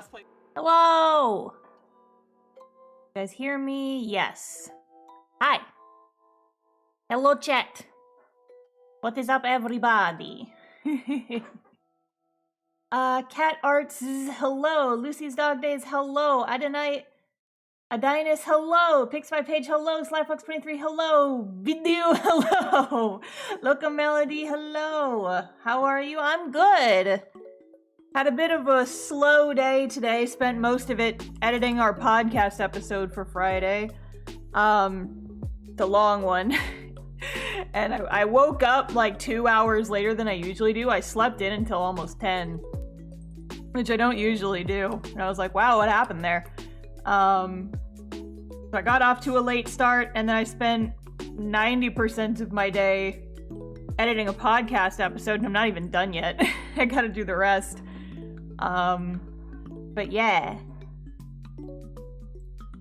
Let's play. Hello! You guys hear me? Yes. Hi. Hello, chat. What is up, everybody? Cat Arts, hello. Lucy's Dog Days, hello. Adinus, hello. Pix My Page, hello. Slyfox23, hello. Video, hello. Loca Melody, hello. How are you? I'm good. Had a bit of a slow day today. Spent most of it editing our podcast episode for Friday. The long one. And I woke up like 2 hours later than I usually do. I slept in until almost 10. Which I don't usually do. And I was like, wow, what happened there? So I got off to a late start, and then I spent 90% of my day editing a podcast episode, and I'm not even done yet. I gotta do the rest. But yeah.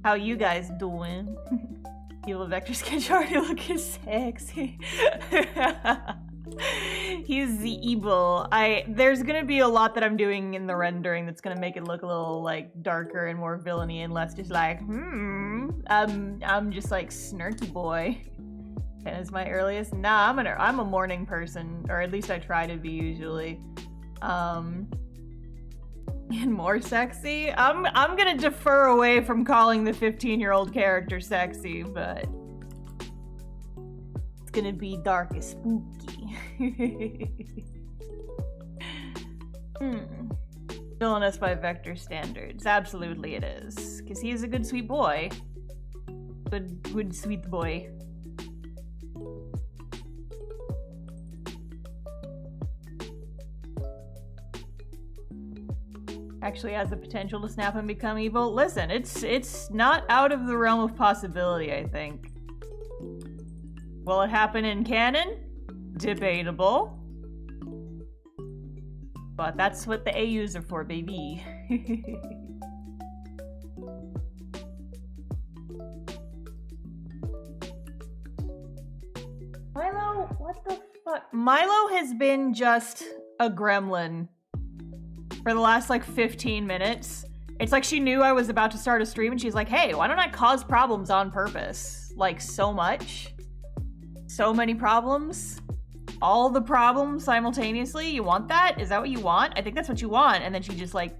How you guys doing? Evil Vector sketch already looking sexy. He's the evil. There's gonna be a lot that I'm doing in the rendering that's gonna make it look a little like darker and more villainy and less just like, I'm just like snarky boy. And it's my earliest. Nah, I'm a morning person, or at least I try to be usually. And more sexy. I'm gonna defer away from calling the 15-year-old character sexy, but it's gonna be dark and spooky. Villainous by Vector standards. Absolutely it is. Because he is a good sweet boy. Good sweet boy. Actually has the potential to snap and become evil. Listen, it's not out of the realm of possibility, I think. Will it happen in canon? Debatable. But that's what the AUs are for, baby. Milo, what the fuck? Milo has been just a gremlin for the last like 15 minutes. It's like she knew I was about to start a stream and she's like, hey, why don't I cause problems on purpose? Like so much. So many problems. All the problems simultaneously. You want that? Is that what you want? I think that's what you want. And then she just like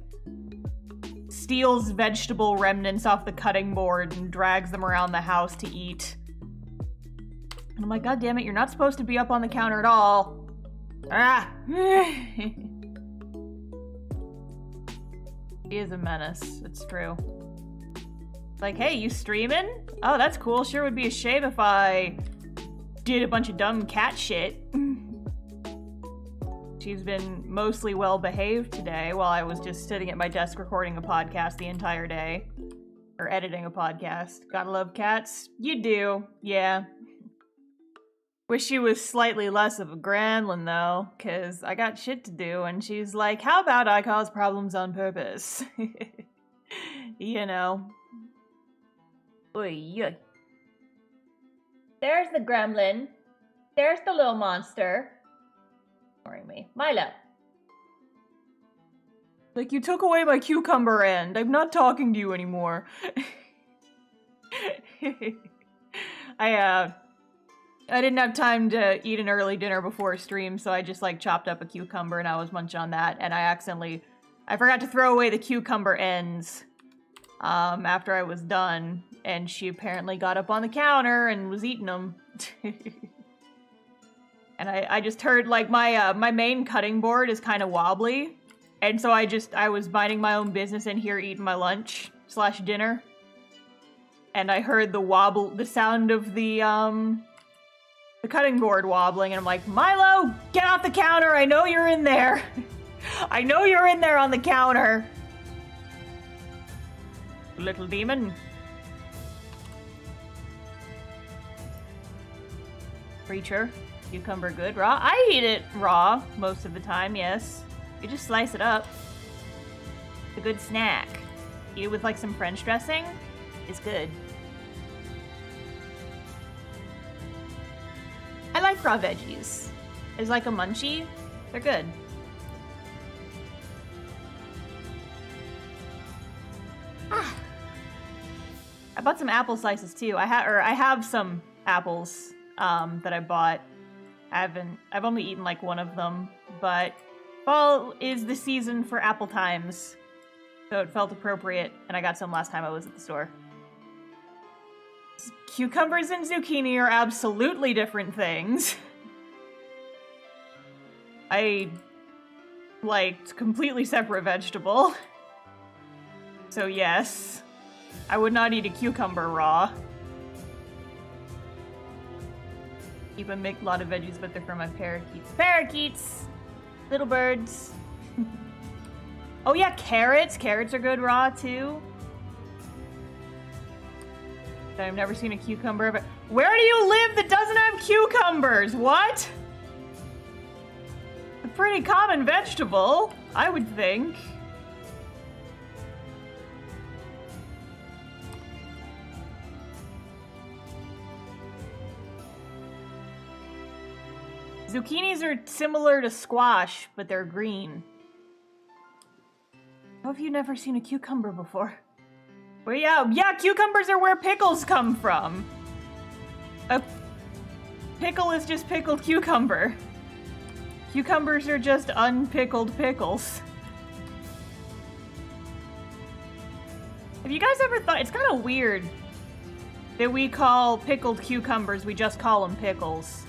steals vegetable remnants off the cutting board and drags them around the house to eat. And I'm like, God damn it, you're not supposed to be up on the counter at all. Ah! He is a menace, it's true. Like, hey, you streaming? Oh, that's cool. Sure would be a shame if I did a bunch of dumb cat shit. She's been mostly well behaved today while I was just sitting at my desk recording a podcast the entire day. Or editing a podcast. Gotta love cats. You do, yeah. Wish she was slightly less of a gremlin though, cause I got shit to do, and she's like, how about I cause problems on purpose? You know. Oy. There's the gremlin. There's the little monster. Ignoring me. Milo. Like, you took away my cucumber end. I'm not talking to you anymore. I didn't have time to eat an early dinner before stream, so I just like chopped up a cucumber and I was munching on that, and I forgot to throw away the cucumber ends after I was done, and she apparently got up on the counter and was eating them. And I just heard like my main cutting board is kind of wobbly, and so I was minding my own business in here eating my lunch / dinner, and I heard the sound of the cutting board wobbling, and I'm like, Milo, get off the counter! I know you're in there! I know you're in there on the counter! Little demon. Creature. Cucumber good. Raw? I eat it raw most of the time, yes. You just slice it up. It's a good snack. Eat it with like some French dressing. It's good. I like raw veggies. It's like a munchie. They're good. I bought some apple slices too. I have some apples that I bought. I've only eaten like one of them, but fall is the season for apple times, so it felt appropriate, and I got some last time I was at the store. Cucumbers and zucchini are absolutely different things. I liked completely separate vegetable. So yes, I would not eat a cucumber raw. Even make a lot of veggies, but they're from my parakeets. Parakeets! Little birds. Oh yeah, carrots. Carrots are good raw too. I've never seen a cucumber, but where do you live that doesn't have cucumbers? What? A pretty common vegetable, I would think. Zucchinis are similar to squash, but they're green. How have you never seen a cucumber before? Well, yeah, cucumbers are where pickles come from. A pickle is just pickled cucumber. Cucumbers are just unpickled pickles. Have you guys ever thought, it's kind of weird that we call pickled cucumbers, we just call them pickles.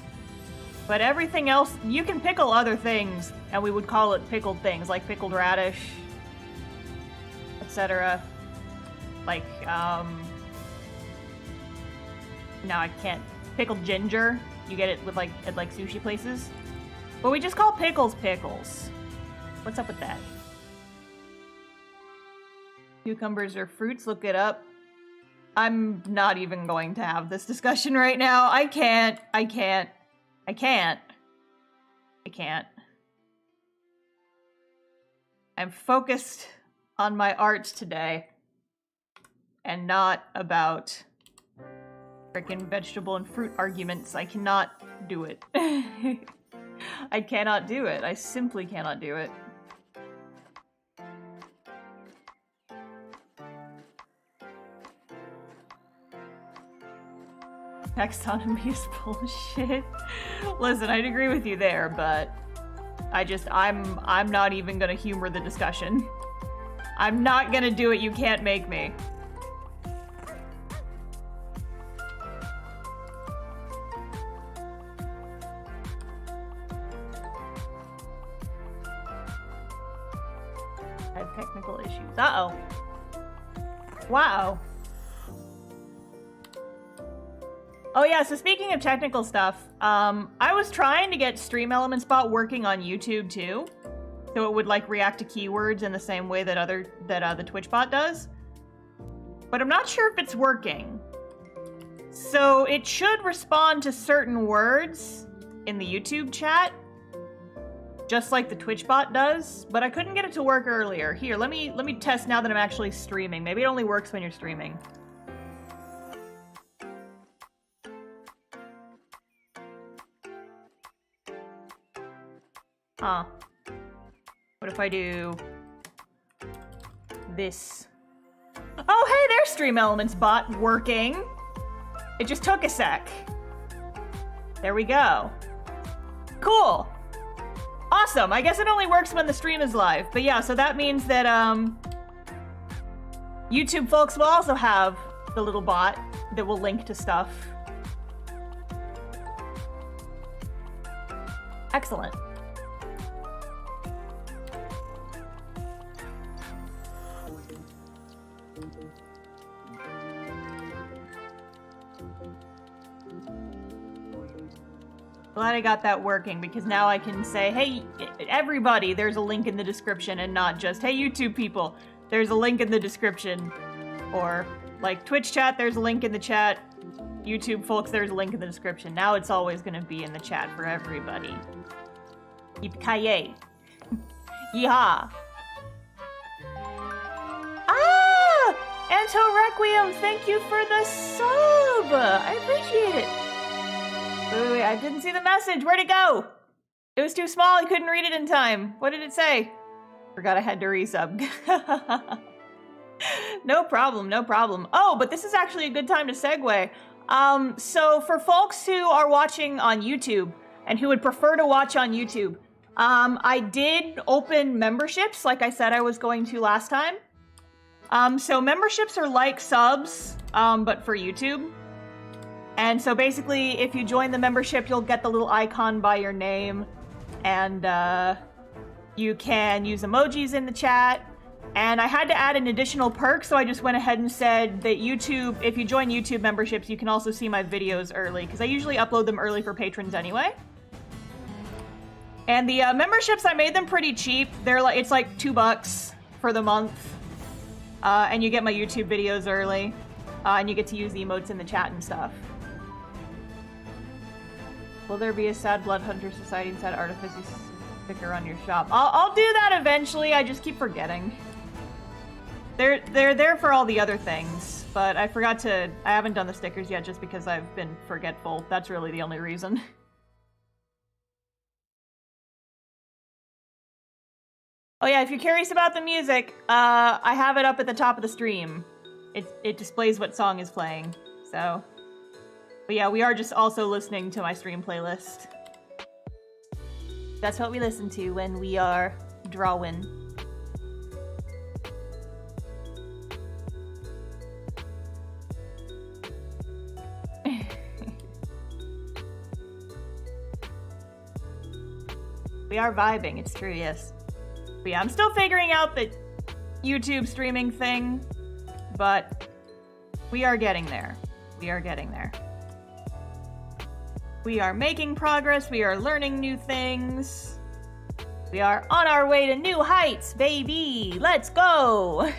But everything else, you can pickle other things, and we would call it pickled things, like pickled radish, etc. Like, no, I can't. Pickled ginger, you get it with like at like sushi places. But we just call pickles pickles. What's up with that? Cucumbers are fruits, look it up. I'm not even going to have this discussion right now. I can't. I'm focused on my art today. And not about frickin' vegetable and fruit arguments. I cannot do it. I cannot do it. I simply cannot do it. Taxonomy is bullshit. Listen, I'd agree with you there, but I'm not even gonna humor the discussion. I'm not gonna do it, you can't make me. I have technical issues. Uh-oh. Wow. Oh yeah, so speaking of technical stuff, I was trying to get Stream Elements Bot working on YouTube too. So it would like react to keywords in the same way that the Twitch bot does. But I'm not sure if it's working. So it should respond to certain words in the YouTube chat, just like the Twitch bot does, but I couldn't get it to work earlier. Here, let me test now that I'm actually streaming. Maybe it only works when you're streaming. Huh. What if I do this? Oh, hey, there's Stream Elements Bot working. It just took a sec. There we go. Cool. Awesome. I guess it only works when the stream is live. But yeah, so that means that YouTube folks will also have the little bot that will link to stuff. Excellent. Glad I got that working, because now I can say, hey, everybody, there's a link in the description, and not just, hey, YouTube people, there's a link in the description. Or, like, Twitch chat, there's a link in the chat. YouTube folks, there's a link in the description. Now it's always gonna be in the chat for everybody. Yippee-ki-yay. Yeehaw. Ah! Anto Requiem, thank you for the sub! I appreciate it. Wait, I didn't see the message. Where'd it go? It was too small. I couldn't read it in time. What did it say? Forgot I had to resub. No problem, no problem. Oh, but this is actually a good time to segue. So for folks who are watching on YouTube and who would prefer to watch on YouTube, I did open memberships like I said I was going to last time. So memberships are like subs, but for YouTube. And so basically, if you join the membership, you'll get the little icon by your name, and you can use emojis in the chat. And I had to add an additional perk, so I just went ahead and said that YouTube, if you join YouTube memberships, you can also see my videos early, because I usually upload them early for patrons anyway. And the memberships, I made them pretty cheap. They're like, it's like $2 for the month. And you get my YouTube videos early. And you get to use the emotes in the chat and stuff. Will there be a Sad Blood Hunter Society and Sad Artificer sticker on your shop? I'll do that eventually, I just keep forgetting. They're there for all the other things, but I forgot to... I haven't done the stickers yet just because I've been forgetful. That's really the only reason. Oh yeah, if you're curious about the music, I have it up at the top of the stream. It displays what song is playing, so... But yeah, we are just also listening to my stream playlist. That's what we listen to when we are drawing. We are vibing, it's true, yes. But yeah, I'm still figuring out the YouTube streaming thing, but we are getting there. We are getting there. We are making progress, we are learning new things. We are on our way to new heights, baby! Let's go!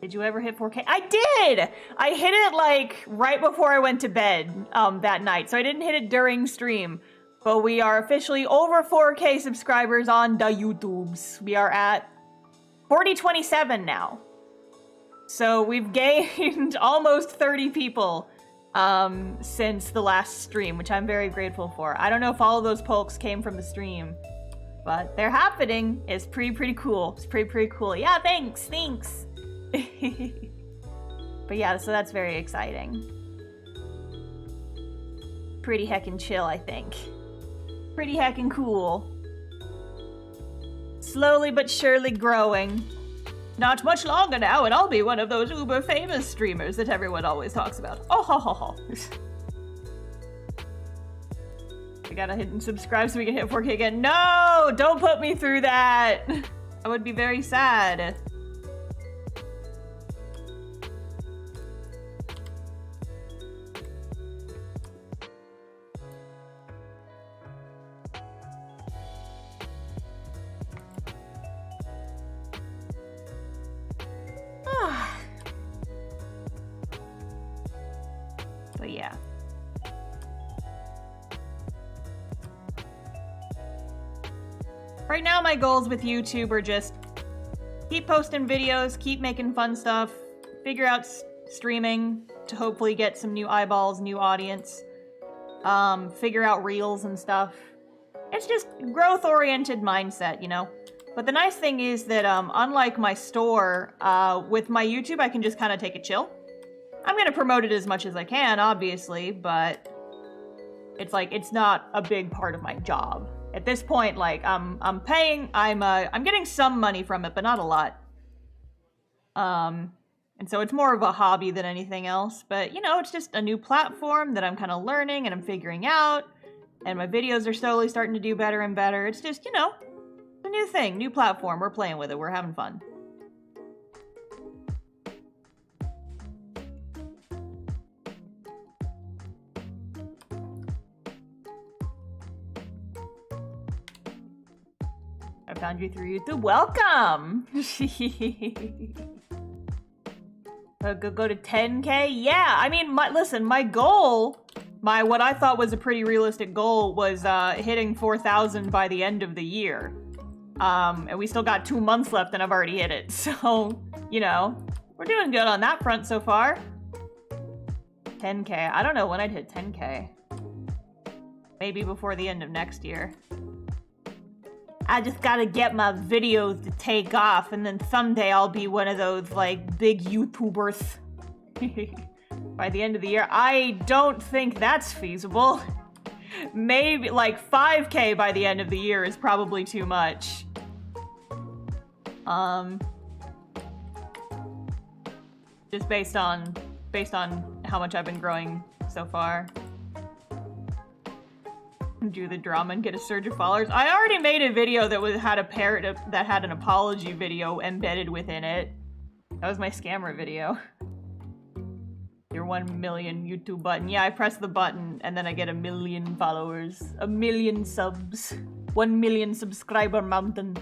Did you ever hit 4K? I did! I hit it like right before I went to bed that night, so I didn't hit it during stream. But we are officially over 4K subscribers on the YouTubes. We are at 4027 now. So we've gained almost 30 people since the last stream, which I'm very grateful for. I don't know if all of those pokes came from the stream, but they're happening. It's pretty cool. It's pretty cool. Yeah, thanks. But yeah, so that's very exciting. Pretty heckin' chill, I think. Pretty heckin' cool. Slowly but surely growing. Not much longer now, and I'll be one of those uber famous streamers that everyone always talks about. Oh ho ho ho. We gotta hit and subscribe so we can hit 4K again. No! Don't put me through that! I would be very sad. But yeah. Right now my goals with YouTube are just keep posting videos, keep making fun stuff, figure out streaming to hopefully get some new eyeballs, new audience, figure out reels and stuff. It's just growth-oriented mindset, you know? But the nice thing is that, unlike my store, with my YouTube, I can just kind of take it chill. I'm gonna promote it as much as I can, obviously, but it's like, it's not a big part of my job. At this point, like, I'm getting some money from it, but not a lot. And so it's more of a hobby than anything else, but, you know, it's just a new platform that I'm kind of learning and I'm figuring out, and my videos are slowly starting to do better and better. It's just, you know, a new thing, new platform, we're playing with it, we're having fun. I found you through YouTube. Welcome! Go to 10K? Yeah, I mean, listen, my goal, what I thought was a pretty realistic goal was hitting 4,000 by the end of the year. And we still got 2 months left and I've already hit it. So, you know, We're doing good on that front so far. 10K. I don't know when I'd hit 10K. Maybe before the end of next year. I just gotta get my videos to take off, and then someday I'll be one of those, like, big YouTubers. By the end of the year. I don't think that's feasible. Maybe, like, 5K by the end of the year is probably too much. Just based on how much I've been growing so far. Do the drama and get a surge of followers. I already made a video that had a parrot that had an apology video embedded within it. That was my scammer video. Your 1 million YouTube button. Yeah, I press the button and then I get 1 million followers. 1 million subs. 1 million subscriber mountain.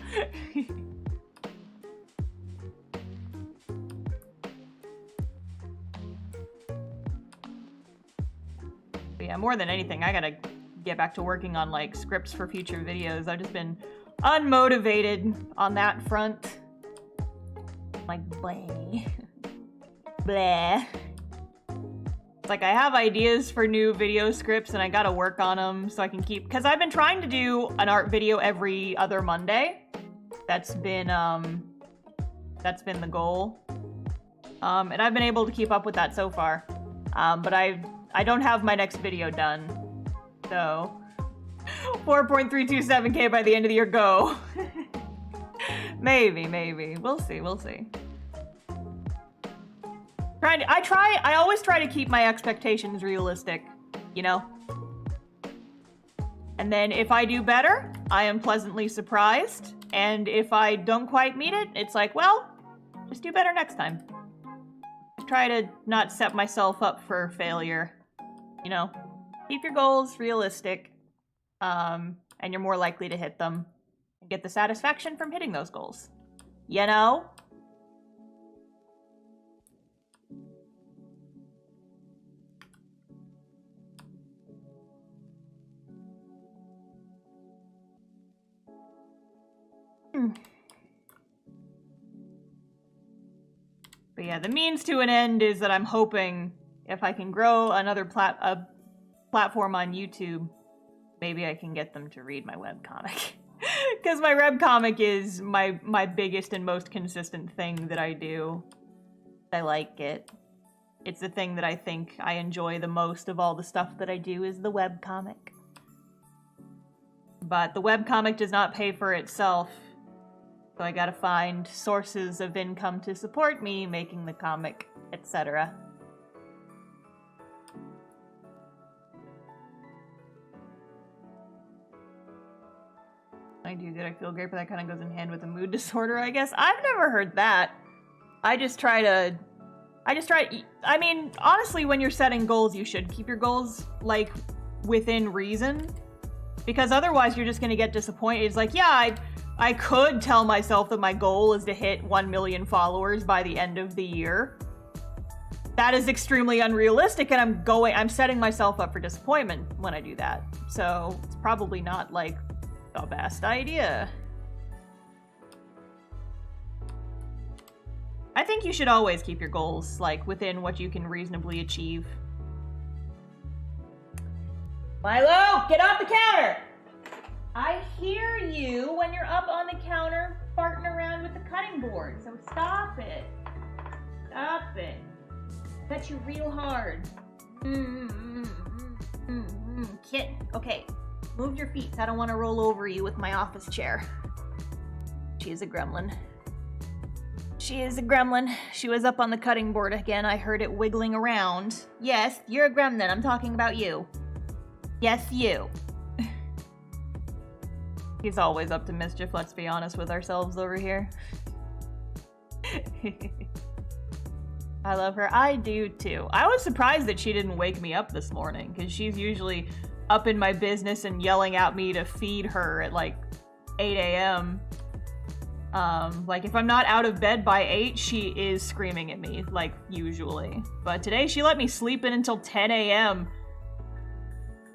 But yeah, more than anything, I gotta get back to working on, like, scripts for future videos. I've just been unmotivated on that front. Like, bleh. Bleh. It's like, I have ideas for new video scripts and I gotta work on them so I can keep... Because I've been trying to do an art video every other Monday. That's been the goal. And I've been able to keep up with that so far. But I don't have my next video done. So, 4.327K by the end of the year, go. Maybe. We'll see. I always try to keep my expectations realistic, you know? And then if I do better, I am pleasantly surprised. And if I don't quite meet it, it's like, well, just do better next time. Try to not set myself up for failure, you know? Keep your goals realistic, and you're more likely to hit them and get the satisfaction from hitting those goals. You know? But yeah, the means to an end is that I'm hoping if I can grow another platform on YouTube, maybe I can get them to read my webcomic. Because my webcomic is my biggest and most consistent thing that I do. I like it. It's the thing that I think I enjoy the most of all the stuff that I do is the webcomic. But the webcomic does not pay for itself. So I gotta find sources of income to support me making the comic, etc. I do good, I feel great, but that kind of goes in hand with a mood disorder, I guess. I've never heard that. I mean, honestly, when you're setting goals, you should keep your goals, like, within reason. Because otherwise, you're just gonna get disappointed. It's like, yeah, I could tell myself that my goal is to hit 1 million followers by the end of the year. That is extremely unrealistic, and I'm setting myself up for disappointment when I do that. So, it's probably not, like, the best idea. I think you should always keep your goals, like, within what you can reasonably achieve. Milo, get off the counter! I hear you when you're up on the counter farting around with the cutting board, so stop it. Stop it. Cut you real hard. Kitten, okay. Move your feet. I don't want to roll over you with my office chair. She is a gremlin. She is a gremlin. She was up on the cutting board again. I heard it wiggling around. Yes, you're a gremlin. I'm talking about you. Yes, you. He's always up to mischief, let's be honest with ourselves over here. I love her. I do too. I was surprised that she didn't wake me up this morning, because she's usually up in my business and yelling at me to feed her at like 8 a.m. Like if I'm not out of bed by 8, she is screaming at me, like usually. But today she let me sleep in until 10 a.m.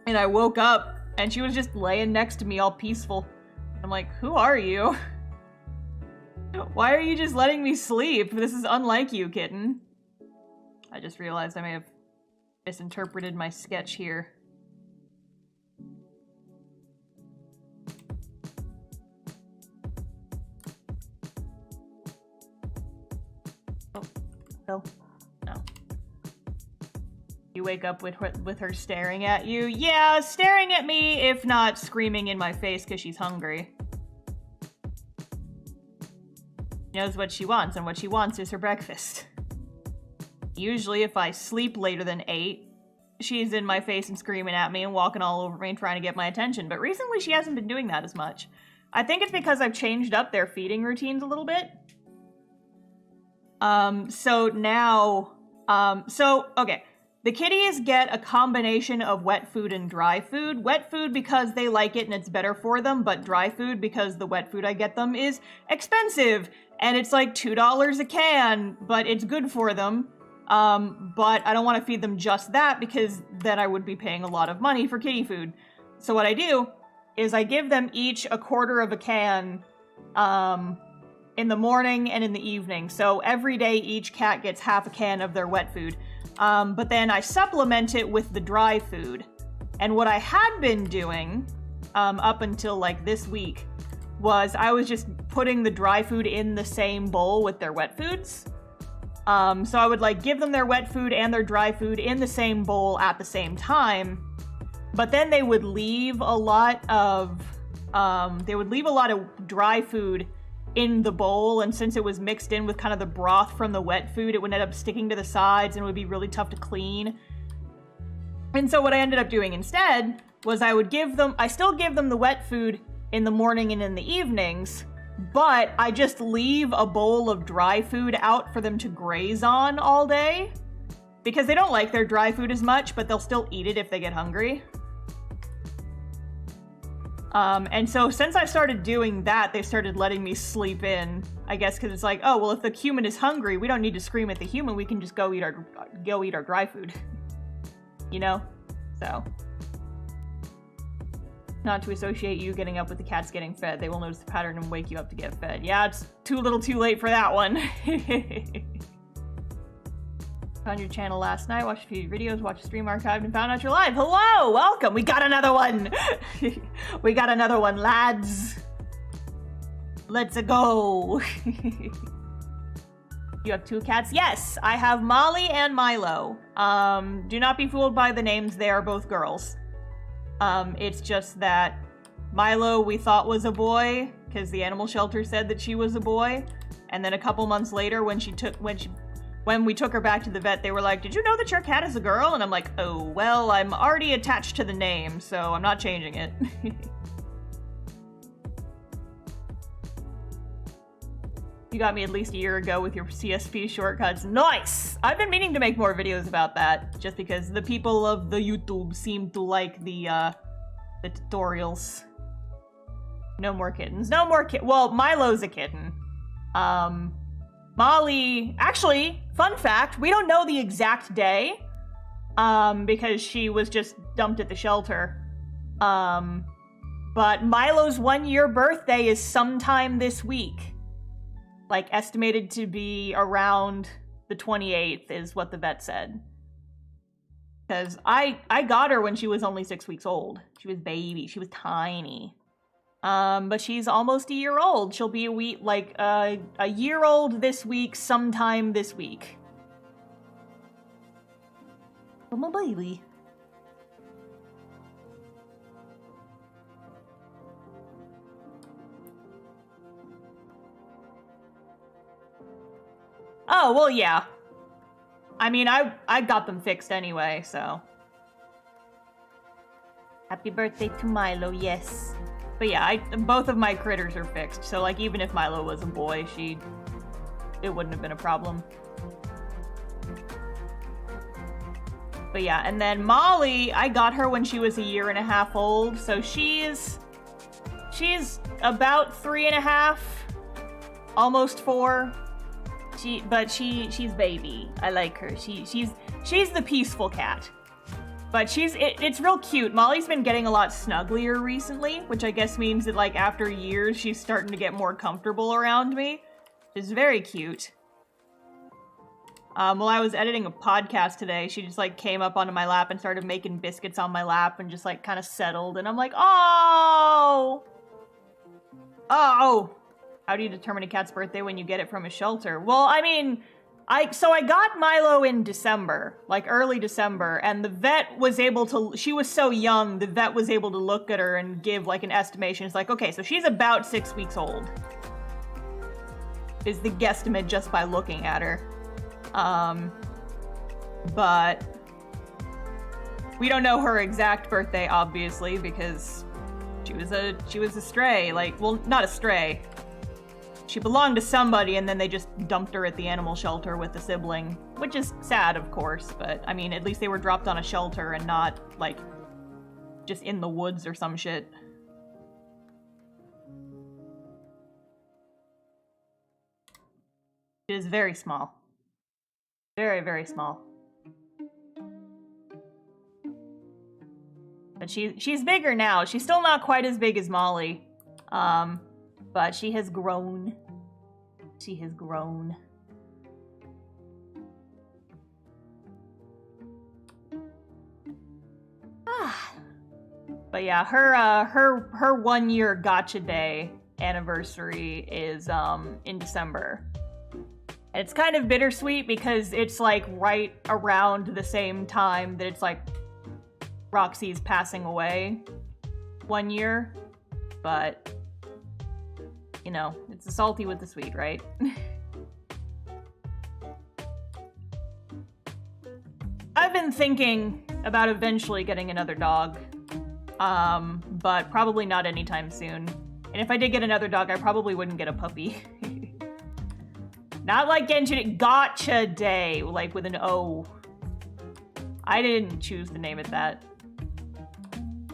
And I woke up and she was just laying next to me all peaceful. I'm like, who are you? Why are you just letting me sleep? This is unlike you, Kitten. I just realized I may have misinterpreted my sketch here. Oh, Phil? No. You wake up with her staring at you? Yeah, staring at me, if not screaming in my face because she's hungry. She knows what she wants, and what she wants is her breakfast. Usually, if I sleep later than 8, she's in my face and screaming at me and walking all over me and trying to get my attention. But recently, she hasn't been doing that as much. I think it's because I've changed up their feeding routines a little bit. So now, okay. The kitties get a combination of wet food and dry food. Wet food because they like it and it's better for them, but dry food because the wet food I get them is expensive. And it's like $2 a can, but it's good for them. But I don't want to feed them just that because then I would be paying a lot of money for kitty food. So what I do is I give them each a quarter of a can, in the morning and in the evening. So every day each cat gets half a can of their wet food. But then I supplement it with the dry food. And what I had been doing, up until like this week, was I was just putting the dry food in the same bowl with their wet foods. So I would like give them their wet food and their dry food in the same bowl at the same time. But then they would leave a lot of, dry food in the bowl, and since it was mixed in with kind of the broth from the wet food, it would end up sticking to the sides and it would be really tough to clean. And so what I ended up doing instead was I still give them the wet food in the morning and in the evenings, but I just leave a bowl of dry food out for them to graze on all day, because they don't like their dry food as much, but they'll still eat it if they get hungry. And so since I started doing that, they started letting me sleep in, I guess, because it's like, oh, well, if the human is hungry, we don't need to scream at the human, we can just go eat our dry food. You know? So. Not to associate you getting up with the cats getting fed. They will notice the pattern and wake you up to get fed. Yeah, it's too little too late for that one. Found your channel last night, watched a few videos, watched the stream archived, and found out you're live. Hello! Welcome! We got another one! We got another one, lads! Let's go! You have 2 cats? Yes! I have Molly and Milo. Do not be fooled by the names, they are both girls. It's just that Milo we thought was a boy, because the animal shelter said that she was a boy, and then a couple months later when we took her back to the vet, they were like, did you know that your cat is a girl? And I'm like, oh, well, I'm already attached to the name, so I'm not changing it. You got me at least a year ago with your CSP shortcuts. Nice! I've been meaning to make more videos about that, just because the people of the YouTube seem to like the tutorials. No more kittens. No more well, Milo's a kitten. Molly, actually, fun fact, we don't know the exact day, because she was just dumped at the shelter. But Milo's 1-year birthday is sometime this week. Like, estimated to be around the 28th is what the vet said. Because I got her when she was only 6 weeks old. She was baby, she was tiny. But she's almost a year old. She'll be a year old this week, sometime this week. Oh, my baby. Oh, well, yeah. I mean, I got them fixed anyway, so. Happy birthday to Milo, yes. But yeah, both of my critters are fixed, so like even if Milo was a boy, it wouldn't have been a problem. But yeah, and then Molly, I got her when she was 1.5 years old, so she's about 3.5, almost 4. She's baby. I like her. She's the peaceful cat. But it's real cute. Molly's been getting a lot snugglier recently, which I guess means that like after years she's starting to get more comfortable around me. It's very cute. While I was editing a podcast today, she just like came up onto my lap and started making biscuits on my lap and just like kind of settled. And I'm like, oh! Oh! How do you determine a cat's birthday when you get it from a shelter? Well, I mean, I got Milo in December, like early December, and the vet was able to, she was so young, the vet was able to look at her and give like an estimation. It's like, okay, so she's about 6 weeks old, is the guesstimate just by looking at her. But we don't know her exact birthday, obviously, because she was a stray, like, well, not a stray. She belonged to somebody, and then they just dumped her at the animal shelter with a sibling, which is sad, of course, but, I mean, at least they were dropped on a shelter and not, like, just in the woods or some shit. It is very small. Very, very small. But she's bigger now. She's still not quite as big as Molly. But she has grown. She has grown. But yeah, her 1 year gotcha day anniversary is in December. And it's kind of bittersweet because it's like right around the same time that it's like Roxy's passing away 1 year. But you know, it's the salty with the sweet, right? I've been thinking about eventually getting another dog, but probably not anytime soon. And if I did get another dog, I probably wouldn't get a puppy. Not like Genshin Gotcha Day, like with an O. I didn't choose to name it that.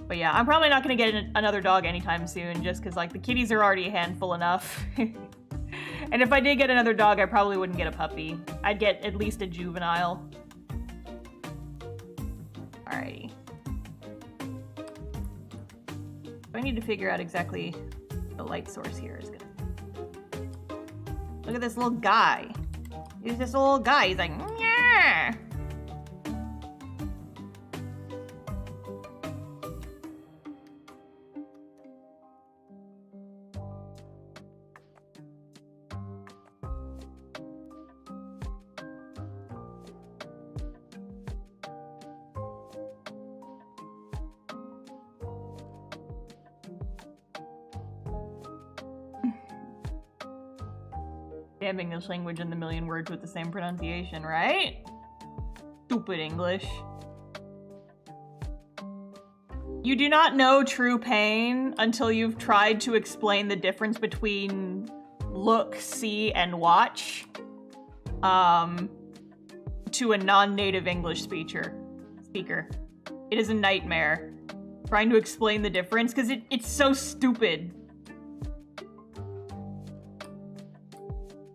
But yeah, I'm probably not gonna get another dog anytime soon, just because, like, the kitties are already a handful enough. And if I did get another dog, I probably wouldn't get a puppy. I'd get at least a juvenile. Alrighty. So I need to figure out exactly the light source here is gonna. Look at this little guy. He's this little guy. He's like, yeah. Damn English language and the million words with the same pronunciation, right? Stupid English. You do not know true pain until you've tried to explain the difference between look, see, and watch to a non-native English speaker. It is a nightmare trying to explain the difference because it's so stupid.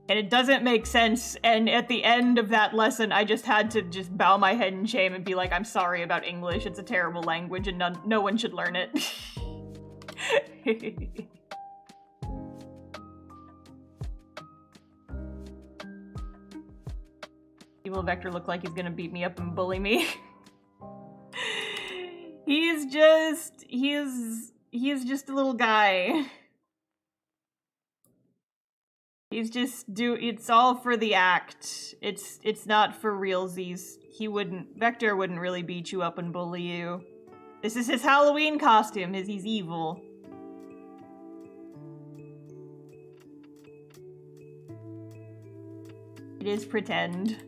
And it doesn't make sense, and at the end of that lesson, I just had to just bow my head in shame and be like, I'm sorry about English, it's a terrible language and no one should learn it. Evil Vector looked like he's gonna beat me up and bully me. He is just a little guy. He's just it's all for the act. It's not for realsies. Vector wouldn't really beat you up and bully you. This is his Halloween costume, he's evil. It is pretend.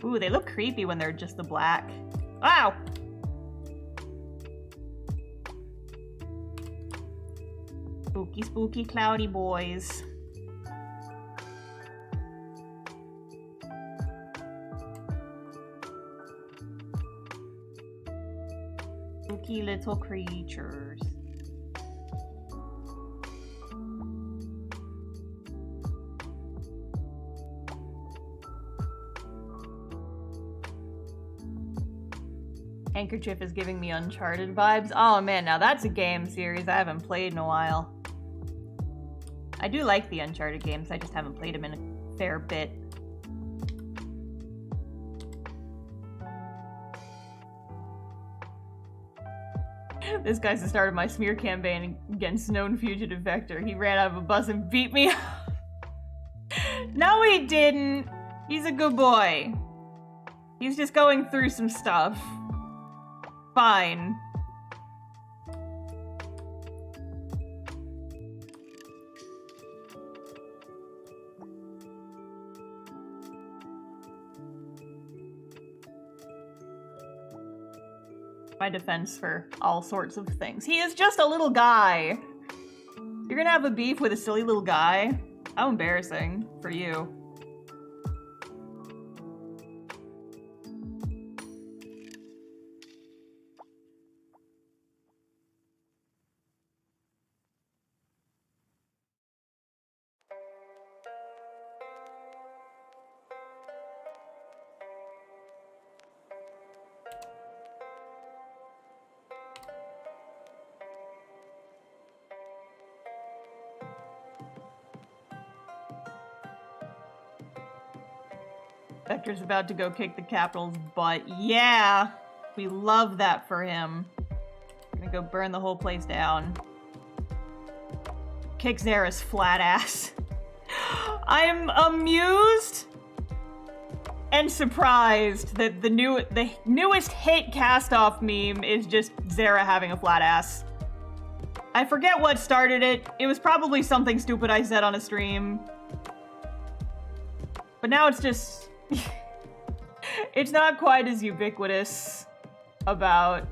Ooh, they look creepy when they're just the black. Wow! Spooky, spooky, cloudy boys. Spooky little creatures. Handkerchief is giving me Uncharted vibes. Oh man, now that's a game series I haven't played in a while. I do like the Uncharted games, I just haven't played them in a fair bit. This guy's the start of my smear campaign against known fugitive Vector. He ran out of a bus and beat me up. No, he didn't. He's a good boy. He's just going through some stuff. Fine. My defense for all sorts of things. He is just a little guy. You're gonna have a beef with a silly little guy? How embarrassing for you. Vector's about to go kick the Capitol's butt. Yeah! We love that for him. Gonna go burn the whole place down. Kick Zara's flat ass. I'm amused and surprised that the newest hit Castoff meme is just Zara having a flat ass. I forget what started it. It was probably something stupid I said on a stream. But now it's just... it's not quite as ubiquitous about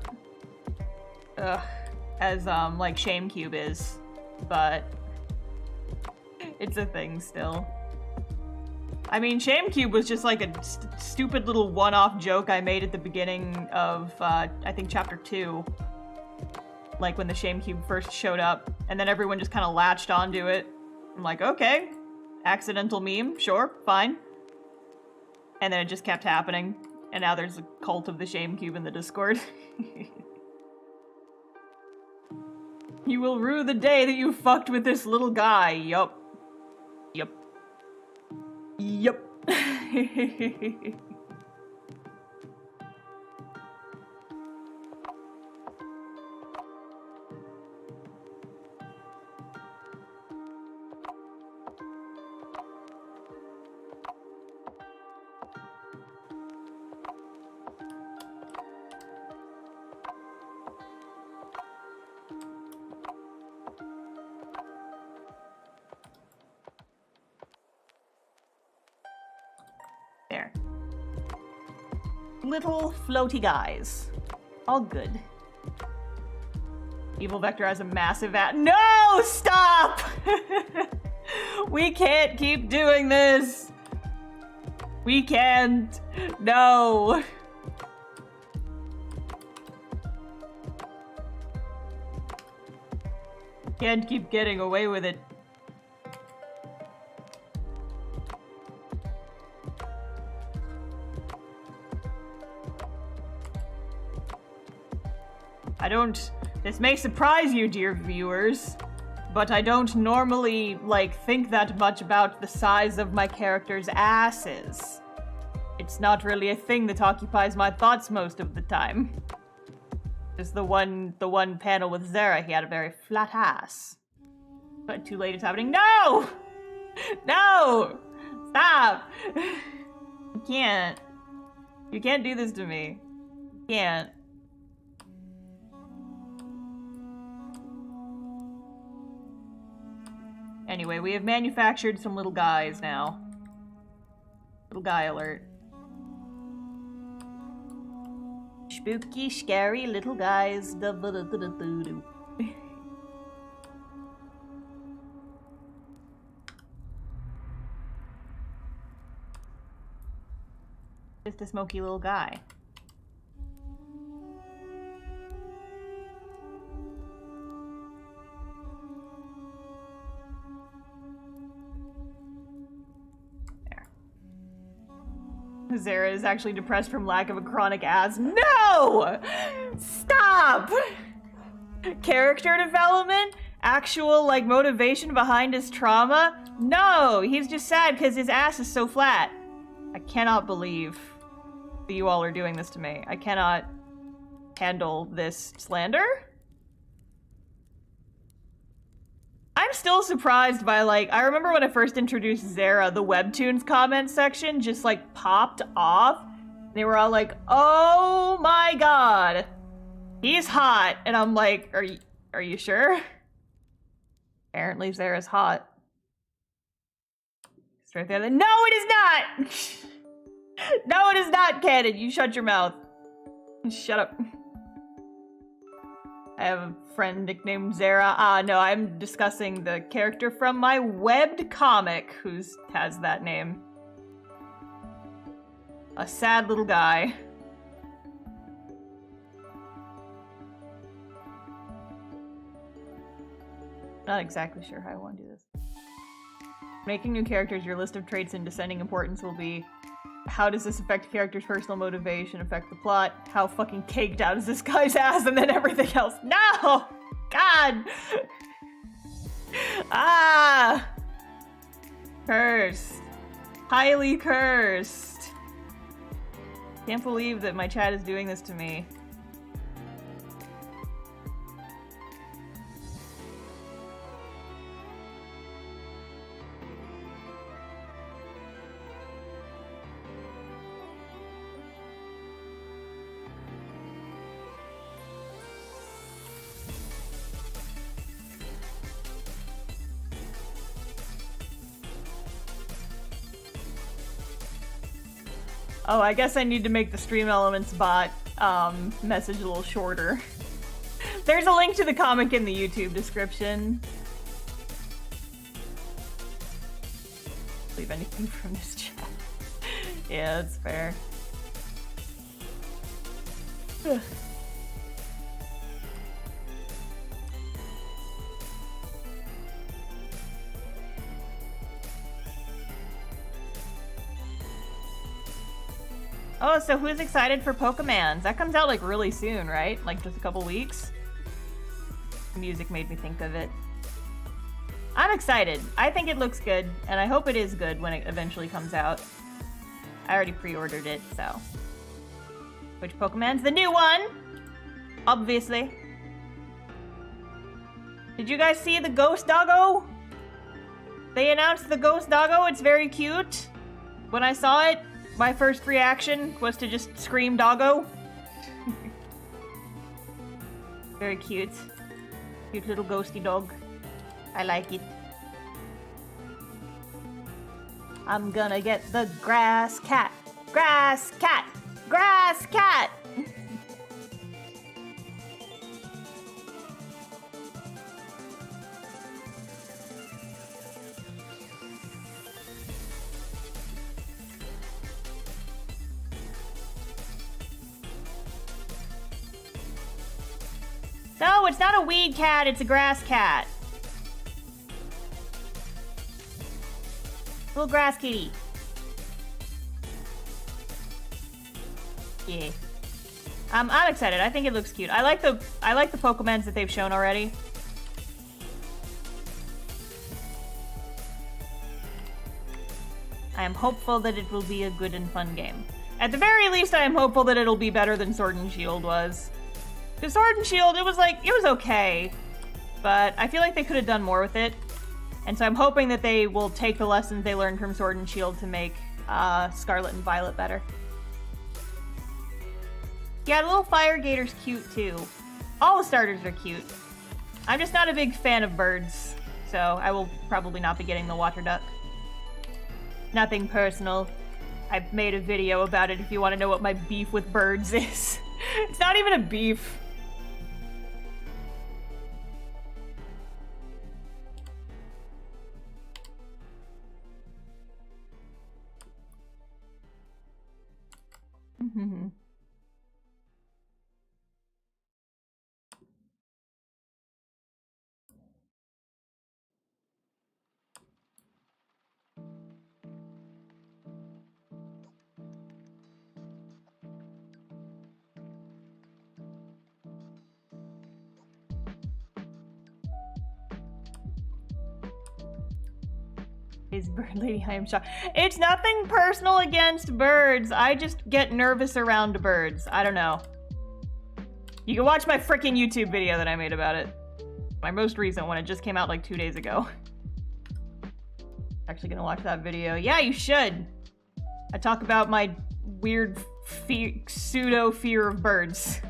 as like Shamecube is, but it's a thing still. I mean, Shamecube was just like a stupid little one-off joke I made at the beginning of I think chapter 2, like when the Shamecube first showed up, and then everyone just kind of latched onto it. I'm like, okay, accidental meme, sure, fine. And then it just kept happening. And now there's a cult of the Shamecube in the Discord. You will rue the day that you fucked with this little guy. Yup. Yup. Yup. There. Little floaty guys. All good. Evil Vector has a massive No! Stop! We can't keep doing this! We can't. No. Can't keep getting away with it. This may surprise you, dear viewers, but I don't normally, like, think that much about the size of my characters' asses. It's not really a thing that occupies my thoughts most of the time. Just the one panel with Zara, he had a very flat ass. But too late, it's happening. No! No! Stop! You can't. You can't do this to me. You can't. Anyway, we have manufactured some little guys now. Little guy alert. Spooky, scary little guys. Just a smoky little guy. Zara is actually depressed from lack of a chronic asthma. No! Stop! Character development? Actual, like, motivation behind his trauma? No! He's just sad because his ass is so flat. I cannot believe that you all are doing this to me. I cannot handle this slander. I'm still surprised by, like, I remember when I first introduced Zara, the Webtoons comment section just, like, popped off. They were all like, oh my god, he's hot. And I'm like, are you sure? Apparently Zara's hot. It's right there. No, it is not! No, it is not, Cannon. You shut your mouth. Shut up. I have a friend nicknamed Zara. No, I'm discussing the character from my webbed comic who has that name. A sad little guy. Not exactly sure how I want to do this. Making new characters, your list of traits in descending importance will be: how does this affect character's personal motivation, affect the plot? How fucking caked out is this guy's ass? And then everything else. No! God! Ah! Cursed. Highly cursed. Can't believe that my chat is doing this to me. Oh, I guess I need to make the Stream Elements bot message a little shorter. There's a link to the comic in the YouTube description. Leave anything from this chat. Yeah, that's fair. Oh, so who's excited for Pokemans? That comes out like really soon, right? Like just a couple weeks? Music made me think of it. I'm excited. I think it looks good, and I hope it is good when it eventually comes out. I already pre-ordered it, so. Which Pokemon's the new one? Obviously. Did you guys see the Ghost Doggo? They announced the Ghost Doggo. It's very cute. When I saw it, my first reaction was to just scream Doggo. Very cute. Cute little ghosty dog. I like it. I'm gonna get the grass cat. Grass cat! Grass cat! No, it's not a weed cat, it's a grass cat. Little grass kitty. Yeah. I'm excited. I think it looks cute. I like the Pokemons that they've shown already. I am hopeful that it will be a good and fun game. At the very least, I am hopeful that it'll be better than Sword and Shield was. Because Sword and Shield, it was okay. But I feel like they could have done more with it. And so I'm hoping that they will take the lessons they learned from Sword and Shield to make Scarlet and Violet better. Yeah, the little Fire Gator's cute too. All the starters are cute. I'm just not a big fan of birds, so I will probably not be getting the water duck. Nothing personal. I've made a video about it if you want to know what my beef with birds is. It's not even a beef. Is bird lady, I am shocked. It's nothing personal against birds. I just get nervous around birds. I don't know. You can watch my freaking YouTube video that I made about it. My most recent one. It just came out like 2 days ago. Actually gonna watch that video. Yeah, you should. I talk about my weird pseudo fear of birds.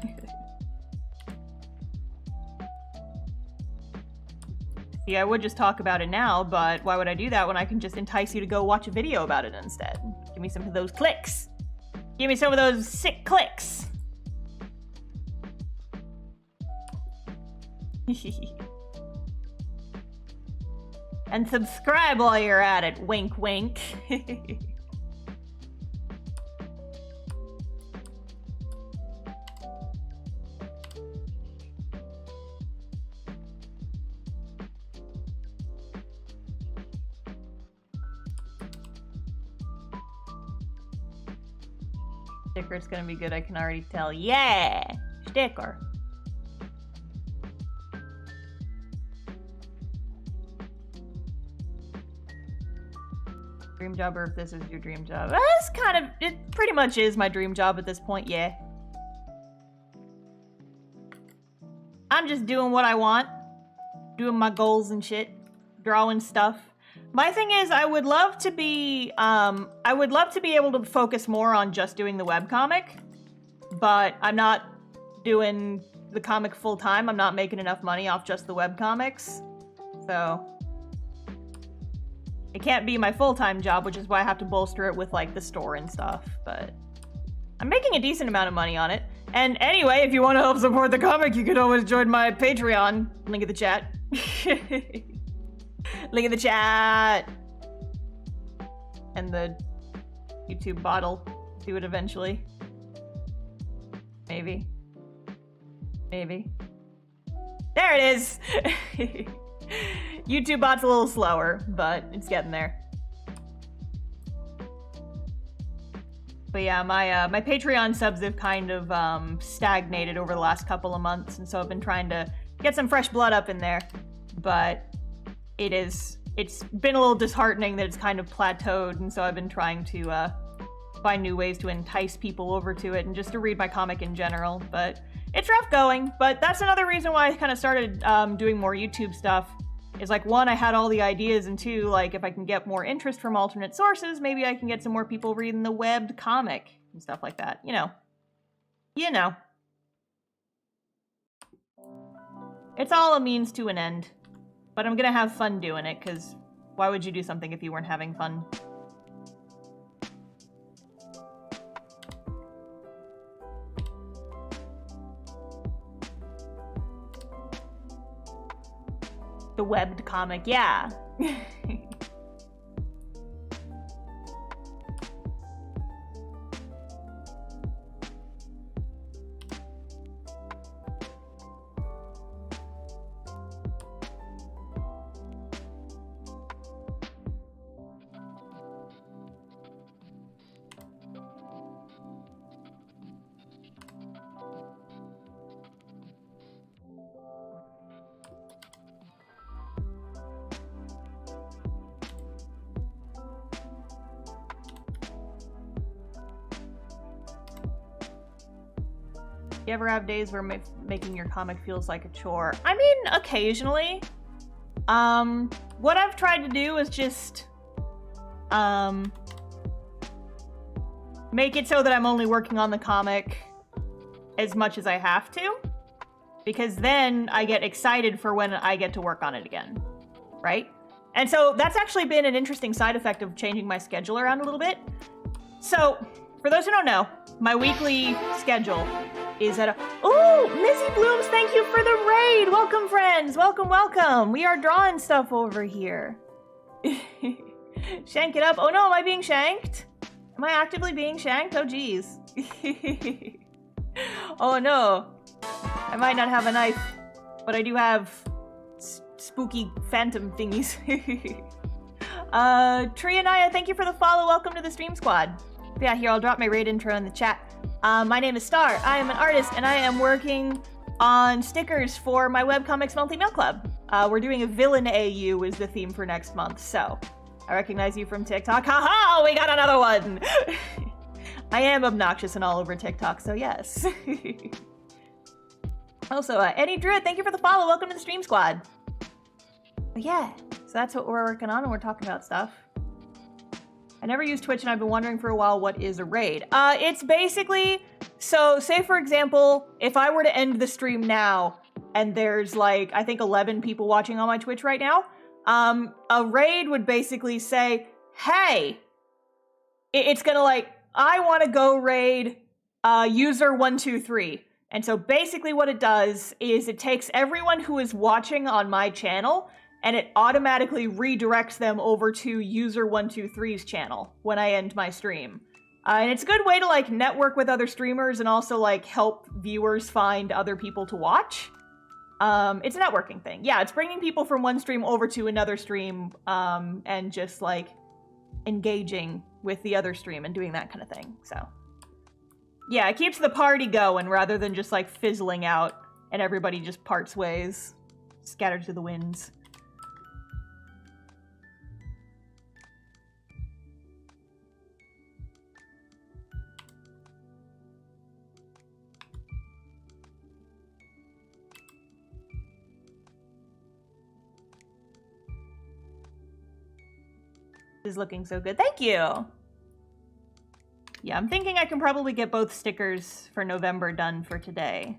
See, I would just talk about it now, but why would I do that when I can just entice you to go watch a video about it instead? Give me some of those clicks. Give me some of those sick clicks. And subscribe while you're at it. Wink, wink. Sticker's gonna be good, I can already tell. Yeah! Sticker. Dream job, or if this is your dream job. That's kind of, it pretty much is my dream job at this point, yeah. I'm just doing what I want. Doing my goals and shit. Drawing stuff. My thing is, I would love to be able to focus more on just doing the webcomic, but I'm not doing the comic full time. I'm not making enough money off just the webcomics, so it can't be my full-time job, which is why I have to bolster it with like the store and stuff, but I'm making a decent amount of money on it. And anyway, if you want to help support the comic, you can always join my Patreon. Link in the chat. Link in the chat. And the YouTube bottle. Do it eventually. Maybe. Maybe. There it is! YouTube bot's a little slower, but it's getting there. But yeah, my Patreon subs have kind of stagnated over the last couple of months, and so I've been trying to get some fresh blood up in there. But it's been a little disheartening that it's kind of plateaued, and so I've been trying to find new ways to entice people over to it and just to read my comic in general. But it's rough going, but that's another reason why I kind of started doing more YouTube stuff. Is like, one, I had all the ideas, and two, like, if I can get more interest from alternate sources, maybe I can get some more people reading the webbed comic and stuff like that. You know. You know. It's all a means to an end. But I'm gonna have fun doing it, because why would you do something if you weren't having fun? The webbed comic, yeah. You ever have days where making your comic feels like a chore? I mean, occasionally. What I've tried to do is just, make it so that I'm only working on the comic as much as I have to. Because then I get excited for when I get to work on it again, right? And so that's actually been an interesting side effect of changing my schedule around a little bit. So, for those who don't know, my weekly schedule is at a... Oh, Missy Blooms, thank you for the raid! Welcome, friends! Welcome, welcome! We are drawing stuff over here. Shank it up. Oh no, am I being shanked? Am I actively being shanked? Oh, geez. Oh no. I might not have a knife, but I do have spooky phantom thingies. Trianaya, thank you for the follow. Welcome to the stream squad. Yeah, here, I'll drop my raid intro in the chat. My name is Star. I am an artist, and I am working on stickers for my webcomics monthly mail club. We're doing a villain AU is the theme for next month, so I recognize you from TikTok. Haha, we got another one! I am obnoxious and all over TikTok, so yes. Also, Eddie Druid, thank you for the follow. Welcome to the Stream Squad. But yeah, so that's what we're working on, and we're talking about stuff. I never used Twitch, and I've been wondering for a while, what is a raid? It's basically, so say for example, if I were to end the stream now, and there's like, I think 11 people watching on my Twitch right now, a raid would basically say, hey, it's gonna like, I want to go raid user 123. And so basically what it does is it takes everyone who is watching on my channel and it automatically redirects them over to user 123's channel when I end my stream. And it's a good way to like network with other streamers and also like help viewers find other people to watch. It's a networking thing. Yeah, it's bringing people from one stream over to another stream and just like engaging with the other stream and doing that kind of thing, so. Yeah, it keeps the party going rather than just like fizzling out and everybody just parts ways, scattered to the winds. This is looking so good. Thank you! Yeah, I'm thinking I can probably get both stickers for November done for today,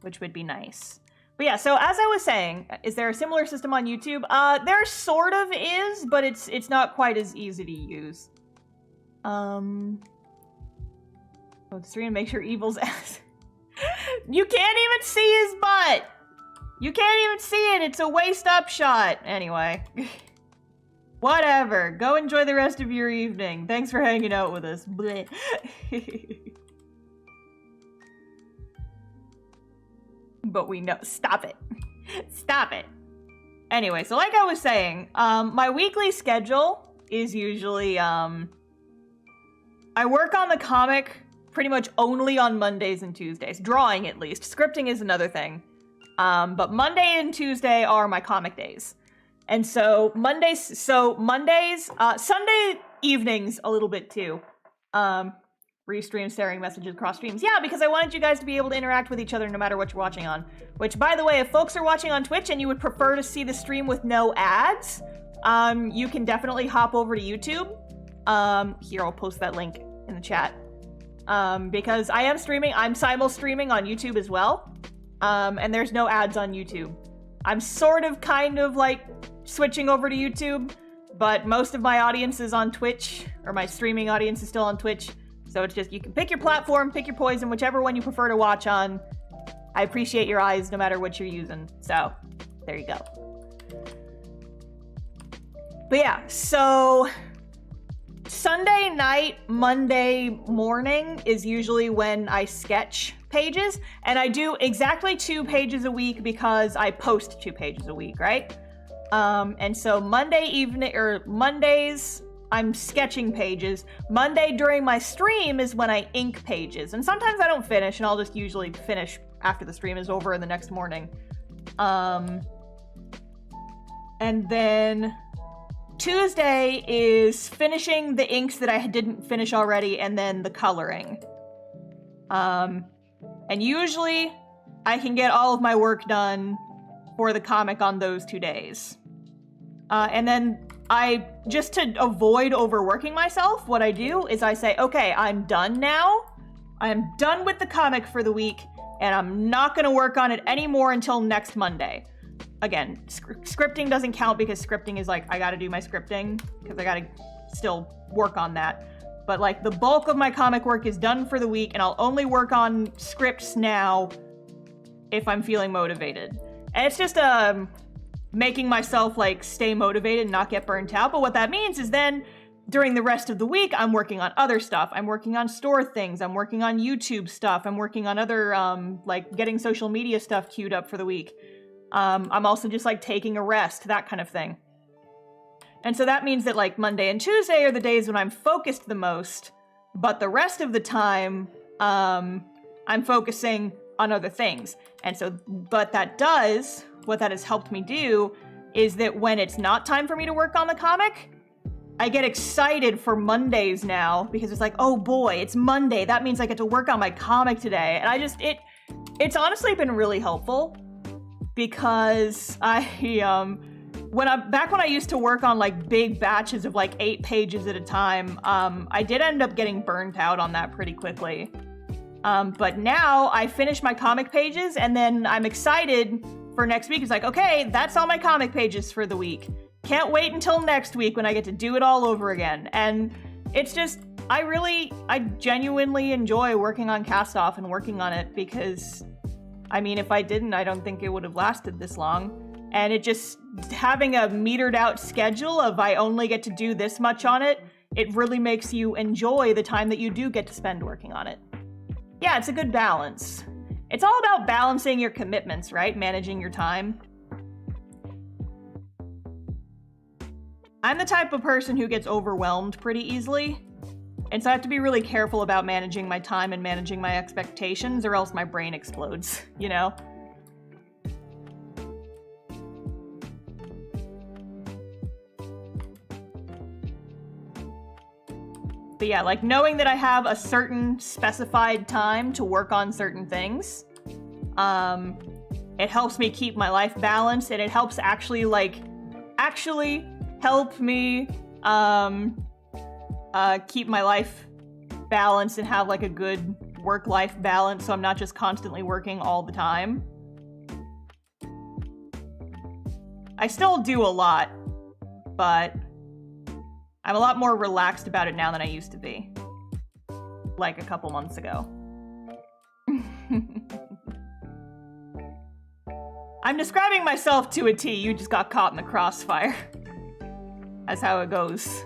which would be nice. But yeah, so as I was saying, is there a similar system on YouTube? There sort of is, but it's not quite as easy to use. Go to stream and make sure Evil's ass. You can't even see his butt! You can't even see it! It's a waist-up shot! Anyway. Whatever. Go enjoy the rest of your evening. Thanks for hanging out with us. Bleh. But we know. Stop it. Stop it. Anyway, so like I was saying, my weekly schedule is usually, I work on the comic pretty much only on Mondays and Tuesdays. Drawing, at least. Scripting is another thing. But Monday and Tuesday are my comic days. And so Mondays, Sunday evenings a little bit too. Restream, sharing messages across streams. Yeah, because I wanted you guys to be able to interact with each other no matter what you're watching on. Which, by the way, if folks are watching on Twitch and you would prefer to see the stream with no ads, you can definitely hop over to YouTube. Here, I'll post that link in the chat. Because I am streaming, I'm simul-streaming on YouTube as well. And there's no ads on YouTube. I'm sort of kind of like switching over to YouTube, but most of my audience is on Twitch, or my streaming audience is still on Twitch. So it's just, you can pick your platform, pick your poison, whichever one you prefer to watch on. I appreciate your eyes no matter what you're using. So there you go. But yeah, so Sunday night, Monday morning is usually when I sketch pages, and I do exactly 2 pages a week because I post 2 pages a week, right? And so Monday evening, or Mondays, I'm sketching pages. Monday during my stream is when I ink pages, and sometimes I don't finish, and I'll just usually finish after the stream is over in the next morning. And then Tuesday is finishing the inks that I didn't finish already, and then the coloring. And usually I can get all of my work done for the comic on those 2 days. And then just to avoid overworking myself, what I do is I say, okay, I'm done now. I'm done with the comic for the week, and I'm not gonna work on it anymore until next Monday. Again, scripting doesn't count because scripting is like, I gotta do my scripting because I gotta still work on that. But like the bulk of my comic work is done for the week, and I'll only work on scripts now if I'm feeling motivated. And it's just making myself like stay motivated and not get burnt out. But what that means is then during the rest of the week, I'm working on other stuff. I'm working on store things. I'm working on YouTube stuff. I'm working on other like getting social media stuff queued up for the week. I'm also just like taking a rest, that kind of thing. And so that means that like Monday and Tuesday are the days when I'm focused the most, but the rest of the time, I'm focusing on other things. And so, what that has helped me do is that when it's not time for me to work on the comic, I get excited for Mondays now because it's like, oh boy, it's Monday. That means I get to work on my comic today. And I just, it's honestly been really helpful because back when I used to work on like big batches of like 8 pages at a time, I did end up getting burnt out on that pretty quickly. But now I finish my comic pages and then I'm excited for next week. It's like, okay, that's all my comic pages for the week. Can't wait until next week when I get to do it all over again. And it's just, I genuinely enjoy working on Castoff and working on it because, I mean, if I didn't, I don't think it would have lasted this long. And it just, having a metered out schedule of I only get to do this much on it, it really makes you enjoy the time that you do get to spend working on it. Yeah, it's a good balance. It's all about balancing your commitments, right? Managing your time. I'm the type of person who gets overwhelmed pretty easily, and so I have to be really careful about managing my time and managing my expectations, or else my brain explodes, you know? But yeah, like knowing that I have a certain specified time to work on certain things, it helps me keep my life balanced, and it helps actually help me keep my life balanced and have like a good work-life balance so I'm not just constantly working all the time. I still do a lot, but I'm a lot more relaxed about it now than I used to be. Like a couple months ago. I'm describing myself to a T, you just got caught in the crossfire. That's how it goes.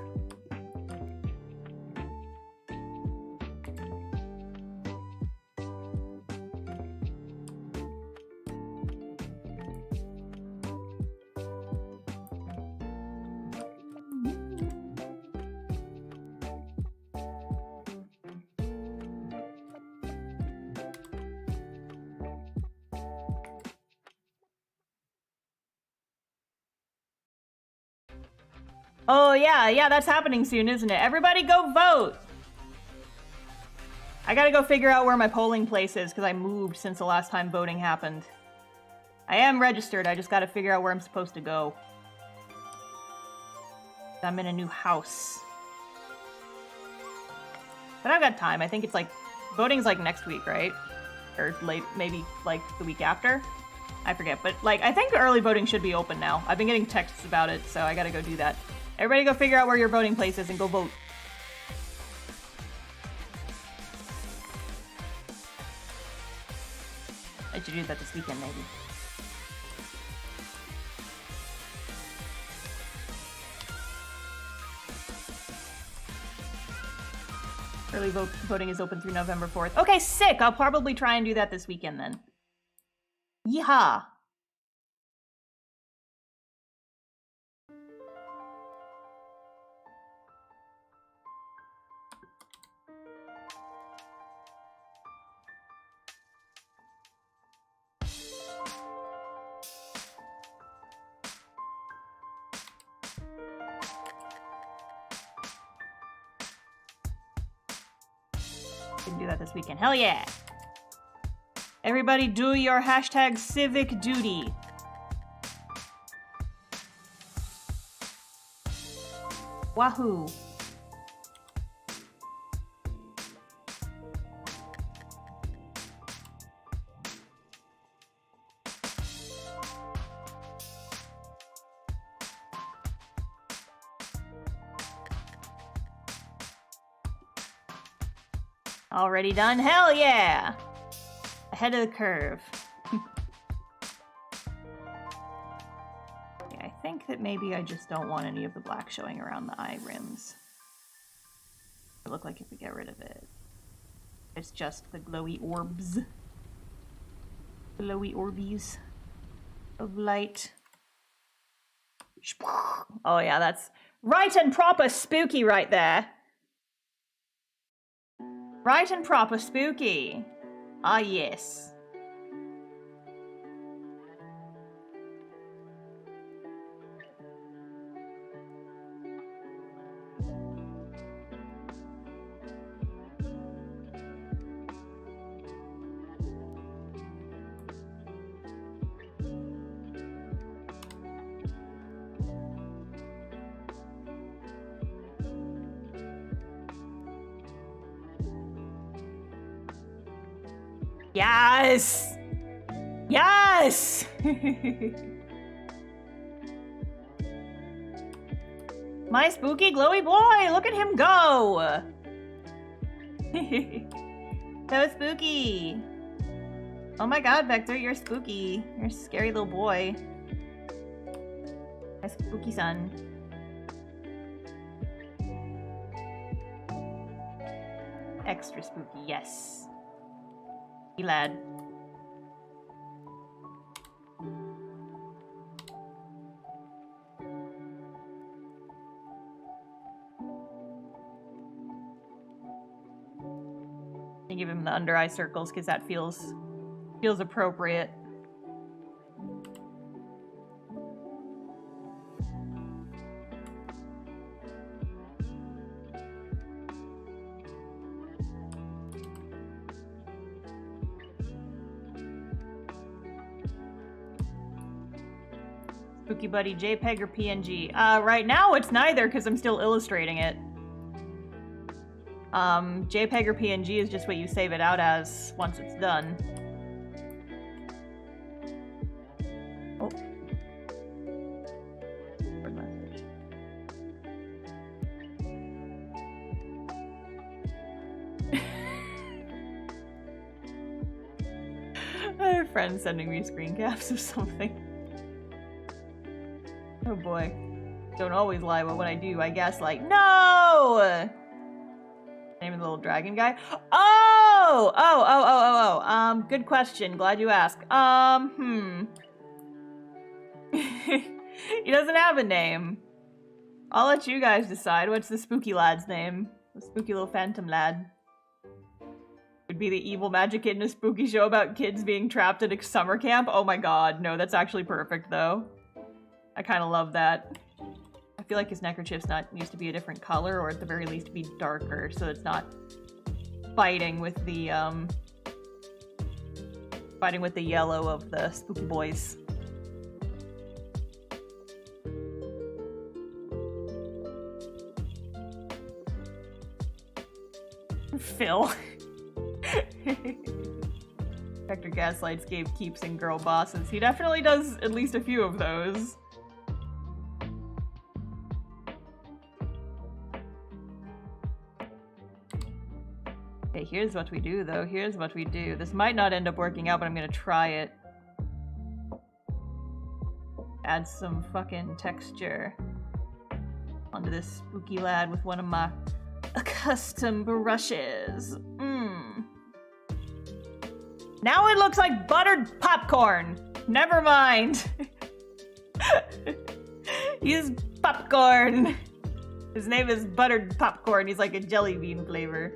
Oh yeah, that's happening soon, isn't it? Everybody go vote! I gotta go figure out where my polling place is, because I moved since the last time voting happened. I am registered, I just gotta figure out where I'm supposed to go. I'm in a new house. But I've got time, I think it's like, voting's like next week, right? Or late, maybe like the week after? I forget, but like, I think early voting should be open now. I've been getting texts about it, so I gotta go do that. Everybody go figure out where your voting place is and go vote. I should do that this weekend, maybe. Early voting is open through November 4th. Okay, sick! I'll probably try and do that this weekend then. Yeehaw! Can do that this weekend. Hell yeah! Everybody do your hashtag civic duty. Wahoo! Already done? Hell yeah! Ahead of the curve. Yeah, I think that maybe I just don't want any of the black showing around the eye rims. It look like if we get rid of it. It's just the glowy orbs. Glowy orbies of light. Oh yeah, that's right and proper spooky right there. Right and proper spooky. Ah, yes. Yes! Yes! My spooky glowy boy! Look at him go! So spooky! Oh my god, Vector, you're spooky. You're a scary little boy. My spooky son. Extra spooky, yes. Hey, lad. I give him the under eye circles because that feels appropriate. Spooky Buddy, JPEG or PNG? Right now it's neither because I'm still illustrating it. JPEG or PNG is just what you save it out as once it's done. Oh. Word message. I have friends sending me screen caps of something. Oh boy. Don't always lie, but when I do, I gaslight. No! Name of the little dragon guy? Oh! Good question. Glad you asked. He doesn't have a name. I'll let you guys decide. What's the spooky lad's name? The spooky little phantom lad. Would be the evil magic kid in a spooky show about kids being trapped at a summer camp? Oh my god. No, that's actually perfect, though. I kind of love that. I feel like his neckerchief's needs to be a different color, or at the very least be darker, so it's not fighting with the yellow of the spooky boys. Phil. Vector gaslights gave keeps and girl bosses. He definitely does at least a few of those. Okay, here's what we do, though. Here's what we do. This might not end up working out, but I'm gonna try it. Add some fucking texture onto this spooky lad with one of my custom brushes. Now it looks like buttered popcorn. Never mind. He's popcorn. His name is buttered popcorn. He's like a jelly bean flavor.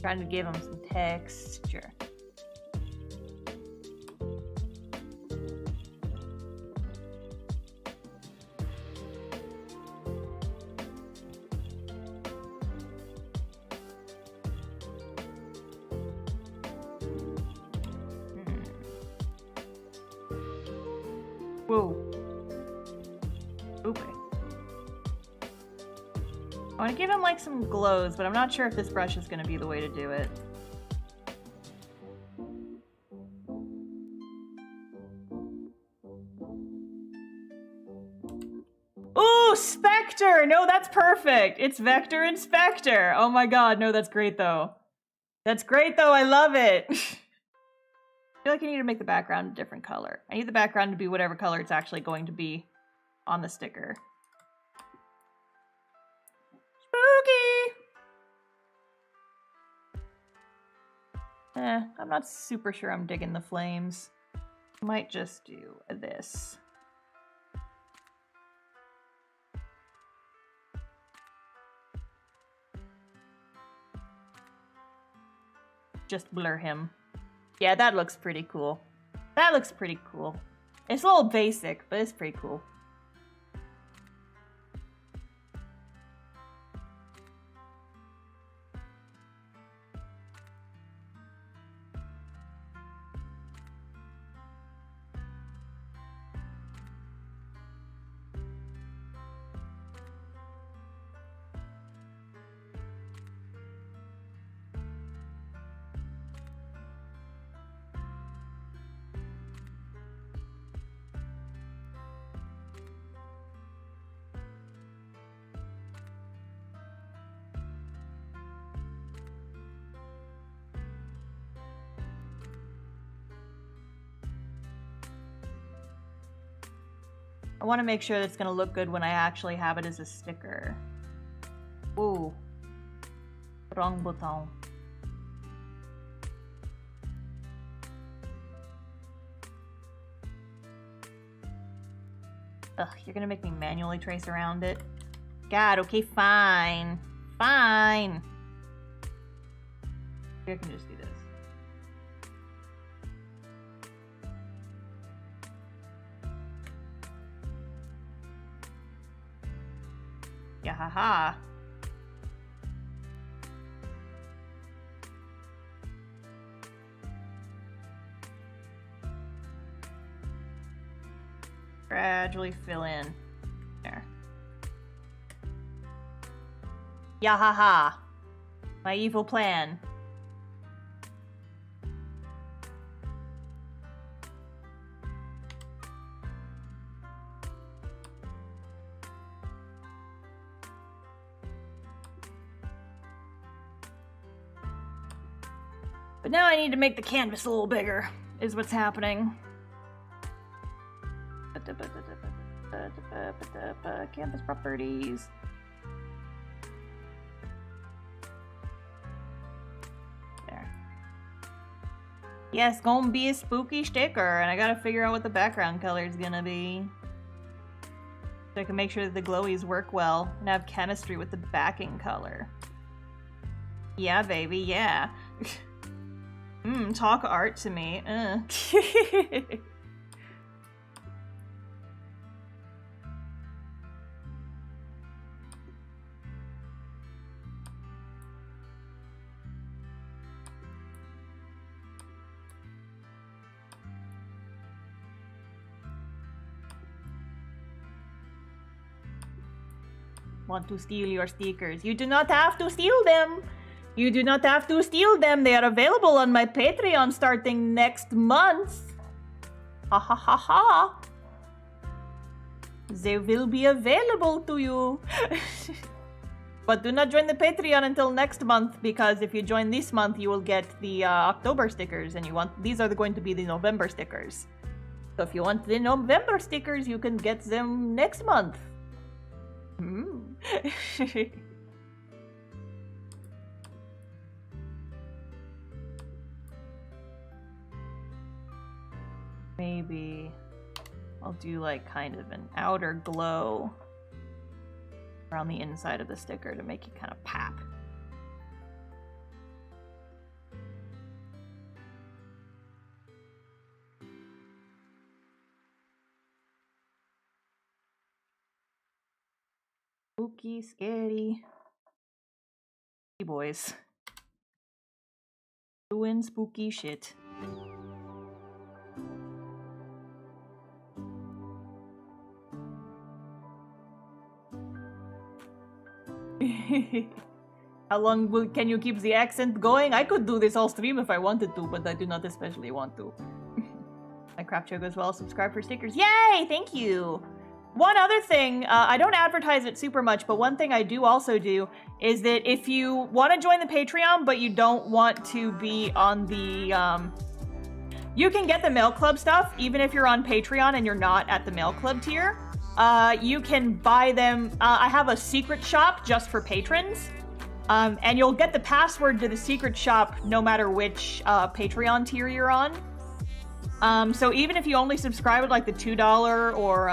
Trying to give him some texture. Whoa. Oopie. I want to give him like some glows, but I'm not sure if this brush is going to be the way to do it. Ooh, Spectre! No, that's perfect! It's Vector and Spectre! Oh my god, no, that's great though. That's great though, I love it! I feel like I need to make the background a different color. I need the background to be whatever color it's actually going to be on the sticker. I'm not super sure I'm digging the flames. Might just do this. just blur him. Yeah, that looks pretty cool. That looks pretty cool. It's a little basic, but it's pretty cool. I want to make sure that's going to look good when I actually have it as a sticker. Ooh. Wrong button. Ugh, you're going to make me manually trace around it. God, okay, fine. Fine. I can just do this. Yeah, haha. Gradually fill in. There. Yeah, haha. My evil plan. But now I need to make the canvas a little bigger, is what's happening. Canvas properties. There. Yes, gonna be a spooky sticker, and I gotta figure out what the background color is gonna be. So I can make sure that the glowies work well and have chemistry with the backing color. Yeah, baby, yeah. Talk art to me. Want to steal your stickers? You do not have to steal them! You do not have to steal them. They are available on my Patreon starting next month. Ha ha ha ha. They will be available to you. But do not join the Patreon until next month, because if you join this month, you will get the October stickers, and these are going to be the November stickers. So if you want the November stickers, you can get them next month. Maybe I'll do like kind of an outer glow around the inside of the sticker to make it kind of pop. Spooky, scary. Hey boys. Doing spooky shit. How long can you keep the accent going? I could do this all stream if I wanted to, but I do not especially want to. My craft show goes well. Subscribe for stickers. Yay! Thank you! One other thing, I don't advertise it super much, but one thing I do also do is that if you want to join the Patreon, but you don't want to be on the, you can get the Mail Club stuff, even if you're on Patreon and you're not at the Mail Club tier. You can buy them. I have a secret shop just for patrons. And you'll get the password to the secret shop no matter which Patreon tier you're on. So even if you only subscribe with like the $2 or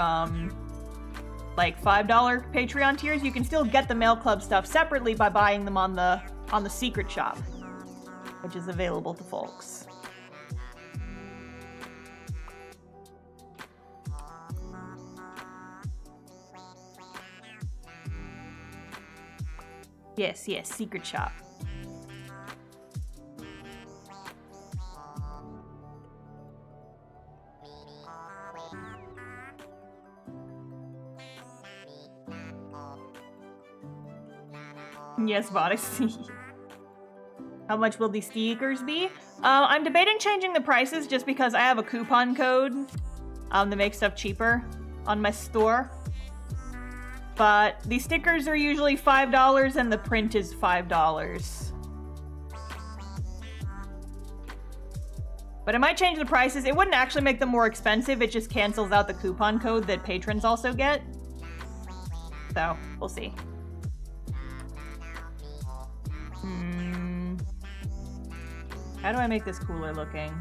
like $5 Patreon tiers, you can still get the Mail Club stuff separately by buying them on the secret shop. which is available to folks. Yes, yes, secret shop. Yes, Odyssey. How much will these stickers be? I'm debating changing the prices just because I have a coupon code that makes stuff cheaper on my store. But these stickers are usually $5 and the print is $5. But I might change the prices. It wouldn't actually make them more expensive, it just cancels out the coupon code that patrons also get. So, we'll see. How do I make this cooler looking?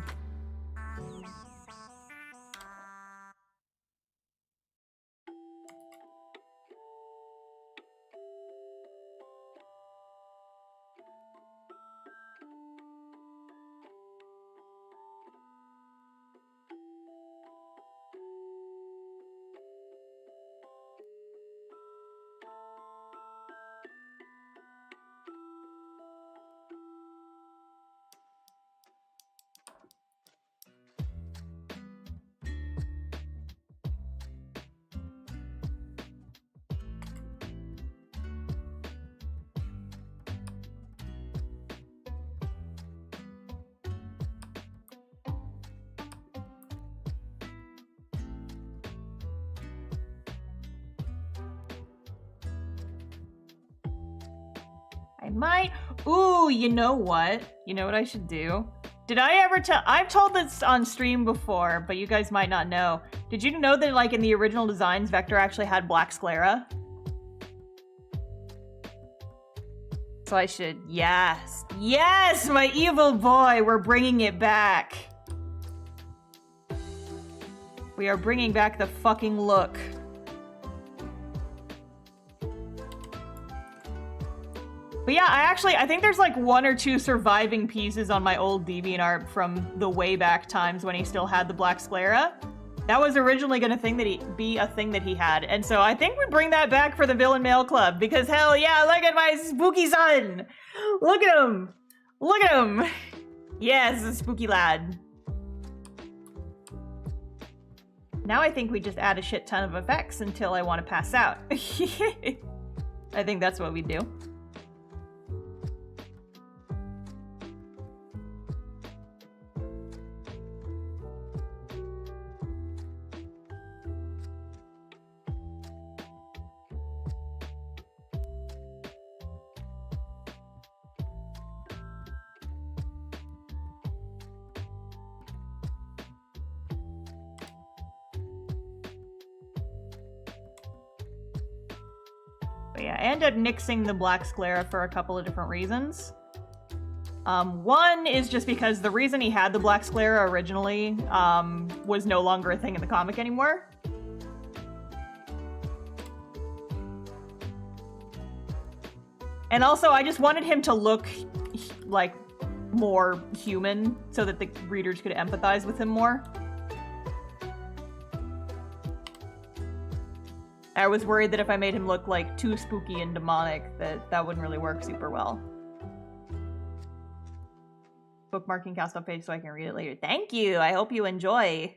Might. Ooh, you know what? You know what I should do? Did I ever tell? I've told this on stream before, but you guys might not know. Did you know that, like, in the original designs, Vector actually had black sclera? So I should. Yes. Yes, my evil boy. We're bringing it back. We are bringing back the fucking look. But yeah, I think there's like 1 or 2 surviving pieces on my old DeviantArt from the way back times when he still had the black sclera. That was originally going to be a thing that he had. And so I think we bring that back for the Villain Mail Club because hell yeah, look at my spooky son. Look at him. Look at him. Yes, a spooky lad. Now I think we just add a shit ton of effects until I want to pass out. I think that's what we do. Yeah, I ended up nixing the black sclera for a couple of different reasons. One is just because the reason he had the black sclera originally was no longer a thing in the comic anymore. And also, I just wanted him to look like more human so that the readers could empathize with him more. I was worried that if I made him look like too spooky and demonic, that wouldn't really work super well. Bookmarking Castoff page so I can read it later. Thank you! I hope you enjoy.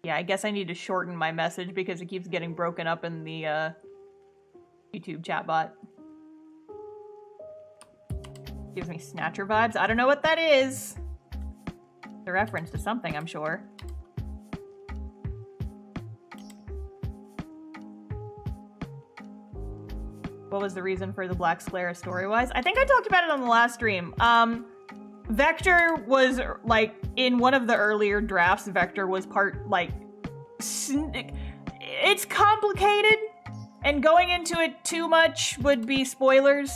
Yeah, I guess I need to shorten my message because it keeps getting broken up in the YouTube chatbot. Gives me Snatcher vibes. I don't know what that is. It's a reference to something, I'm sure. What was the reason for the black sclera story-wise? I think I talked about it on the last stream. Vector was, like, in one of the earlier drafts, Vector was part, like, it's complicated, and going into it too much would be spoilers.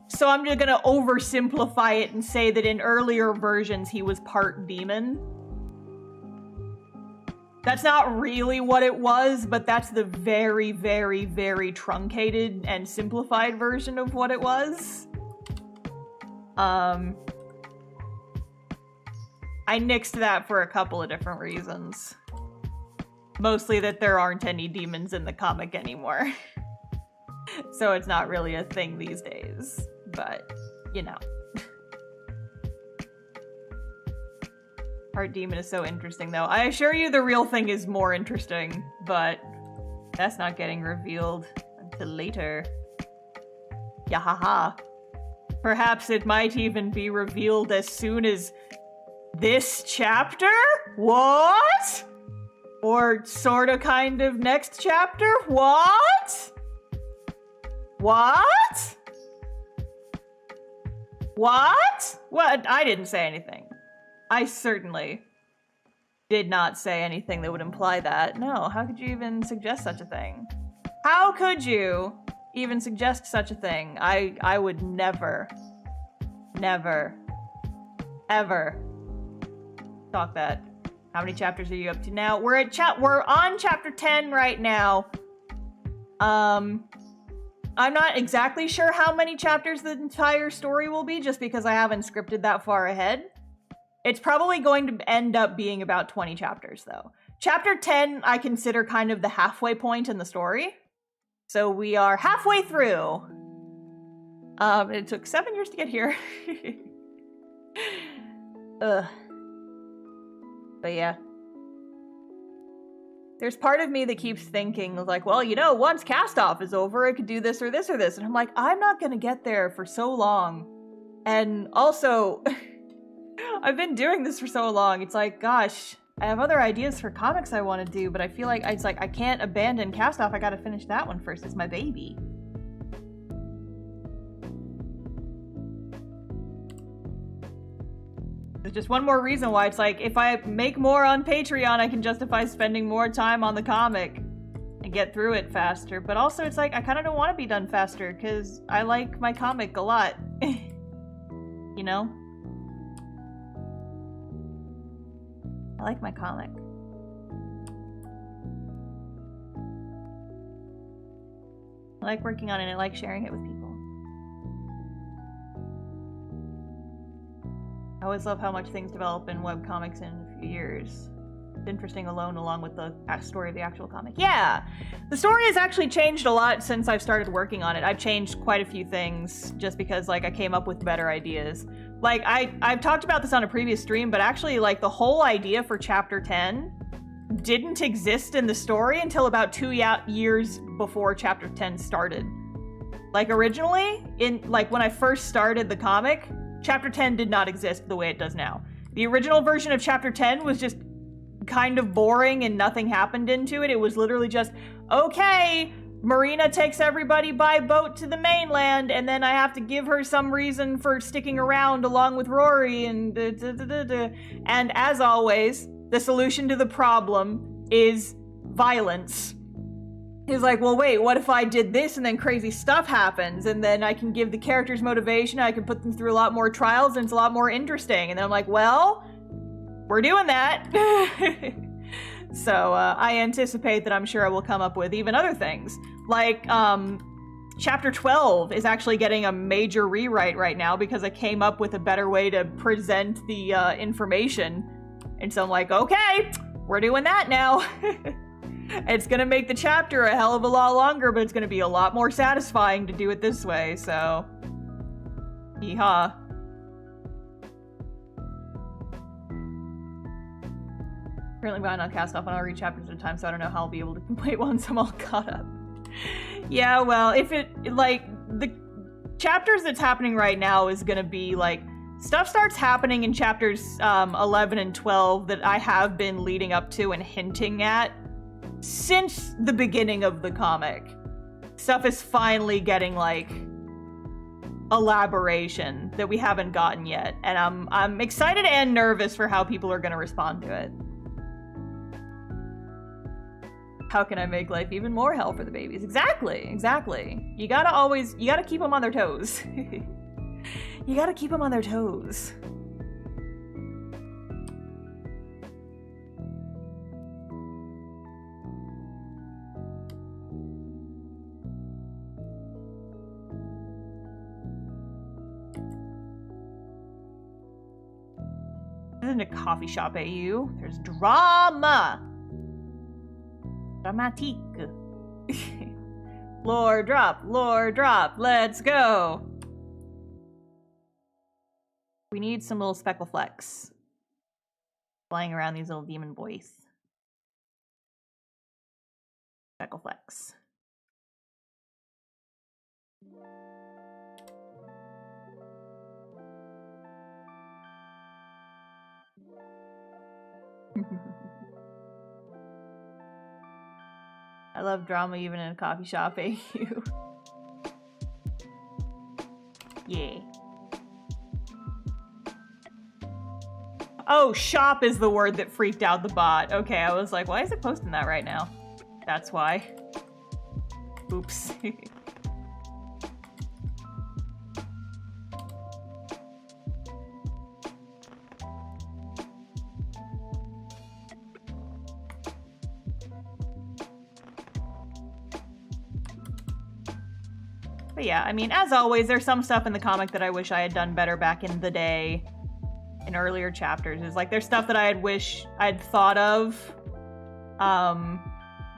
So I'm just gonna oversimplify it and say that in earlier versions he was part demon. That's not really what it was, but that's the very, very, very truncated and simplified version of what it was. I nixed that for a couple of different reasons. Mostly that there aren't any demons in the comic anymore. So it's not really a thing these days, but, you know. Heart demon is so interesting, though. I assure you the real thing is more interesting, but that's not getting revealed until later. Yahaha. Perhaps it might even be revealed as soon as this chapter? What? Or sorta kind of next chapter? What? What? What? What? I didn't say anything. I certainly did not say anything that would imply that. No, how could you even suggest such a thing? How could you even suggest such a thing? I would never, ever talk that. How many chapters are you up to now? We're on chapter 10 right now. I'm not exactly sure how many chapters the entire story will be, just because I haven't scripted that far ahead. It's probably going to end up being about 20 chapters, though. Chapter 10, I consider kind of the halfway point in the story. So we are halfway through. It took 7 years to get here. Ugh. But yeah. There's part of me that keeps thinking, like, well, you know, once Castoff is over, it could do this or this or this. And I'm like, I'm not gonna get there for so long. And also... I've been doing this for so long. It's like, gosh, I have other ideas for comics I want to do, but I feel like it's like I can't abandon Castoff. I gotta finish that one first. It's my baby. There's just one more reason why it's like, if I make more on Patreon, I can justify spending more time on the comic and get through it faster. But also, it's like, I kind of don't want to be done faster because I like my comic a lot. You know? I like my comic. I like working on it and I like sharing it with people. I always love how much things develop in webcomics in a few years. It's interesting along with the story of the actual comic. Yeah! The story has actually changed a lot since I've started working on it. I've changed quite a few things just because, like, I came up with better ideas. Like, I've talked about this on a previous stream, but actually, like, the whole idea for Chapter 10 didn't exist in the story until about 2 years before Chapter 10 started. Like, originally, when I first started the comic, Chapter 10 did not exist the way it does now. The original version of Chapter 10 was just kind of boring and nothing happened into it. It was literally just, okay, Marina takes everybody by boat to the mainland, and then I have to give her some reason for sticking around along with Rory, and And as always, the solution to the problem is violence. He's like, well, wait, what if I did this and then crazy stuff happens, and then I can give the characters motivation, I can put them through a lot more trials, and it's a lot more interesting. And then I'm like, well, we're doing that. So I anticipate that I'm sure I will come up with even other things. Like, Chapter 12 is actually getting a major rewrite right now because I came up with a better way to present the information. And so I'm like, okay, we're doing that now. It's gonna make the chapter a hell of a lot longer, but it's gonna be a lot more satisfying to do it this way, so... Yeehaw. Currently behind on Castoff, and I'll read chapters at a time, so I don't know how I'll be able to complete once I'm all caught up. Yeah, well, if the chapters that's happening right now is gonna be, like, stuff starts happening in chapters 11 and 12 that I have been leading up to and hinting at since the beginning of the comic. Stuff is finally getting, like, elaboration that we haven't gotten yet, and I'm excited and nervous for how people are gonna respond to it. How can I make life even more hell for the babies? Exactly. You gotta keep them on their toes. You gotta keep them on their toes. even a coffee shop at you. There's drama. Dramatique. Lore drop, let's go. We need some little speckle flecks flying around these little demon boys. Speckle flecks. I love drama even in a coffee shop, AU. Yeah. Oh, shop is the word that freaked out the bot. Okay, I was like, why is it posting that right now? That's why. Oops. But yeah, I mean, as always, there's some stuff in the comic that I wish I had done better back in the day, in earlier chapters. It's like, there's stuff that I had thought of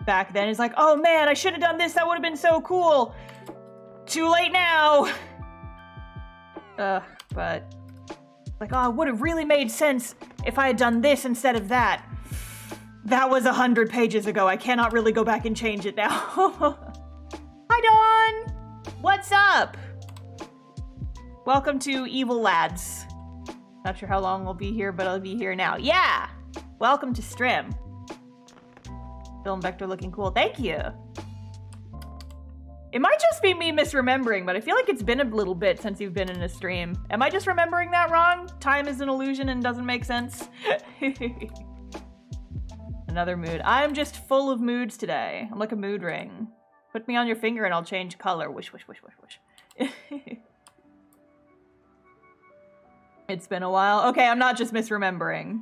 back then. It's like, oh man, I should have done this, that would have been so cool. Too late now. But like, oh, it would have really made sense if I had done this instead of that. That was 100 pages ago. I cannot really go back and change it now. Hi, Dawn! What's up? Welcome to Evil Lads. Not sure how long we'll be here, but I'll be here now. Yeah! Welcome to Strim. Film vector looking cool. Thank you. It might just be me misremembering, but I feel like it's been a little bit since you've been in a stream. Am I just remembering that wrong? Time is an illusion and doesn't make sense. Another mood. I'm just full of moods today. I'm like a mood ring. Put me on your finger and I'll change color. Wish, wish, wish, wish, wish. It's been a while. Okay, I'm not just misremembering.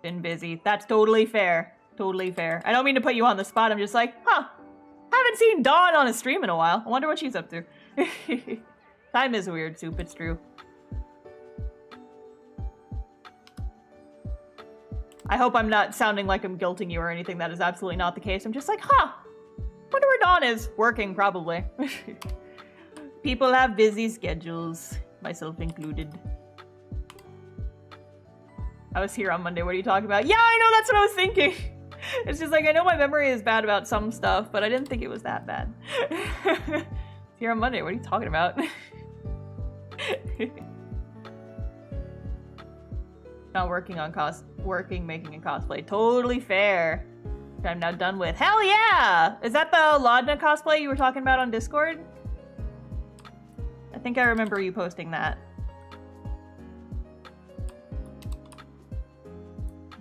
Been busy. That's totally fair. Totally fair. I don't mean to put you on the spot. I'm just like, huh. Haven't seen Dawn on a stream in a while. I wonder what she's up to. Time is weird, Soup. It's true. I hope I'm not sounding like I'm guilting you or anything. That is absolutely not the case. I'm just like, huh. Wonder where Dawn is. Working, probably. People have busy schedules, myself included. I was here on Monday. What are you talking about? Yeah, I know. That's what I was thinking. It's just like, I know my memory is bad about some stuff, but I didn't think it was that bad. Here on Monday. What are you talking about? Not working on making a cosplay. Totally fair. I'm now done with. Hell yeah! Is that the Laudna cosplay you were talking about on Discord? I think I remember you posting that.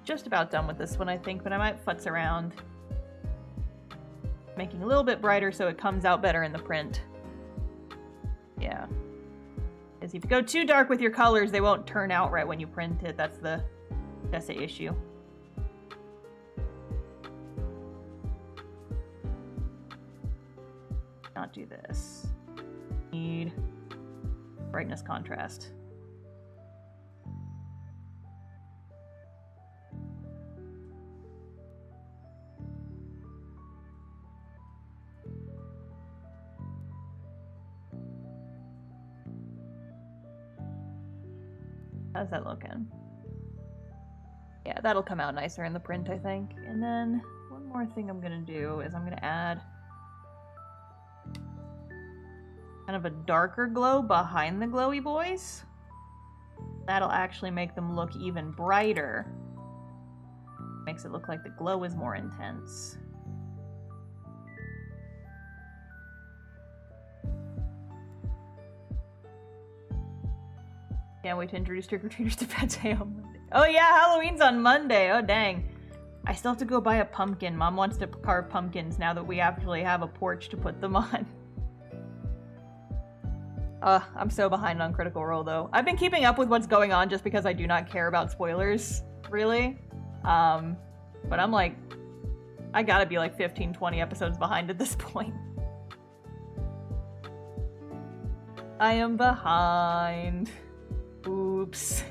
Just about done with this one, I think, but I might futz around. Making a little bit brighter so it comes out better in the print. Yeah. Because if you go too dark with your colors, they won't turn out right when you print it. That's the issue. Not do this. Need brightness contrast. How's that looking? Yeah, that'll come out nicer in the print, I think. And then one more thing I'm gonna do is I'm gonna add kind of a darker glow behind the glowy boys. That'll actually make them look even brighter. Makes it look like the glow is more intense. Can't wait to introduce trick-or-treaters to Pet Day on Monday. Oh yeah, Halloween's on Monday. Oh dang. I still have to go buy a pumpkin. Mom wants to carve pumpkins now that we actually have a porch to put them on. I'm so behind on Critical Role though. I've been keeping up with what's going on just because I do not care about spoilers, really. But I'm like, I gotta be like 15, 20 episodes behind at this point. I am behind. Oops.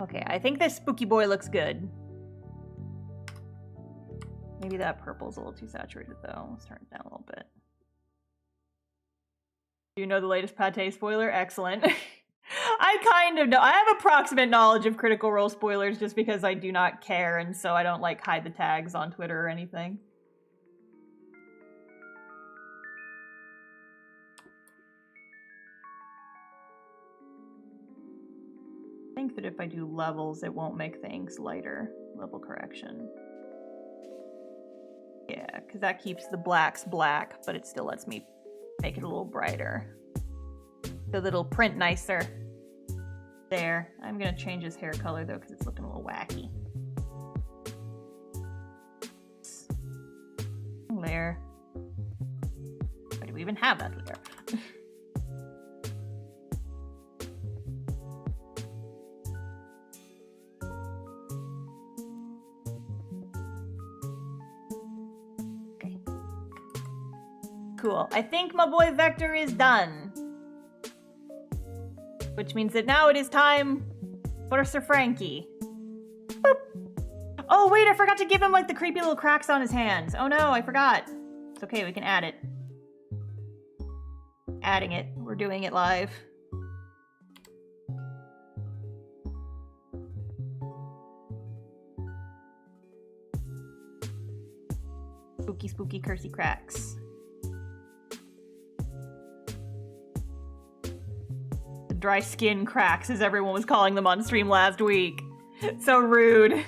Okay, I think this spooky boy looks good. Maybe that purple's a little too saturated though. Let's turn it down a little bit. Do you know the latest Pate spoiler? Excellent. I kind of know. I have approximate knowledge of Critical Role spoilers just because I do not care, and so I don't like hide the tags on Twitter or anything. I think that if I do levels, it won't make things lighter. Level correction. Yeah, because that keeps the blacks black, but it still lets me make it a little brighter. So that it'll print nicer. There. I'm gonna change his hair color though, because it's looking a little wacky. Layer. Why do we even have that layer? Okay. Cool. I think my boy Vector is done. Which means that now it is time for Sir Frankie. Boop. Oh wait, I forgot to give him like the creepy little cracks on his hands. Oh no, I forgot. It's okay, we can add it. Adding it. We're doing it live. Spooky, spooky, cursey cracks. Dry skin cracks, as everyone was calling them on stream last week. So rude.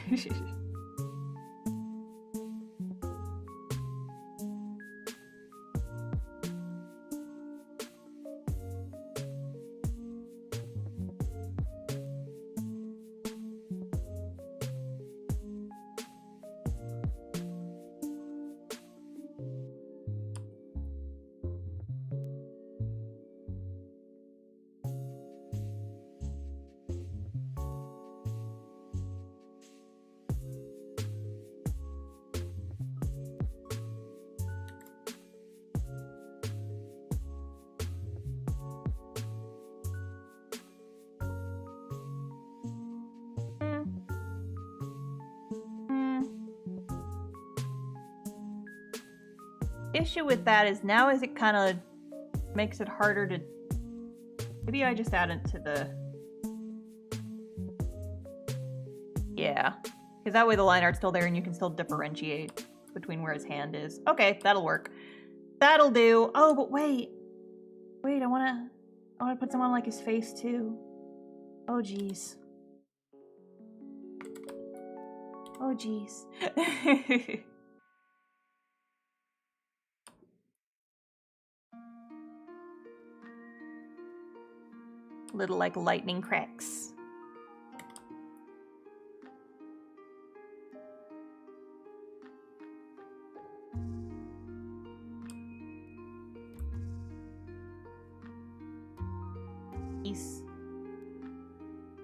Issue with that is now as it kind of makes it harder to... Maybe I just add it to the... Yeah. Because that way the line art's still there and you can still differentiate between where his hand is. Okay, that'll work. That'll do. Oh, but wait. Wait, I wanna put some on like his face too. Oh, jeez. Oh, jeez. Little like lightning cracks.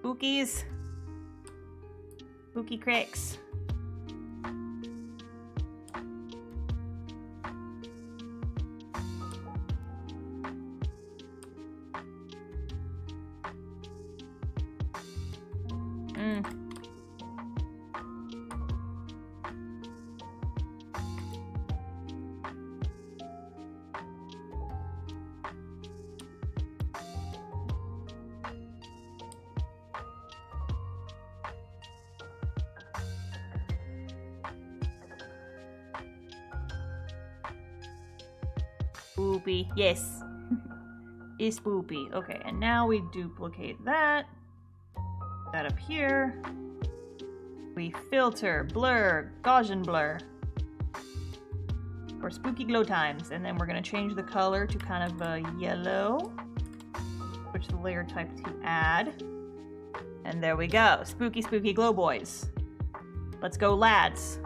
Spookies. Spooky cracks. Spoopy. Yes. Is spoopy. Okay, and now we duplicate that. That up here. We filter, blur, Gaussian blur. For spooky glow times. And then we're gonna change the color to kind of a yellow. Switch the layer type to add. And there we go. Spooky, spooky glow boys. Let's go, lads.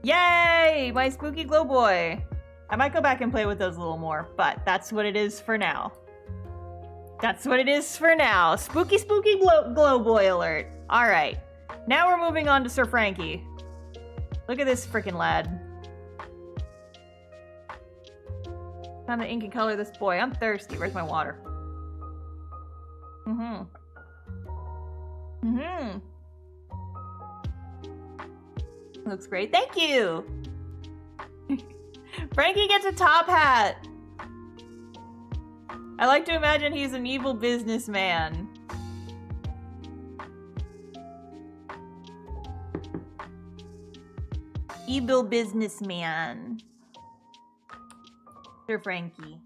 Yay! My spooky glow boy. I might go back and play with those a little more, but that's what it is for now. That's what it is for now. Spooky, spooky glow boy alert. All right. Now we're moving on to Sir Frankie. Look at this freaking lad. Time to ink and color this boy. I'm thirsty. Where's my water? Mm-hmm. Looks great. Thank you! Frankie gets a top hat! I like to imagine he's an evil businessman. Evil businessman. Sir Frankie.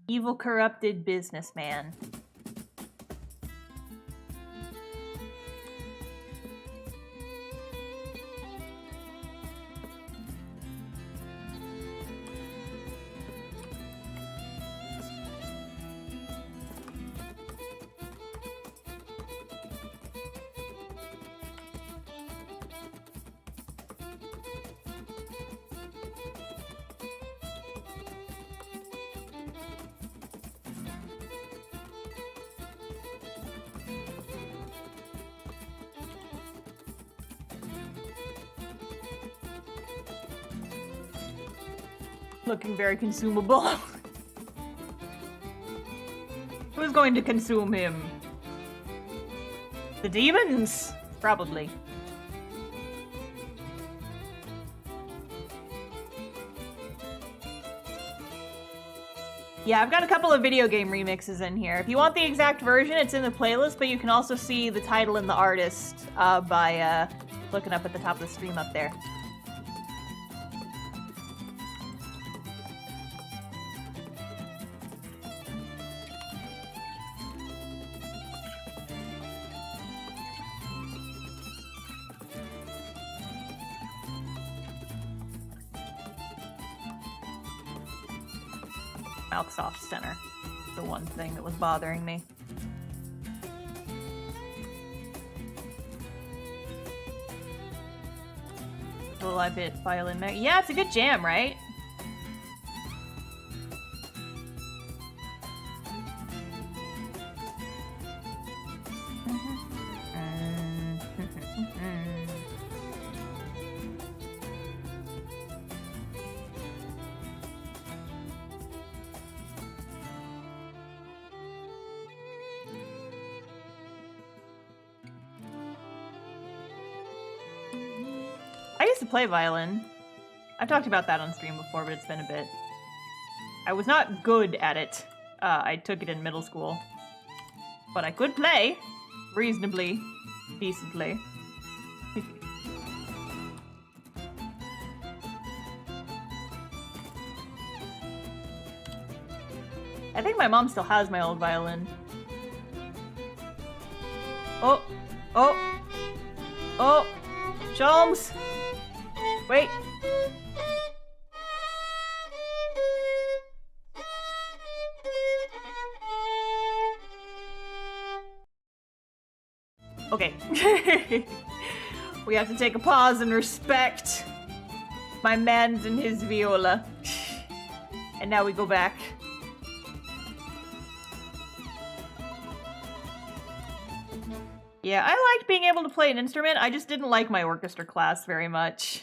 Evil corrupted businessman. Looking very consumable. Who's going to consume him? The demons? Probably. Yeah, I've got a couple of video game remixes in here. If you want the exact version, it's in the playlist, but you can also see the title and the artist by looking up at the top of the stream up there. Castoff center. The one thing that was bothering me. Will I bit violin? Yeah, it's a good jam, right? I used to play violin. I've talked about that on stream before, but it's been a bit. I was not good at it. I took it in middle school. But I could play. Reasonably. Decently. I think my mom still has my old violin. Oh! Oh! Oh! Sholmes! Wait. Okay. We have to take a pause and respect my man's and his viola. And now we go back. Yeah, I liked being able to play an instrument. I just didn't like my orchestra class very much.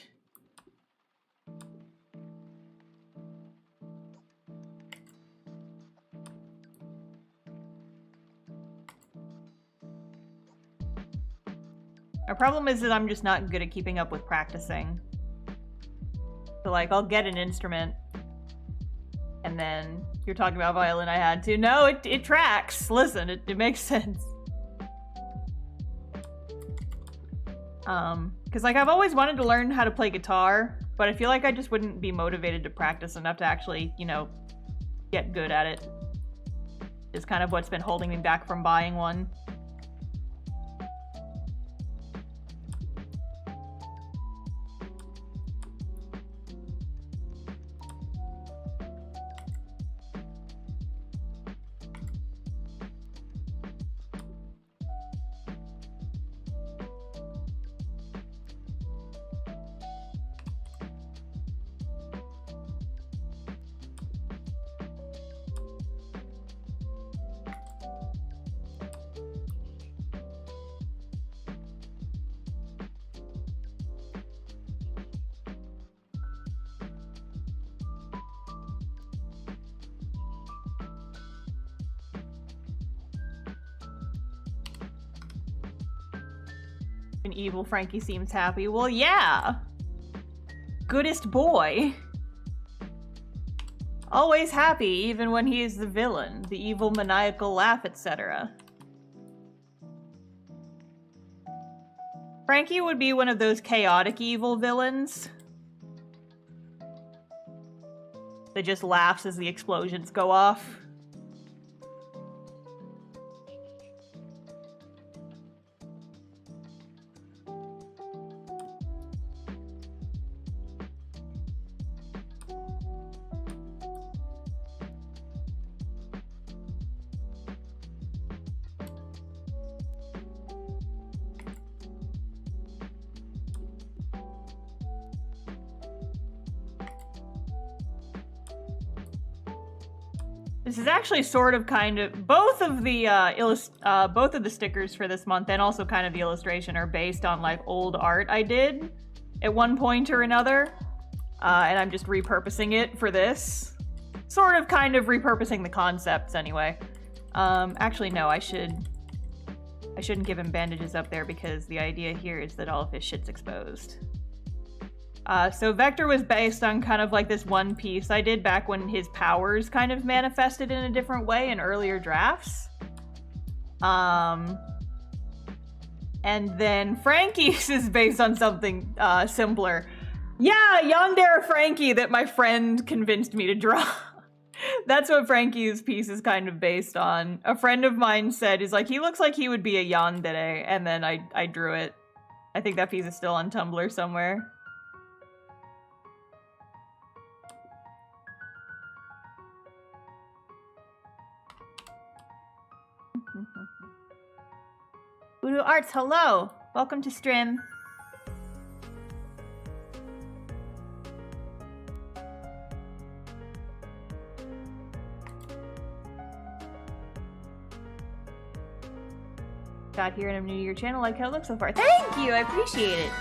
My problem is that I'm just not good at keeping up with practicing. So like, I'll get an instrument, and then you're talking about violin, I had to. No, it tracks. Listen, it makes sense. Because like, I've always wanted to learn how to play guitar, but I feel like I just wouldn't be motivated to practice enough to actually, you know, get good at it. Is kind of what's been holding me back from buying one. An evil Frankie seems happy. Well, yeah. Goodest boy. Always happy, even when he is the villain. The evil maniacal laugh, etc. Frankie would be one of those chaotic evil villains that just laughs as the explosions go off. This is actually sort of kind of both of the stickers for this month and also kind of the illustration are based on like old art I did at one point or another, and I'm just repurposing it for this. Sort of kind of repurposing the concepts anyway. Actually no, I shouldn't give him bandages up there because the idea here is that all of his shit's exposed. So Vector was based on kind of like this one piece I did back when his powers kind of manifested in a different way in earlier drafts. And then Frankie's is based on something simpler. Yeah, Yandere Frankie that my friend convinced me to draw. That's what Frankie's piece is kind of based on. A friend of mine said, he's like, he looks like he would be a yandere, and then I drew it. I think that piece is still on Tumblr somewhere. Voodoo Arts, hello! Welcome to stream. Got here and I'm new to your channel, like how it looks so far. Thank you, I appreciate it.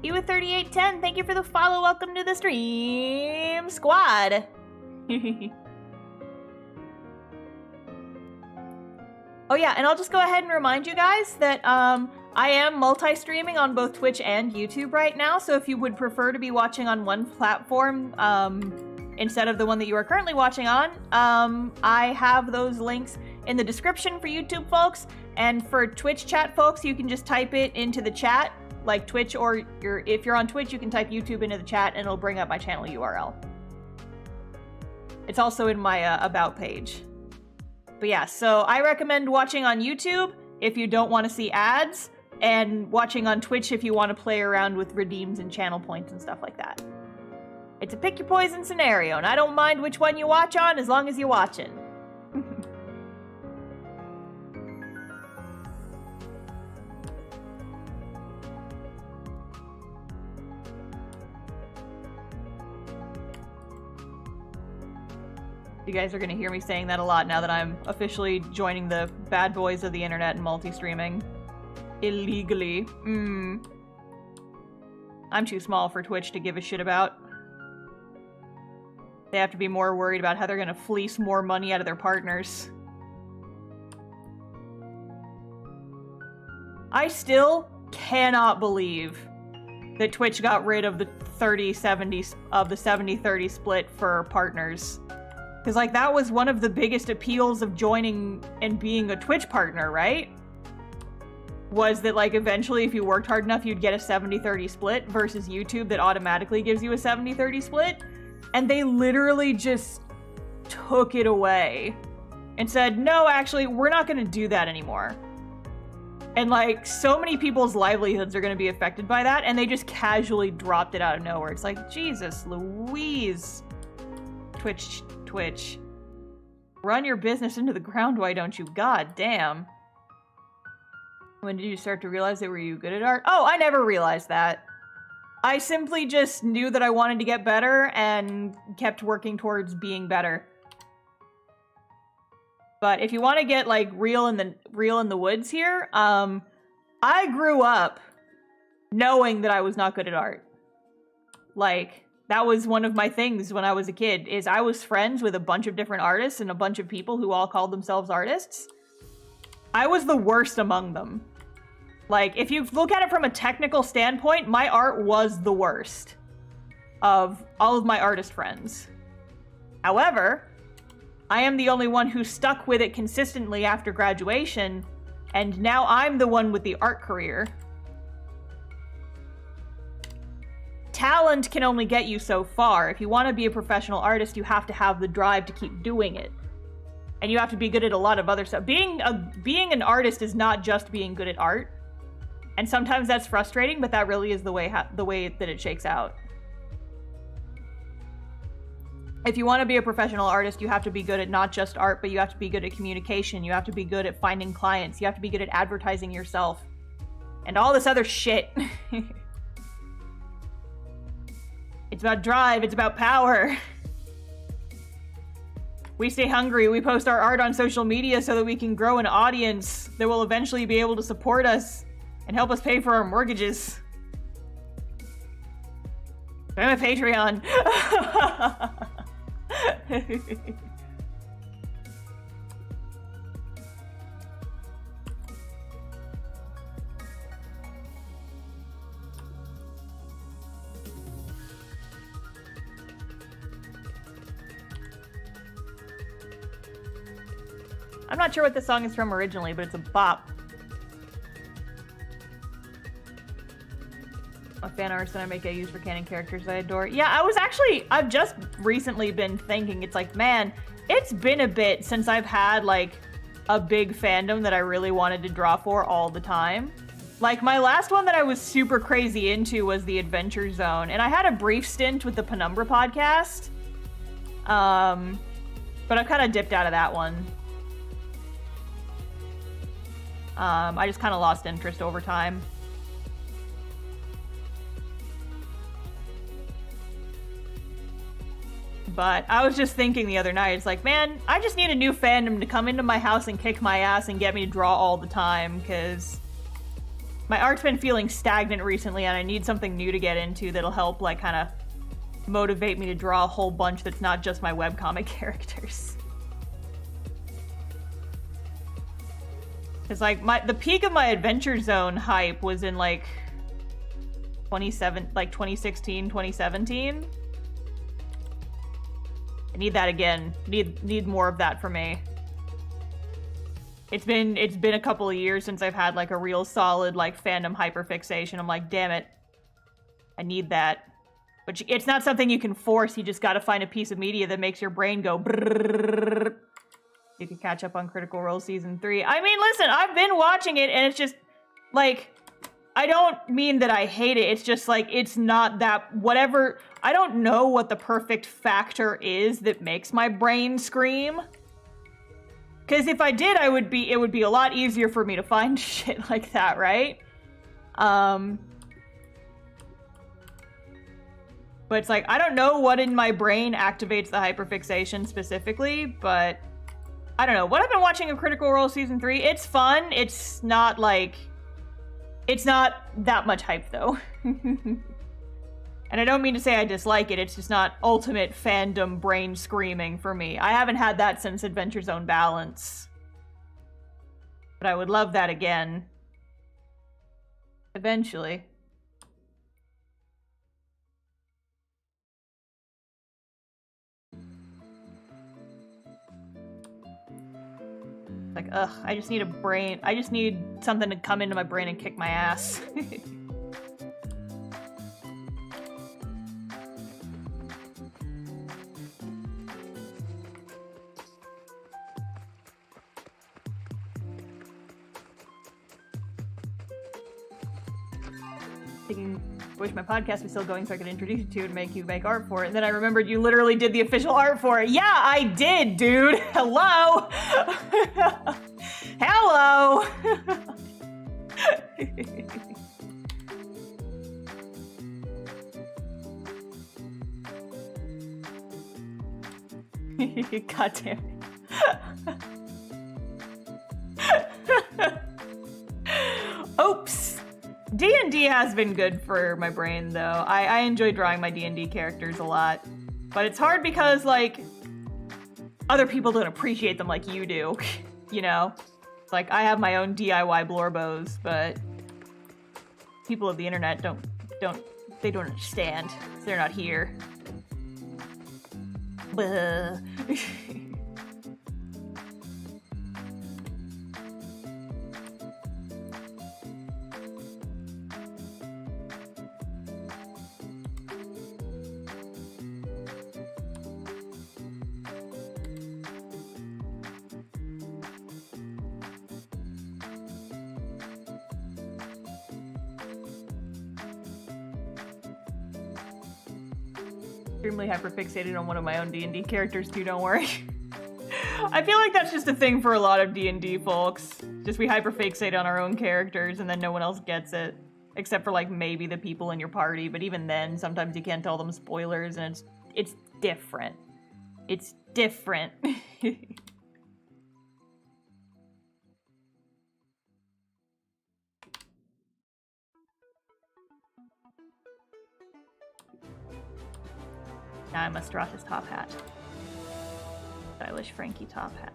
You with 3810, thank you for the follow. Welcome to the stream squad. Oh yeah, and I'll just go ahead and remind you guys that I am multi-streaming on both Twitch and YouTube right now, so if you would prefer to be watching on one platform instead of the one that you are currently watching on, I have those links in the description for YouTube folks, and for Twitch chat folks, you can just type it into the chat, like Twitch, or if you're on Twitch, you can type YouTube into the chat and it'll bring up my channel URL. It's also in my About page. But yeah, so I recommend watching on YouTube if you don't want to see ads, and watching on Twitch if you want to play around with redeems and channel points and stuff like that. It's a pick your poison scenario, and I don't mind which one you watch on as long as you're watching. You guys are gonna hear me saying that a lot now that I'm officially joining the bad boys of the internet and multi-streaming. Illegally. I'm too small for Twitch to give a shit about. They have to be more worried about how they're gonna fleece more money out of their partners. I still cannot believe that Twitch got rid of the 70-30 split for partners. Because, like, that was one of the biggest appeals of joining and being a Twitch partner, right? Was that, like, eventually if you worked hard enough, you'd get a 70-30 split versus YouTube that automatically gives you a 70-30 split. And they literally just took it away and said, no, actually, we're not going to do that anymore. And, like, so many people's livelihoods are going to be affected by that, and they just casually dropped it out of nowhere. It's like, Jesus Louise. Twitch. Run your business into the ground, why don't you? God damn. When did you start to realize that were you good at art? Oh, I never realized that. I simply just knew that I wanted to get better and kept working towards being better. But if you want to get, like, real in the woods here, I grew up knowing that I was not good at art. Like, that was one of my things when I was a kid, is I was friends with a bunch of different artists and a bunch of people who all called themselves artists. I was the worst among them. Like, if you look at it from a technical standpoint, my art was the worst of all of my artist friends. However, I am the only one who stuck with it consistently after graduation, and now I'm the one with the art career. Talent can only get you so far. If you want to be a professional artist, you have to have the drive to keep doing it. And you have to be good at a lot of other stuff. Being an artist is not just being good at art. And sometimes that's frustrating, but that really is the way that it shakes out. If you want to be a professional artist, you have to be good at not just art, but you have to be good at communication. You have to be good at finding clients. You have to be good at advertising yourself. And all this other shit. It's about drive. It's about power. We stay hungry. We post our art on social media so that we can grow an audience that will eventually be able to support us and help us pay for our mortgages. I'm a Patreon. I'm not sure what this song is from originally, but it's a bop. A fan artist that I make, I use for canon characters I adore. Yeah, I've just recently been thinking, it's like, man, it's been a bit since I've had, like, a big fandom that I really wanted to draw for all the time. Like, my last one that I was super crazy into was the Adventure Zone, and I had a brief stint with the Penumbra podcast. But I've kind of dipped out of that one. I just kind of lost interest over time. But I was just thinking the other night, it's like, man, I just need a new fandom to come into my house and kick my ass and get me to draw all the time, because my art's been feeling stagnant recently and I need something new to get into that'll help, like, kind of motivate me to draw a whole bunch that's not just my webcomic characters. It's like, the peak of my Adventure Zone hype was in, like, 2016, 2017. I need that again. Need more of that for me. It's been a couple of years since I've had, like, a real solid, like, fandom hyper-fixation. I'm like, damn it. I need that. But it's not something you can force. You just gotta find a piece of media that makes your brain go brrrr. You can catch up on Critical Role Season 3. I mean, listen, I've been watching it, and it's just, like, I don't mean that I hate it. It's just, like, it's not that, whatever, I don't know what the perfect factor is that makes my brain scream. Because if I did, it would be a lot easier for me to find shit like that, right? But it's like, I don't know what in my brain activates the hyperfixation specifically, but I don't know. What I've been watching of Critical Role Season 3, it's fun. It's not, like, it's not that much hype, though. And I don't mean to say I dislike it, it's just not ultimate fandom brain screaming for me. I haven't had that since Adventure Zone Balance. But I would love that again. Eventually. Like, ugh, I just need a brain. I just need something to come into my brain and kick my ass. Thinking, wish my podcast was still going so I could introduce you to it and make you make art for it. And then I remembered you literally did the official art for it. Yeah, I did, dude. Hello. Hello. God damn it. Oops. D&D has been good for my brain, though. I enjoy drawing my D&D characters a lot. But it's hard because, like, other people don't appreciate them like you do. You know? It's like, I have my own DIY Blorbos, but people of the internet don't understand. They're not here. Buh. Extremely hyper-fixated on one of my own D&D characters too, don't worry. I feel like that's just a thing for a lot of D&D folks. Just we hyper-fixate on our own characters and then no one else gets it. Except for like maybe the people in your party, but even then sometimes you can't tell them spoilers and it's different. It's different. Now I must drop his top hat. Stylish Frankie top hat.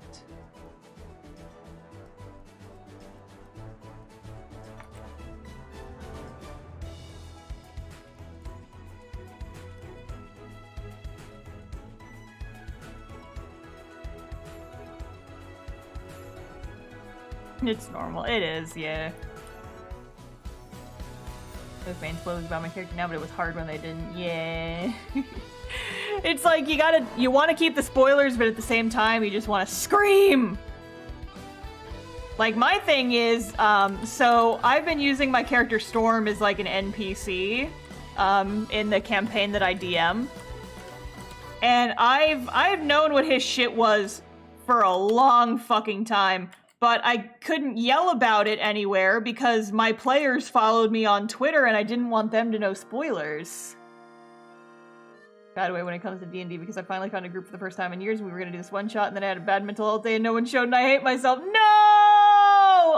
It's normal. It is, yeah. Those main spoilers about my character now, but it was hard when they didn't. Yeah. It's like you want to keep the spoilers, but at the same time, you just want to scream. Like my thing is, so I've been using my character Storm as like an NPC, in the campaign that I DM, and I've known what his shit was for a long fucking time, but I couldn't yell about it anywhere because my players followed me on Twitter, and I didn't want them to know spoilers. Bad way when it comes to D&D because I finally found a group for the first time in years. We were gonna do this one shot and then I had a bad mental health day and no one showed and I hate myself. No!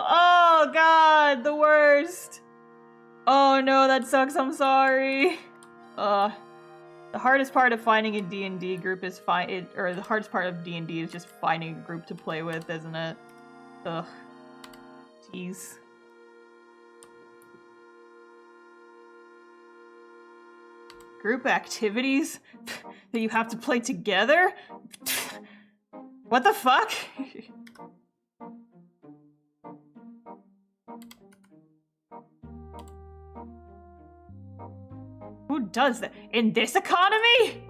Oh god, the worst. Oh no, that sucks, I'm sorry. The hardest part of finding a D&D group is the hardest part of D&D is just finding a group to play with, isn't it? Ugh. Jeez. Group activities that you have to play together? What the fuck? Who does that? In this economy?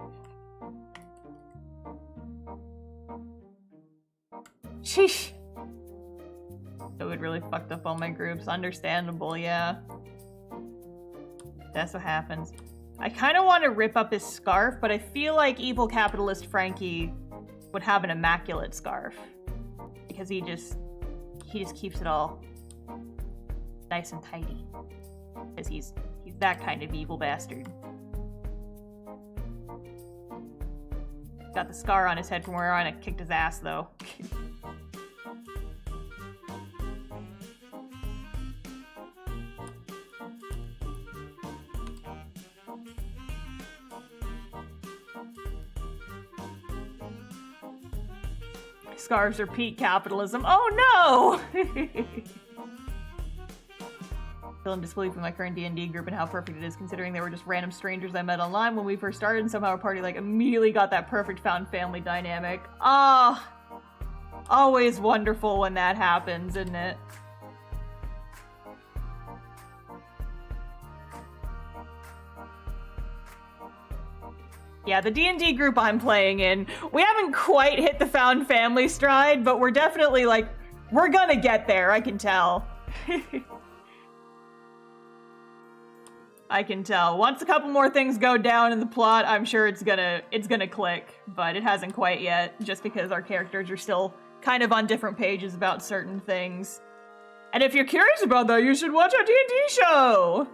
Sheesh. So it really fucked up all my groups. Understandable, yeah. That's what happens. I kind of want to rip up his scarf, but I feel like evil capitalist Frankie would have an immaculate scarf. Because he just keeps it all nice and tidy. Because he's that kind of evil bastard. Got the scar on his head from where I kicked his ass, though. Scarves are peak capitalism. Oh no! Still in disbelief with my current D&D group and how perfect it is, considering they were just random strangers I met online when we first started, and somehow our party like immediately got that perfect found family dynamic. Ah, always wonderful when that happens, isn't it? Yeah, the D&D group I'm playing in, we haven't quite hit the found family stride, but we're definitely like, we're gonna get there, I can tell. I can tell. Once a couple more things go down in the plot, I'm sure it's gonna click, but it hasn't quite yet, just because our characters are still kind of on different pages about certain things. And if you're curious about that, you should watch our D&D show!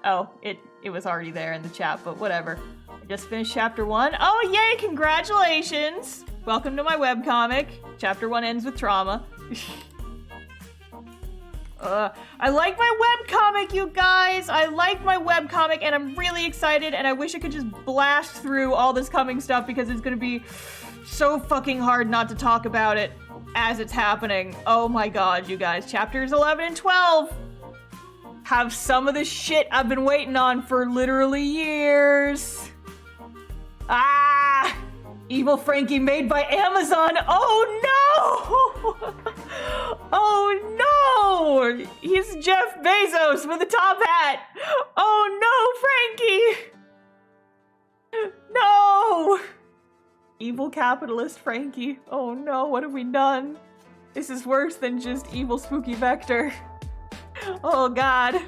Oh, it was already there in the chat, but whatever. I just finished chapter 1. Oh, yay, congratulations! Welcome to my webcomic. Chapter 1 ends with trauma. I like my webcomic, you guys! I like my webcomic, and I'm really excited, and I wish I could just blast through all this coming stuff because it's gonna be so fucking hard not to talk about it as it's happening. Oh my god, you guys. Chapters 11 and 12! have some of the shit I've been waiting on for literally years. Ah! Evil Frankie made by Amazon. Oh no! Oh no! He's Jeff Bezos with a top hat. Oh no, Frankie! No! Evil capitalist Frankie. Oh no, what have we done? This is worse than just evil spooky Vector. Oh god.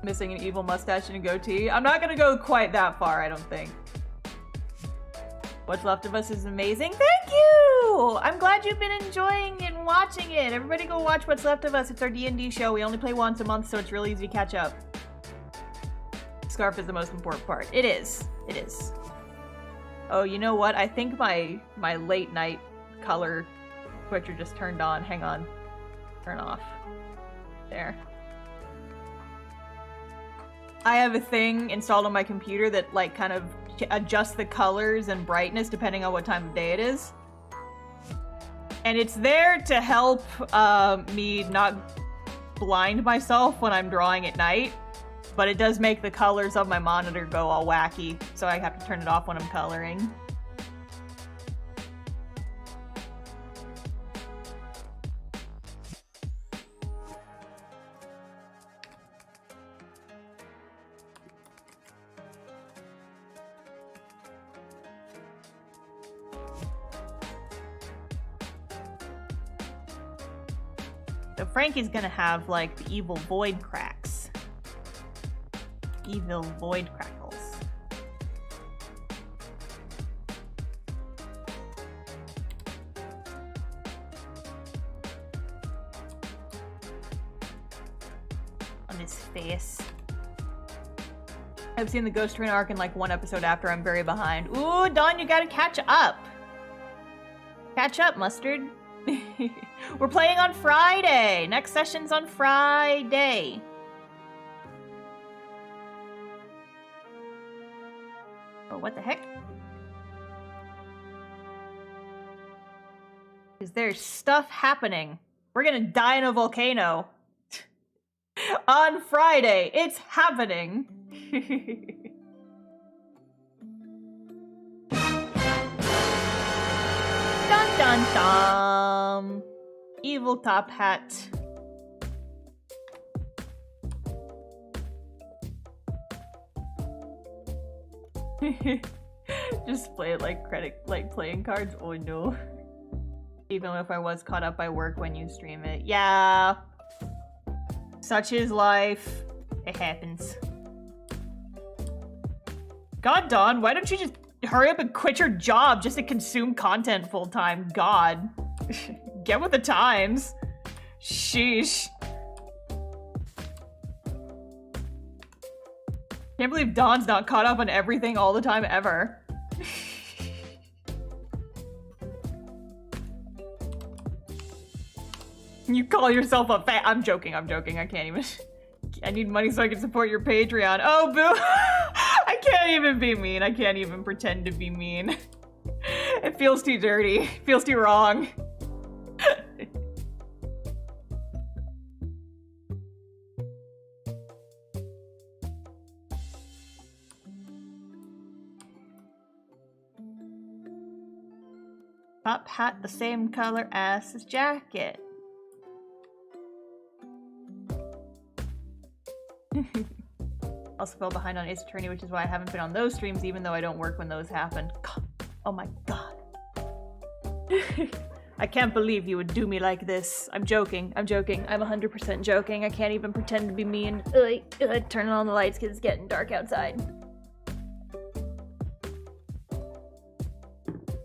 Missing an evil mustache and a goatee. I'm not gonna go quite that far, I don't think. What's Left of Us is amazing. Thank you! I'm glad you've been enjoying and watching it. Everybody go watch What's Left of Us. It's our D&D show. We only play once a month, so it's really easy to catch up. Scarf is the most important part. It is. It is. Oh, you know what? I think my late night color switcher just turned on. Hang on. Turn off. There. I have a thing installed on my computer that like kind of adjusts the colors and brightness depending on what time of day it is. And it's there to help me not blind myself when I'm drawing at night. But it does make the colors of my monitor go all wacky, so I have to turn it off when I'm coloring. So Frankie's gonna have, like, the evil void cracks. Evil void crackles. On his face. I've seen the Ghost Train arc in like one episode after. I'm very behind. Ooh, Dawn, you gotta catch up. Catch up, Mustard. We're playing on Friday. Next session's on Friday. Oh, what the heck? Is there stuff happening? We're gonna die in a volcano. On Friday. It's happening. Dun dun dun. Evil top hat. Just play it like playing cards. Oh no. Even if I was caught up by work when you stream it. Yeah. Such is life. It happens. God, Dawn, why don't you just hurry up and quit your job just to consume content full time? God. Get with the times. Sheesh. Can't believe Dawn's not caught up on everything all the time ever. You call yourself a fan? I'm joking, I can't even. I need money so I can support your Patreon. Oh, boo! I can't even be mean. I can't even pretend to be mean. It feels too dirty. It feels too wrong. Top hat the same color as his jacket. Also fell behind on Ace Attorney, which is why I haven't been on those streams, even though I don't work when those happen. God. Oh my god. I can't believe you would do me like this. I'm joking. I'm 100% joking. I can't even pretend to be mean. Turning on the lights because it's getting dark outside.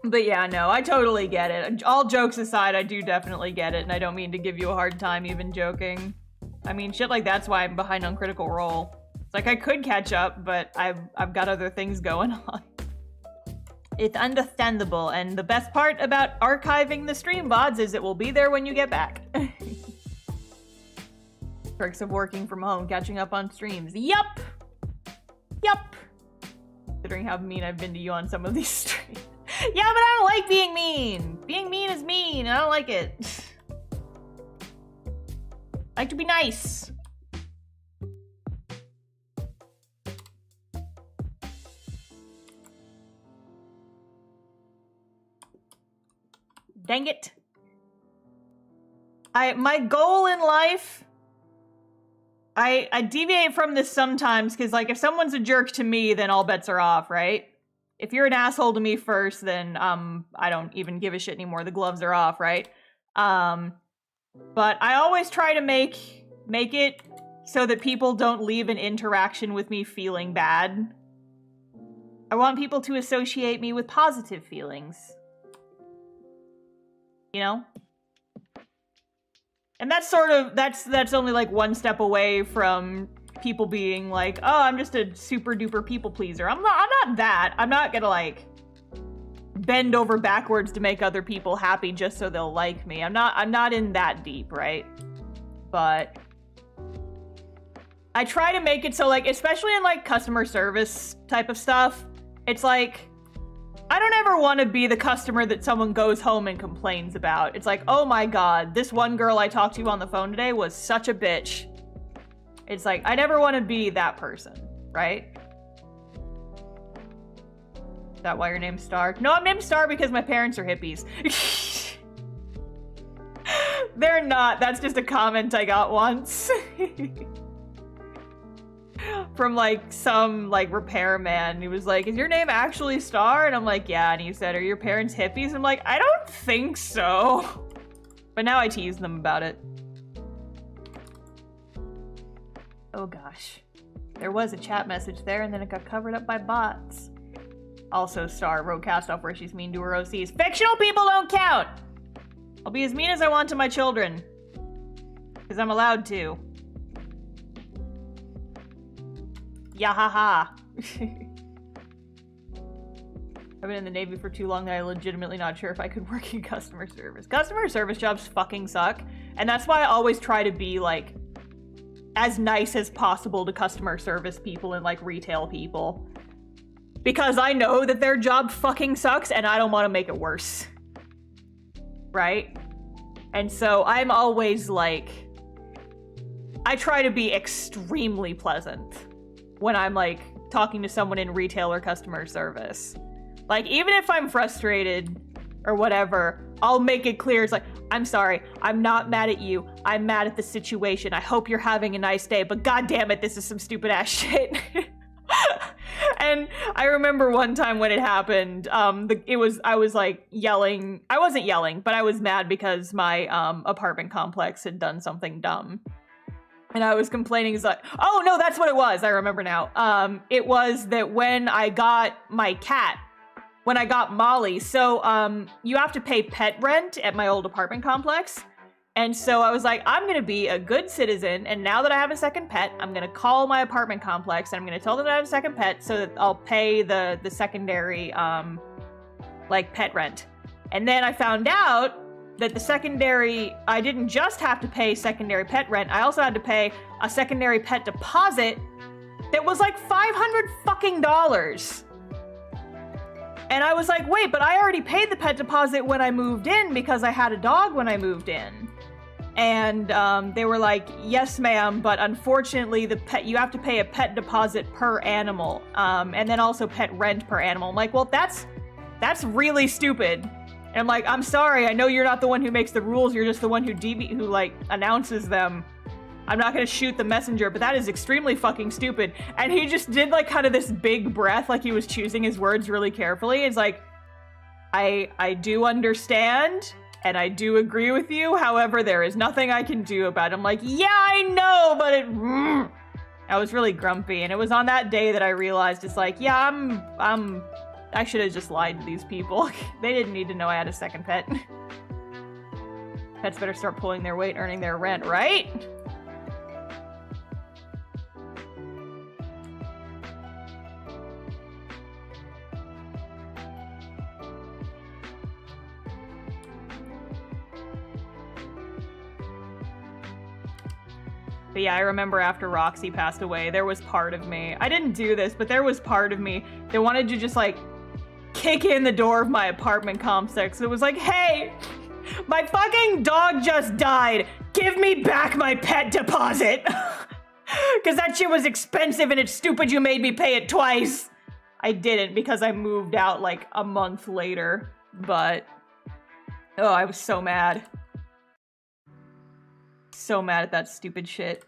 But yeah, no, I totally get it. All jokes aside, I do definitely get it, and I don't mean to give you a hard time even joking. I mean, shit like that's why I'm behind on Critical Role. It's like I could catch up, but I've got other things going on. It's understandable, and the best part about archiving the stream VODs is it will be there when you get back. Perks of working from home, catching up on streams. Yup! Yup! Considering how mean I've been to you on some of these streams. Yeah, but I don't like being mean. Being mean is mean. I don't like it. I like to be nice. Dang it. My goal in life, I deviate from this sometimes because, like, if someone's a jerk to me, then all bets are off, right? If you're an asshole to me first, then I don't even give a shit anymore. The gloves are off, right? But I always try to make it so that people don't leave an interaction with me feeling bad. I want people to associate me with positive feelings. You know? And that's sort of, that's only like one step away from people being like, oh, I'm just a super duper people pleaser. I'm not that. I'm not gonna like bend over backwards to make other people happy just so they'll like me. I'm not in that deep, right? But I try to make it so, like, especially in like customer service type of stuff, it's like, I don't ever want to be the customer that someone goes home and complains about. It's like, oh my god, this one girl I talked to on the phone today was such a bitch. It's like, I never want to be that person, right? Is that why your name's Star? No, I'm named Star because my parents are hippies. They're not. That's just a comment I got once. From like some like repairman. He was like, is your name actually Star? And I'm like, yeah. And he said, are your parents hippies? And I'm like, I don't think so. But now I tease them about it. Oh gosh. There was a chat message there and then it got covered up by bots. Also, Star wrote Castoff where she's mean to her OCs. Fictional people don't count! I'll be as mean as I want to my children. Because I'm allowed to. Yahaha. I've been in the Navy for too long that I'm legitimately not sure if I could work in customer service. Customer service jobs fucking suck. And that's why I always try to be like as nice as possible to customer service people and like retail people. Because I know that their job fucking sucks and I don't want to make it worse. Right? And so I'm always like, I try to be extremely pleasant when I'm like talking to someone in retail or customer service. Like, even if I'm frustrated or whatever, I'll make it clear. It's like, I'm sorry, I'm not mad at you. I'm mad at the situation. I hope you're having a nice day, but god damn it, this is some stupid ass shit. And I remember one time when it happened, I was like yelling. I wasn't yelling, but I was mad because my apartment complex had done something dumb. And I was complaining, it's like, oh no, that's what it was. I remember now. It was that when I got my cat, when I got Molly, so you have to pay pet rent at my old apartment complex. And so I was like, I'm gonna be a good citizen, and now that I have a second pet, I'm gonna call my apartment complex and I'm gonna tell them that I have a second pet so that I'll pay the secondary like pet rent. And then I found out that the secondary, I didn't just have to pay secondary pet rent, I also had to pay a secondary pet deposit that was like $500 fucking dollars. And I was like, wait, but I already paid the pet deposit when I moved in because I had a dog when I moved in. And they were like, yes, ma'am, but unfortunately you have to pay a pet deposit per animal, and then also pet rent per animal. I'm like, well, that's really stupid. And I'm like, I'm sorry, I know you're not the one who makes the rules, you're just the one who like announces them. I'm not gonna shoot the messenger, but that is extremely fucking stupid. And he just did like kind of this big breath, like he was choosing his words really carefully. It's like, I do understand, and I do agree with you, however, there is nothing I can do about it. I'm like, yeah, I know, but I was really grumpy, and it was on that day that I realized, it's like, yeah, I should have just lied to these people. They didn't need to know I had a second pet. Pets better start pulling their weight, earning their rent, right? But yeah, I remember after Roxy passed away, there was part of me, I didn't do this, but there was part of me that wanted to just like kick in the door of my apartment complex. It was like, hey, my fucking dog just died. Give me back my pet deposit. Because that shit was expensive and it's stupid you made me pay it twice. I didn't because I moved out like a month later. But, oh, I was so mad. So mad at that stupid shit.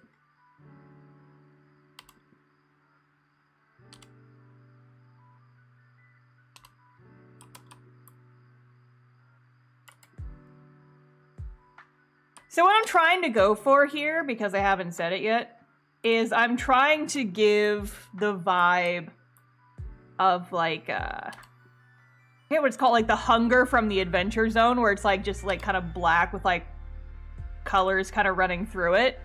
So what I'm trying to go for here, because I haven't said it yet, is I'm trying to give the vibe of like, I forget what it's called, like the hunger from the Adventure Zone, where it's like just like kind of black with like colors kind of running through it.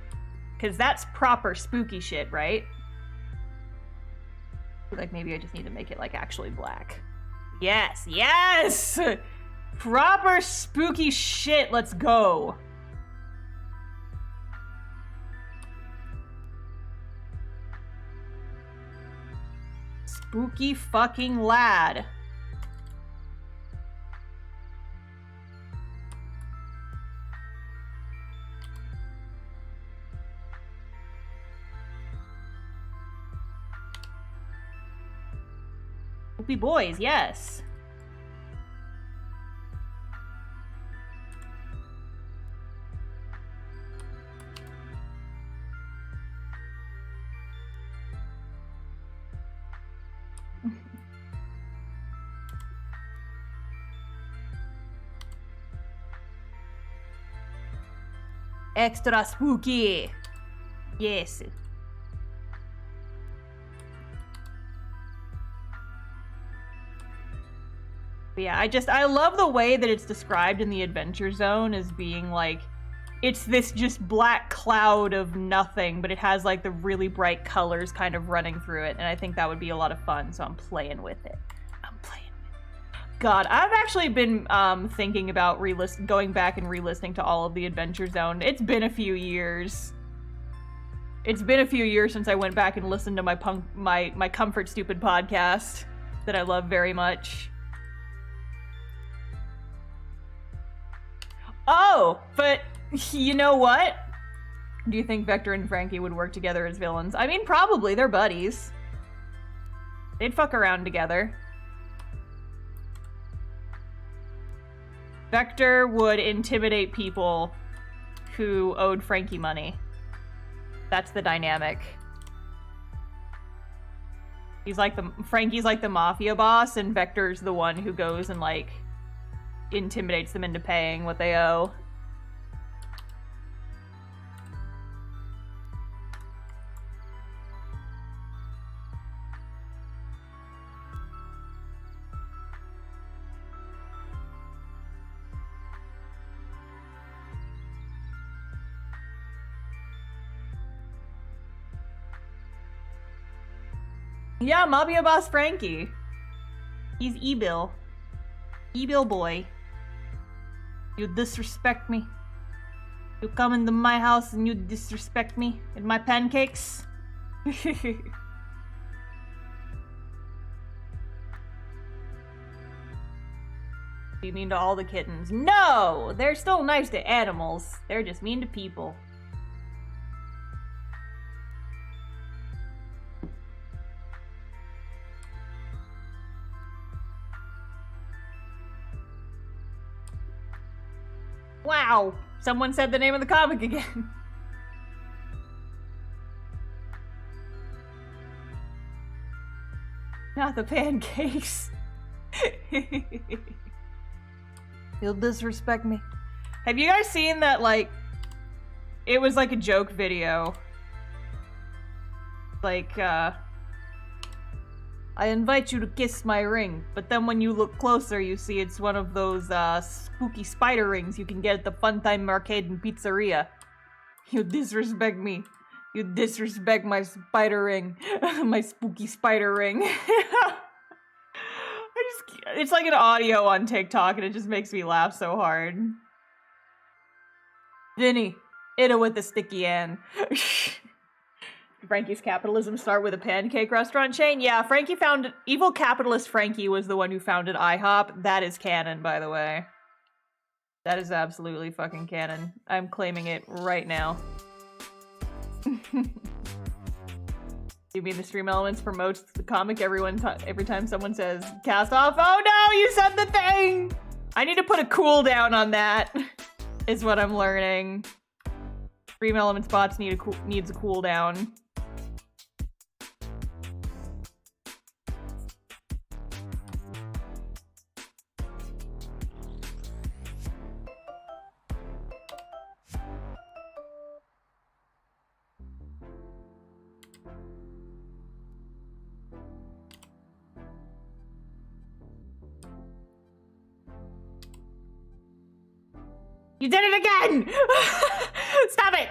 Because that's proper spooky shit, right? Like maybe I just need to make it like actually black. Yes, yes! Proper spooky shit, let's go. Spooky fucking lad. Spooky boys, yes. Extra spooky. Yes. But yeah, I love the way that it's described in the Adventure Zone as being like, it's this just black cloud of nothing, but it has like the really bright colors kind of running through it, and I think that would be a lot of fun, so I'm playing with it. God, I've actually been thinking about going back and re-listening to all of the Adventure Zone. It's been a few years. It's been a few years since I went back and listened to my Comfort Stupid podcast that I love very much. Oh, but you know what? Do you think Vector and Frankie would work together as villains? I mean, probably. They're buddies. They'd fuck around together. Vector would intimidate people who owed Frankie money. That's the dynamic. Frankie's like the mafia boss, and Vector's the one who goes and like intimidates them into paying what they owe. Yeah, Mafia Boss Frankie. He's E-Bill. E-Bill boy. You disrespect me. You come into my house and you disrespect me and my pancakes. You mean to all the kittens? No! They're still nice to animals. They're just mean to people. Wow! Someone said the name of the comic again. Not the pancakes. You'll disrespect me. Have you guys seen that, like, it was like a joke video? Like, I invite you to kiss my ring, but then when you look closer, you see it's one of those, spooky spider rings you can get at the Funtime Arcade and Pizzeria. You disrespect me. You disrespect my spider ring. My spooky spider ring. It's like an audio on TikTok, and it just makes me laugh so hard. Vinny, hit it with the sticky end. Frankie's capitalism start with a pancake restaurant chain? Yeah, Frankie founded... Evil capitalist Frankie was the one who founded IHOP. That is canon, by the way. That is absolutely fucking canon. I'm claiming it right now. You mean the stream elements promotes the comic every time someone says Castoff? Oh no, you said the thing! I need to put a cooldown on that, is what I'm learning. Stream element spots needs a cooldown. You did it again! Stop it!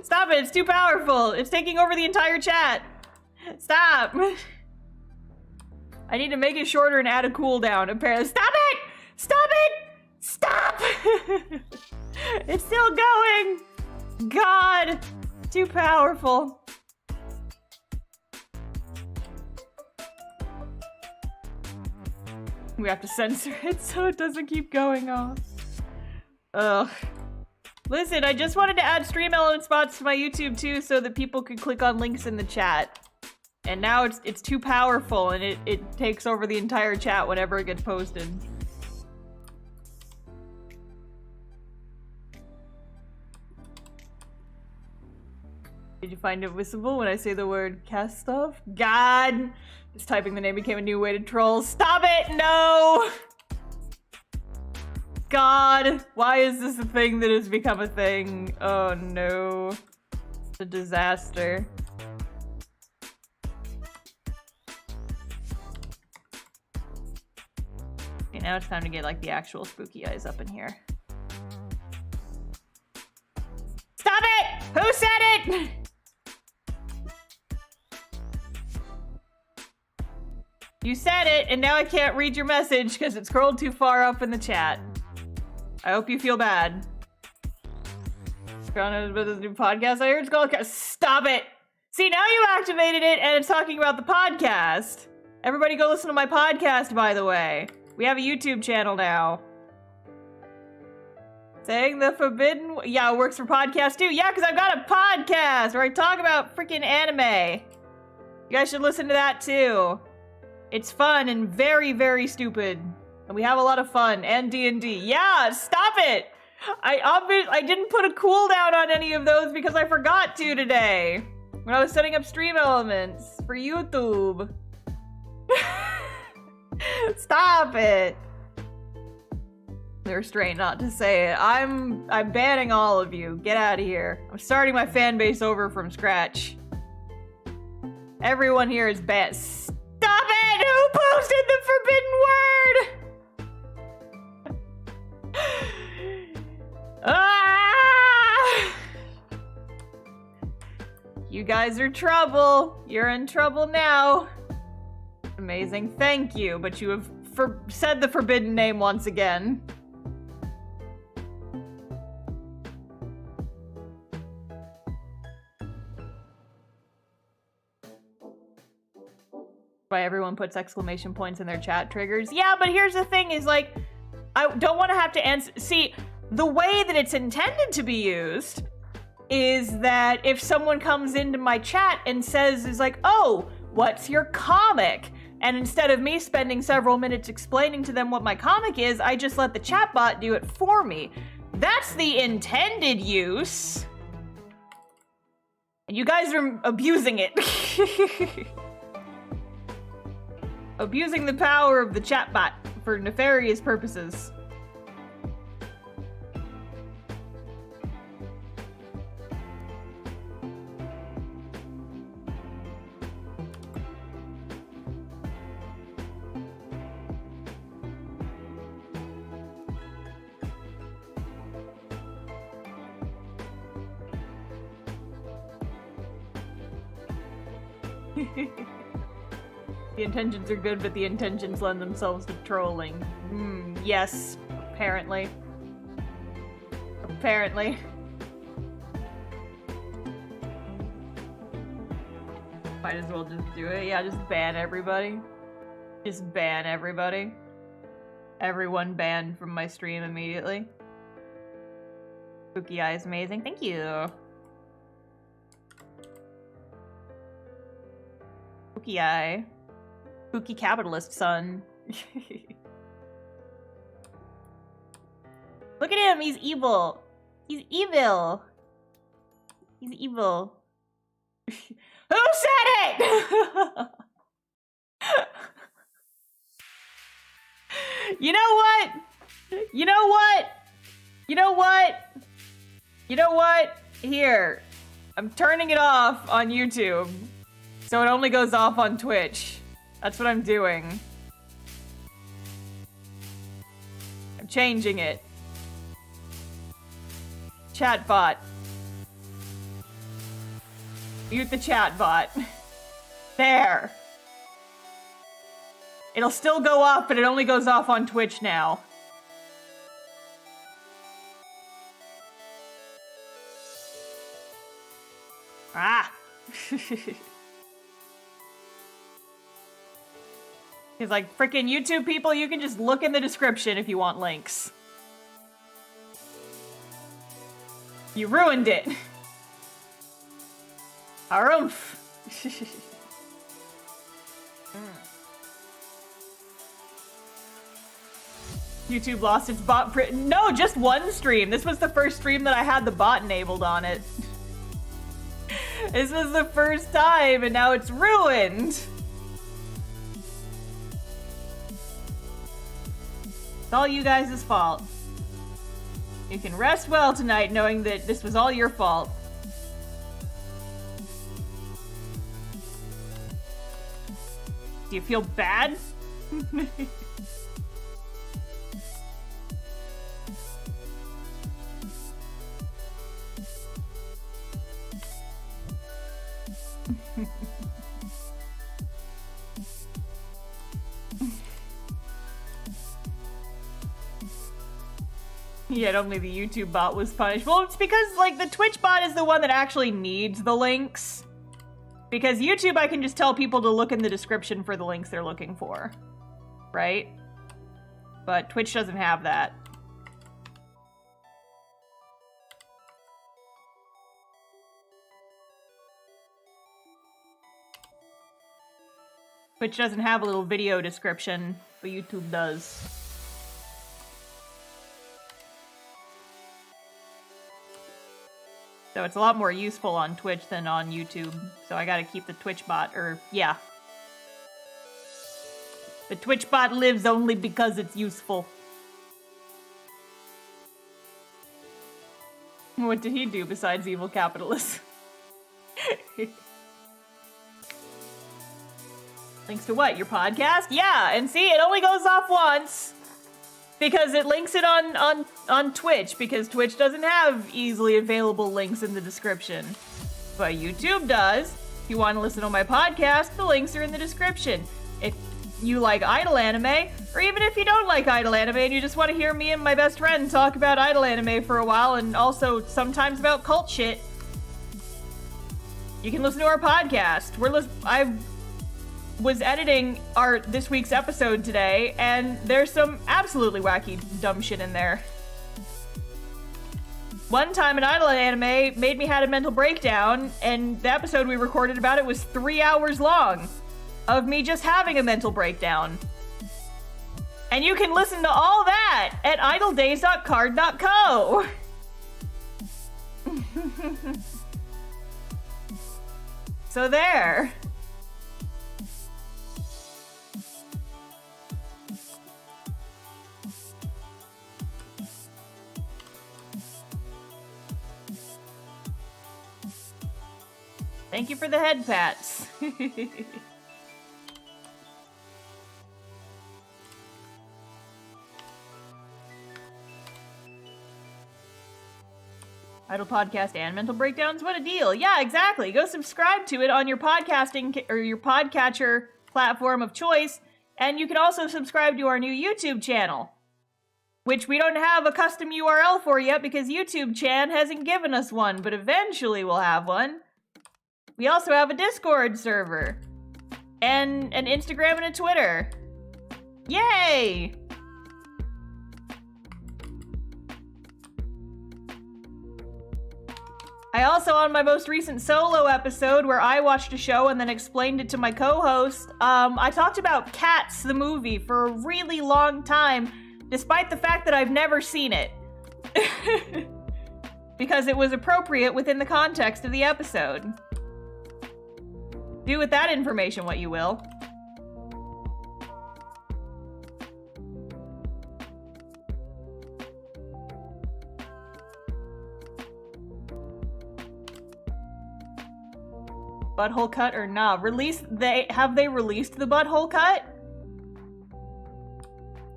Stop it, it's too powerful. It's taking over the entire chat. Stop! I need to make it shorter and add a cooldown, apparently. Stop it! Stop it! Stop! It's still going! God! Too powerful. We have to censor it so it doesn't keep going off. Ugh. Listen, I just wanted to add stream element spots to my YouTube too so that people could click on links in the chat. And now it's too powerful and it takes over the entire chat whenever it gets posted. Did you find it visible when I say the word Castoff? God! Just typing the name became a new way to troll. Stop it! No! God, why is this a thing that has become a thing? Oh no. It's a disaster. Okay, now it's time to get like the actual spooky eyes up in here. Stop it! Who said it? You said it, and now I can't read your message because it scrolled too far up in the chat. I hope you feel bad. About this new podcast I heard it's called. Stop it! See, now you activated it and it's talking about the podcast. Everybody go listen to my podcast, by the way. We have a YouTube channel now. Saying the forbidden... Yeah, it works for podcasts too. Yeah, because I've got a podcast where I talk about freaking anime. You guys should listen to that too. It's fun and very, very stupid. And we have a lot of fun, and D&D. Yeah, stop it! I didn't put a cooldown on any of those because I forgot to today. When I was setting up stream elements for YouTube. Stop it! They're restrained not to say it. I'm banning all of you. Get out of here. I'm starting my fan base over from scratch. Everyone here is banned. Stop it! Who posted the forbidden word? Ah! You guys are trouble. You're in trouble now. Amazing, thank you. But you have said the forbidden name once again. Why everyone puts exclamation points in their chat triggers. Yeah, but here's the thing is like, I don't want to have to answer. See, the way that it's intended to be used is that if someone comes into my chat and says, is like, oh, what's your comic? And instead of me spending several minutes explaining to them what my comic is, I just let the chatbot do it for me. That's the intended use. And you guys are abusing it. Abusing the power of the chatbot for nefarious purposes. The intentions are good, but the intentions lend themselves to trolling. Yes, apparently. Apparently. Might as well just do it. Yeah, just ban everybody. Just ban everybody. Everyone banned from my stream immediately. Spooky Eye is amazing. Thank you. Spooky Eye. Spooky capitalist son. Look at him, he's evil. He's evil. He's evil. Who said it? You know what? You know what? You know what? You know what? Here. I'm turning it off on YouTube. So it only goes off on Twitch. That's what I'm doing. I'm changing it. Chatbot. Mute the chatbot. There. It'll still go off, but it only goes off on Twitch now. Ah! It's like, frickin' YouTube people, you can just look in the description if you want links. You ruined it. Harumph. YouTube lost its bot no, just one stream. This was the first stream that I had the bot enabled on it. This was the first time, and now it's ruined. It's all you guys' fault. You can rest well tonight knowing that this was all your fault. Do you feel bad? Yet only the YouTube bot was punished. Well, it's because, like, the Twitch bot is the one that actually needs the links. Because YouTube, I can just tell people to look in the description for the links they're looking for. Right? But Twitch doesn't have that. Twitch doesn't have a little video description, but YouTube does. So it's a lot more useful on Twitch than on YouTube. So I gotta keep the Twitch bot, or yeah. The Twitch bot lives only because it's useful. What did he do besides evil capitalist? Links to what? Your podcast? Yeah, and see, it only goes off once. Because it links it on Twitch, because Twitch doesn't have easily available links in the description. But YouTube does. If you want to listen to my podcast, the links are in the description. If you like idol anime, or even if you don't like idol anime and you just want to hear me and my best friend talk about idol anime for a while, and also sometimes about cult shit, you can listen to our podcast. I was editing this week's episode today, and there's some absolutely wacky, dumb shit in there. One time an idol anime made me had a mental breakdown, and the episode we recorded about it was 3 hours long of me just having a mental breakdown. And you can listen to all that at idledays.card.co. So there. Thank you for the head pats. Idle podcast and mental breakdowns? What a deal. Yeah, exactly. Go subscribe to it on your podcasting or your podcatcher platform of choice. And you can also subscribe to our new YouTube channel, which we don't have a custom URL for yet because YouTube Chan hasn't given us one, but eventually we'll have one. We also have a Discord server. And an Instagram and a Twitter. Yay! I also, on my most recent solo episode where I watched a show and then explained it to my co-host, I talked about Cats, the movie, for a really long time, despite the fact that I've never seen it. Because it was appropriate within the context of the episode. Do with that information what you will. Butthole cut or nah? Have they released the butthole cut?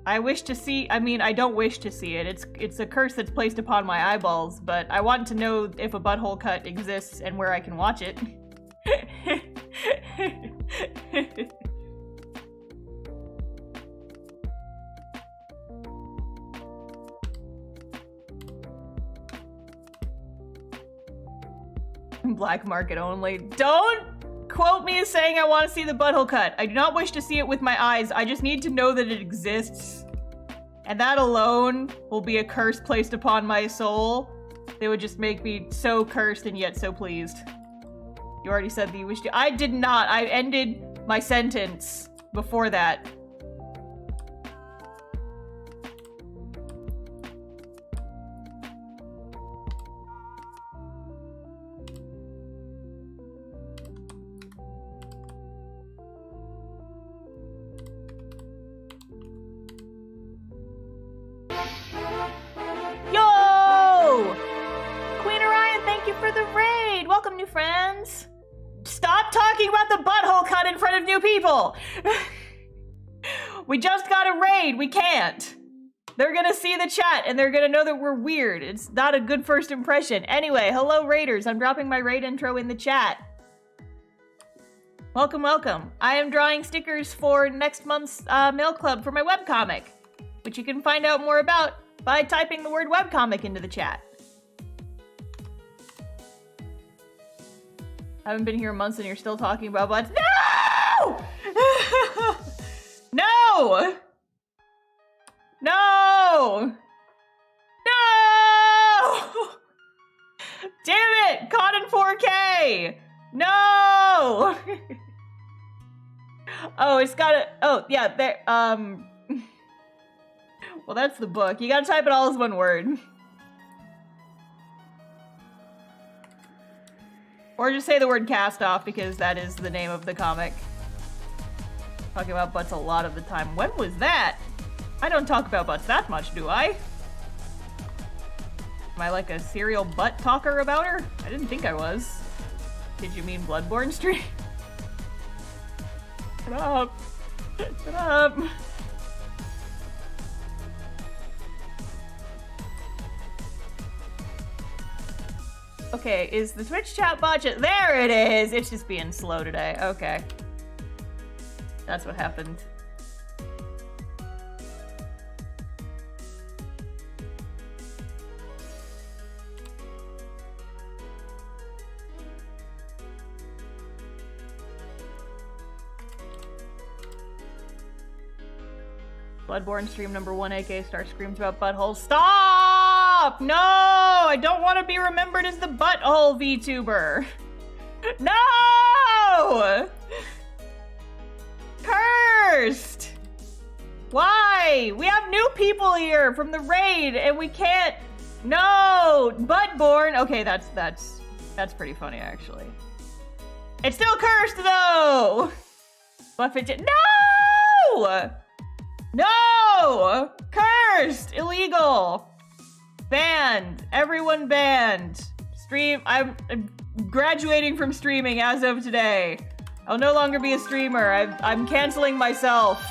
I wish to see, I don't wish to see it. It's a curse that's placed upon my eyeballs, but I want to know if a butthole cut exists and where I can watch it. Black market only. Don't quote me as saying I want to see the butthole cut. I do not wish to see it with my eyes. I just need to know that it exists. And that alone will be a curse placed upon my soul. They would just make me so cursed and yet so pleased. You already said that you wish to. I did not. I ended my sentence before that. Friends, stop talking about the butthole cut in front of new people. We just got a raid. We can't. They're gonna see the chat and they're gonna know that we're weird. It's not a good first impression. Anyway, hello raiders. I'm dropping my raid intro in the chat. Welcome, welcome. I am drawing stickers for next month's mail club for my webcomic, which you can find out more about by typing the word webcomic into the chat. I haven't been here months and you're still talking about butts. No! No! No! No! Damn it! Caught in 4K! No! Oh, it's gotta, oh, yeah, there, well, that's the book. You gotta type it all as one word. Or just say the word Castoff, because that is the name of the comic. Talking about butts a lot of the time. When was that? I don't talk about butts that much, do I? Am I like a serial butt talker about her? I didn't think I was. Did you mean Bloodborne stream? Shut up. Shut up. Okay, is the Twitch chat bot just— there it is! It's just being slow today. Okay. That's what happened. Bloodborne stream number 1, aka Star screams about buttholes. Stop! No! I don't want to be remembered as the butthole VTuber. No! Cursed! Why? We have new people here from the raid and we can't— no! Buttborn! Okay, that's pretty funny actually. It's still cursed though! Buffett— no! No! Cursed! Illegal! Banned! Everyone banned! Stream— I'm graduating from streaming as of today. I'll no longer be a streamer. I'm canceling myself.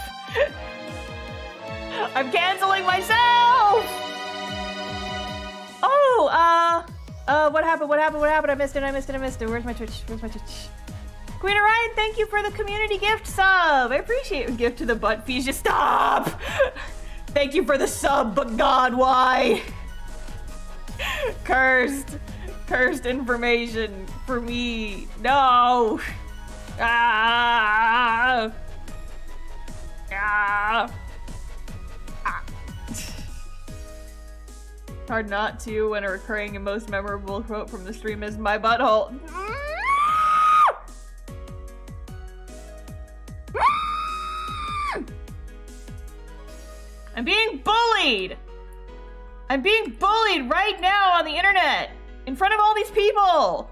I'm canceling myself! Oh, what happened? What happened? What happened? I missed it. I missed it. I missed it. Where's my Twitch? Where's my Twitch? Queen Orion, thank you for the community gift sub. I appreciate a gift to the butt fees. Just stop. Thank you for the sub, but God, why? Cursed. cursed information for me. No! Ah! Ah! Ah. Hard not to when a recurring and most memorable quote from the stream is my butthole. I'm being bullied! I'm being bullied right now on the internet! In front of all these people!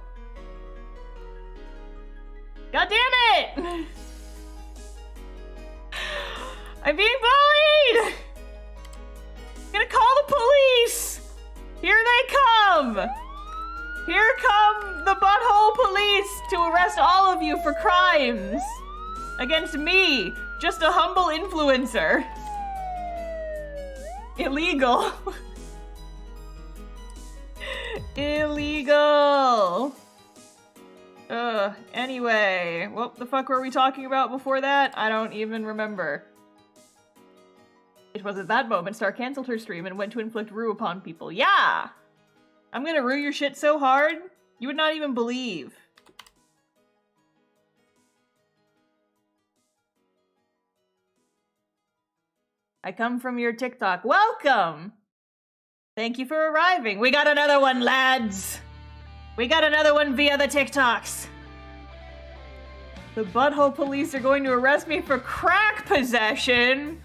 God damn it! I'm being bullied! I'm gonna call the police! Here they come! Here come the butthole police to arrest all of you for crimes! Against me, just a humble influencer. Illegal. Illegal. Anyway, what the fuck were we talking about before that? I don't even remember. It was at that moment Star canceled her stream and went to inflict rue upon people. Yeah! I'm gonna rue your shit so hard, you would not even believe. I come from your TikTok. Welcome! Thank you for arriving. We got another one, lads! We got another one via the TikToks. The butthole police are going to arrest me for crack possession.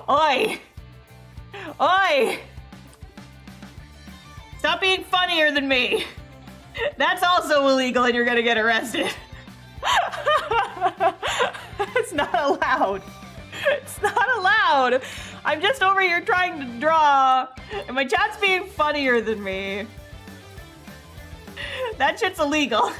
Oi! Oi! Stop being funnier than me. That's also illegal and you're gonna get arrested. It's not allowed. It's not allowed. I'm just over here trying to draw, and my chat's being funnier than me. That shit's illegal.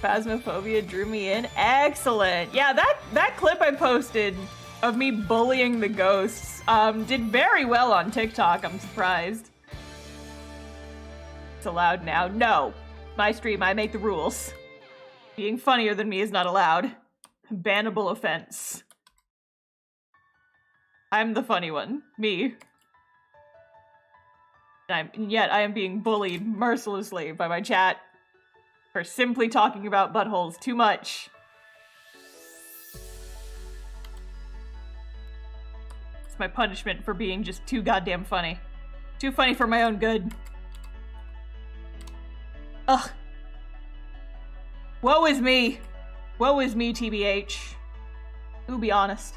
Phasmophobia drew me in. Excellent. Yeah, that clip I posted of me bullying the ghosts did very well on TikTok. I'm surprised. It's allowed now. No. My stream, I make the rules. Being funnier than me is not allowed. Bannable offense. I'm the funny one. Me. And yet I am being bullied mercilessly by my chat for simply talking about buttholes too much. It's my punishment for being just too goddamn funny. Too funny for my own good. Ugh. Woe is me. Woe is me, TBH. Who be honest?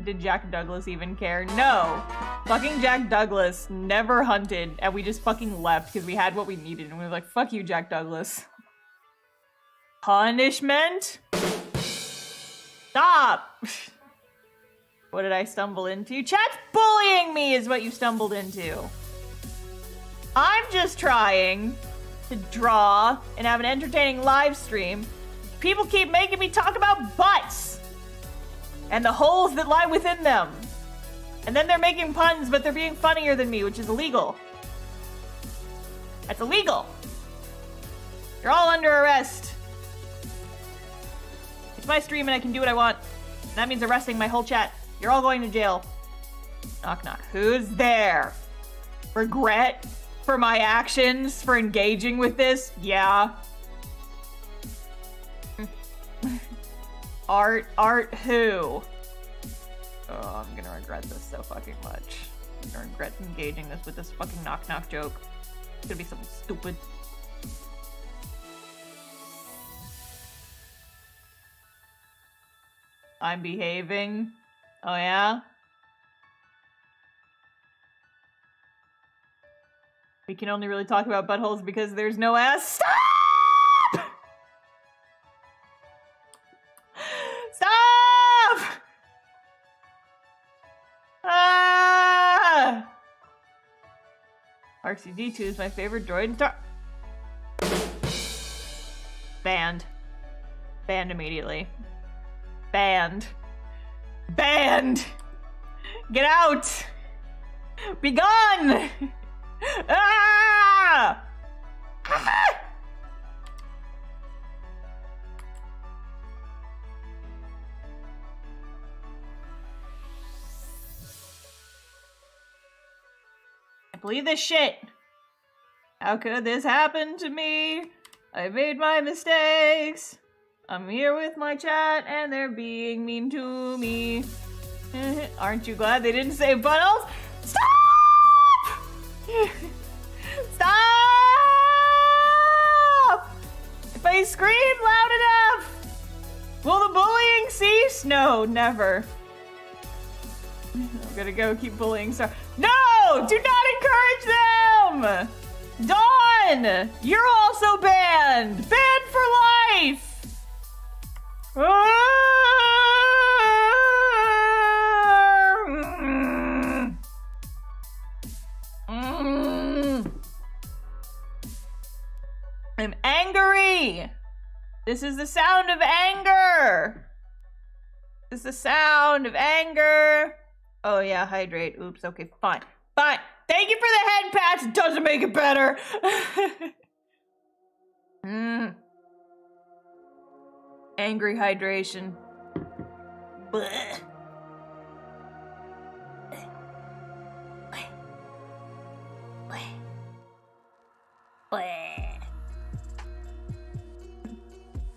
Did Jack Douglas even care? No. Fucking Jack Douglas never hunted, and we just fucking left because we had what we needed, and we were like, fuck you, Jack Douglas. Punishment? Stop! What did I stumble into? Chat's bullying me is what you stumbled into. I'm just trying to draw and have an entertaining live stream. People keep making me talk about butts and the holes that lie within them. And then they're making puns, but they're being funnier than me, which is illegal. That's illegal. You're all under arrest. It's my stream and I can do what I want. And that means arresting my whole chat. You're all going to jail. Knock knock. Who's there? Regret for my actions for engaging with this? Yeah. Art who? Oh, I'm gonna regret this so fucking much. I'm gonna regret engaging this with this fucking knock knock joke. It's gonna be something stupid. I'm behaving. Oh yeah? We can only really talk about buttholes because there's no ass. Stop! Stop! Ah! RCD2 is my favorite droid in Star. Banned. Banned immediately. Banned. Banned! Get out! Be gone! Ah! believe this shit. How could this happen to me? I made my mistakes. I'm here with my chat and they're being mean to me. Aren't you glad they didn't say Buttles? Stop! Stop! If I scream loud enough, will the bullying cease? No, never. I'm gonna go keep bullying Star. No! Do not encourage them! Dawn! You're also banned! Banned for life! I'm angry! This is the sound of anger! This is the sound of anger! Oh yeah, hydrate. Oops, okay, fine. Fine. Thank you for the head pats. It doesn't make it better. Angry hydration. Blech.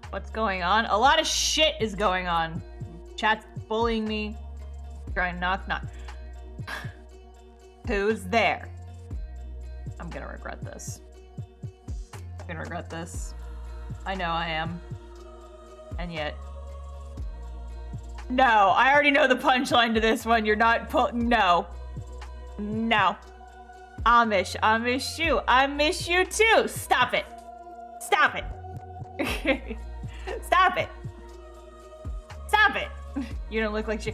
What's going on? A lot of shit is going on. Chat's bullying me. Trying knock knock. Who's there? I'm gonna regret this. I'm gonna regret this. I know I am. And yet. No, I already know the punchline to this one. You're not no. No. Amish, I miss you. I miss you too. Stop it. Stop it. Stop it. Stop it. You don't look like you.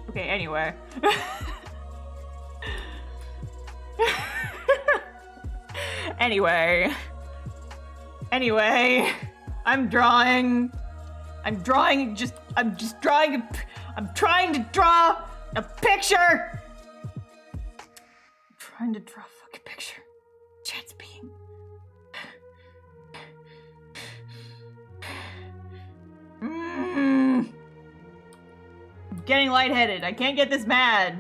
Okay, anyway. Anyway, I'm trying to draw a picture. I'm trying to draw a fucking picture. Chat's being. I'm getting lightheaded. I can't get this mad.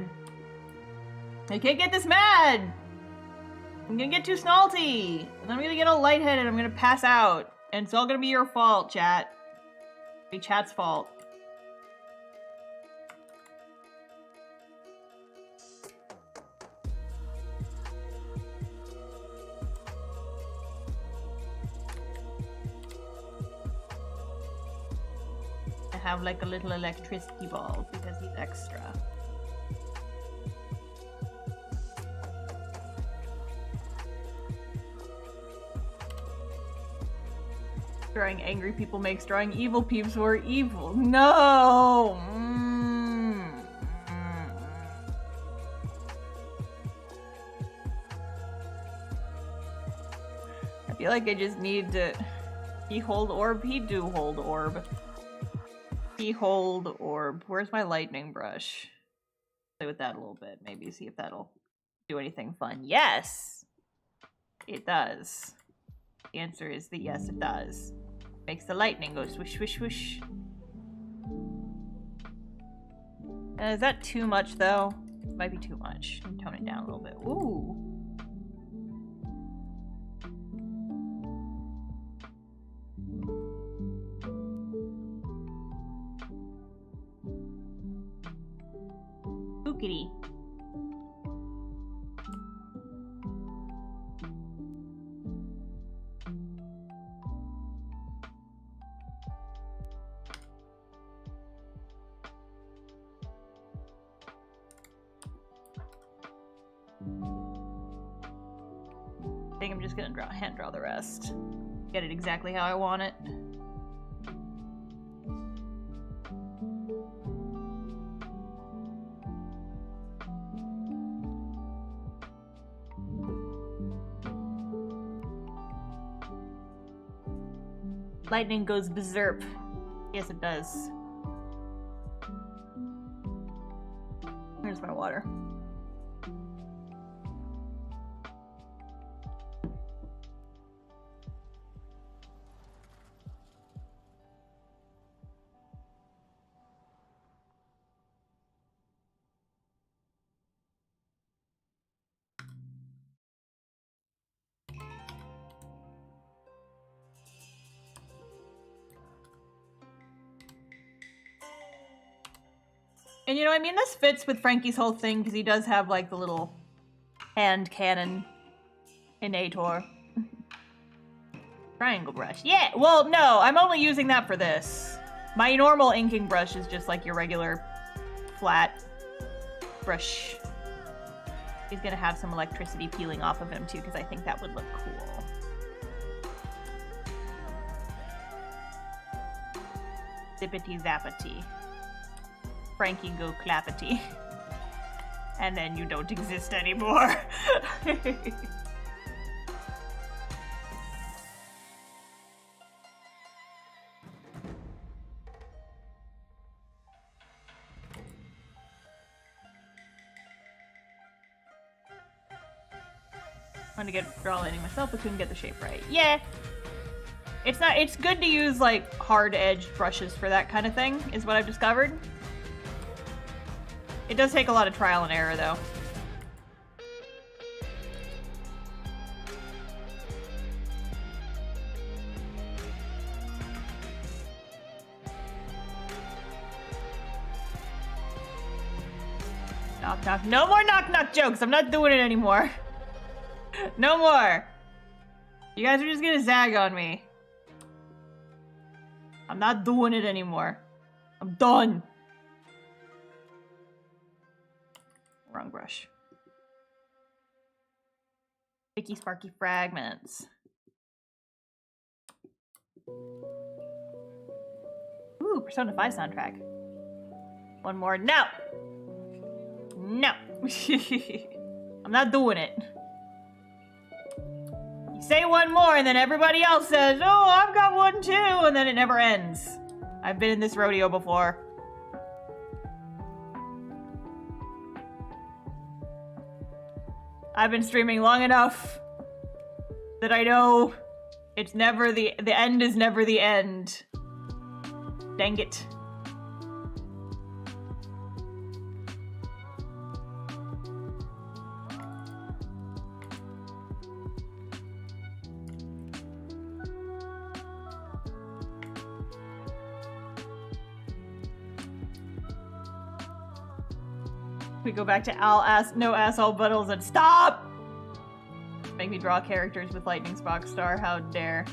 I can't get this mad. I'm gonna get too snalty. And I'm gonna get all lightheaded. I'm gonna pass out. And it's all gonna be your fault, chat. It'll be chat's fault. I have like a little electricity ball because he's extra. Drawing angry people makes drawing evil peeps more evil. No! I feel like I just need to... He hold orb? He do hold orb. He hold orb. Where's my lightning brush? Play with that a little bit. Maybe see if that'll do anything fun. Yes! It does. The answer is the yes, it does. Makes the lightning go swish, swish, swish. Is that too much, though? Might be too much. Tone it down a little bit. Ooh. Bookity. I think I'm just gonna hand draw the rest. Get it exactly how I want it. Lightning goes berserk. Yes, it does. Here's my water. And you know, I mean, this fits with Frankie's whole thing because he does have like the little hand cannon innator. Triangle brush. Yeah, well, no, I'm only using that for this. My normal inking brush is just like your regular flat brush. He's gonna have some electricity peeling off of him too, because I think that would look cool. Zippity zappity. Frankie go clappity. And then you don't exist anymore. I want to get draw lining myself, but couldn't get the shape right. Yeah. It's good to use like hard-edged brushes for that kind of thing, is what I've discovered. It does take a lot of trial and error, though. Knock knock. No more knock knock jokes. I'm not doing it anymore. No more. You guys are just gonna zag on me. I'm not doing it anymore. I'm done. Wrong brush. Sticky sparky fragments. Ooh, Persona 5 soundtrack. One more. No! No! I'm not doing it. You say one more and then everybody else says, oh, I've got one too, and then it never ends. I've been in this rodeo before. I've been streaming long enough that I know it's never the end is never the end. Dang it. We go back to no asshole buttles and stop! Make me draw characters with lightning spark star, how dare.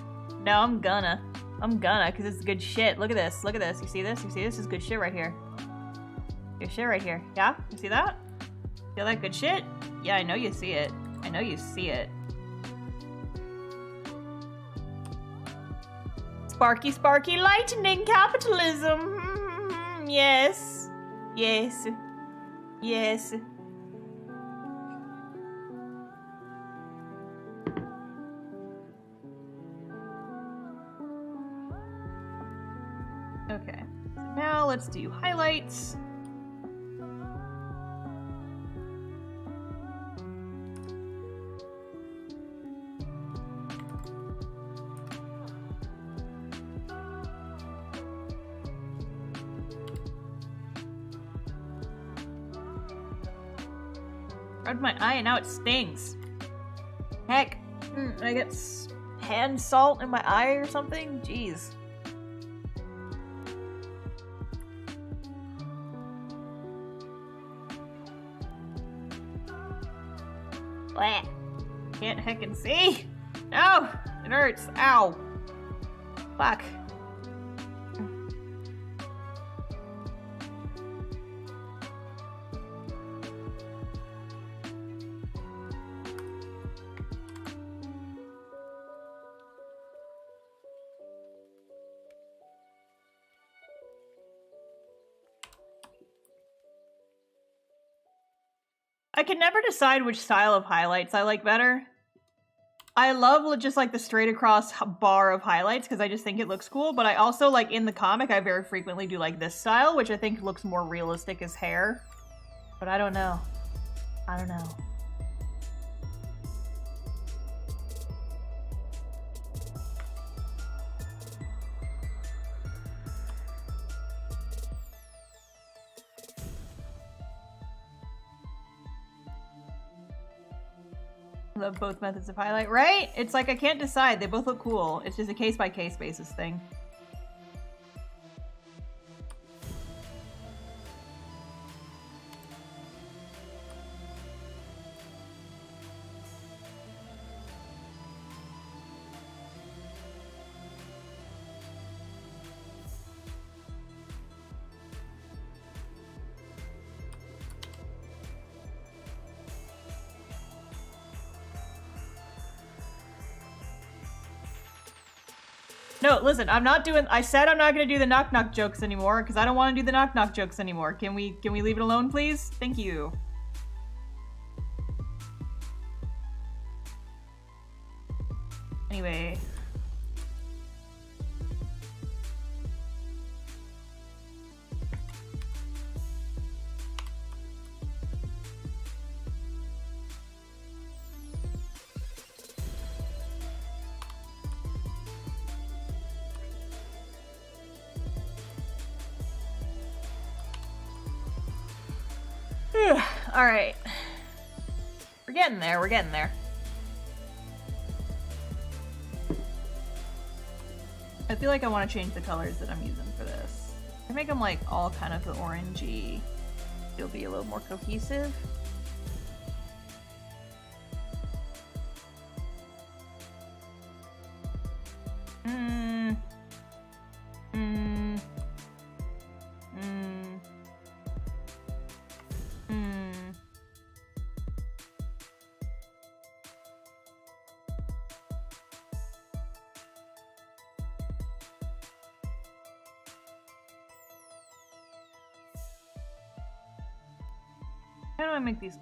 No, I'm gonna, cause it's good shit. Look at this, you see this? You see this is good shit right here. Good shit right here, yeah? You see that? Feel that good shit? Yeah, I know you see it. I know you see it. Sparky, sparky lightning capitalism! Yes. Yes. Yes. Okay. So now let's do highlights. Rubbed my eye and now it stings. Heck. I get hand salt in my eye or something? Jeez. Blah. Can't heckin' see. No! It hurts. Ow. Fuck. I can never decide which style of highlights I like better. I love just like the straight across bar of highlights because I just think it looks cool, but I also like in the comic I very frequently do like this style, which I think looks more realistic as hair. But I don't know. I don't know. Love both methods of highlight, right? It's like I can't decide. They both look cool. It's just a case-by-case basis thing. No, listen, I'm not doing- I said I'm not gonna do the knock-knock jokes anymore, because I don't want to do the knock-knock jokes anymore. Can we leave it alone, please? Thank you. Anyway. All right. We're getting there, we're getting there. I feel like I want to change the colors that I'm using for this. I make them like all kind of the orangey. It'll be a little more cohesive. How do I make these?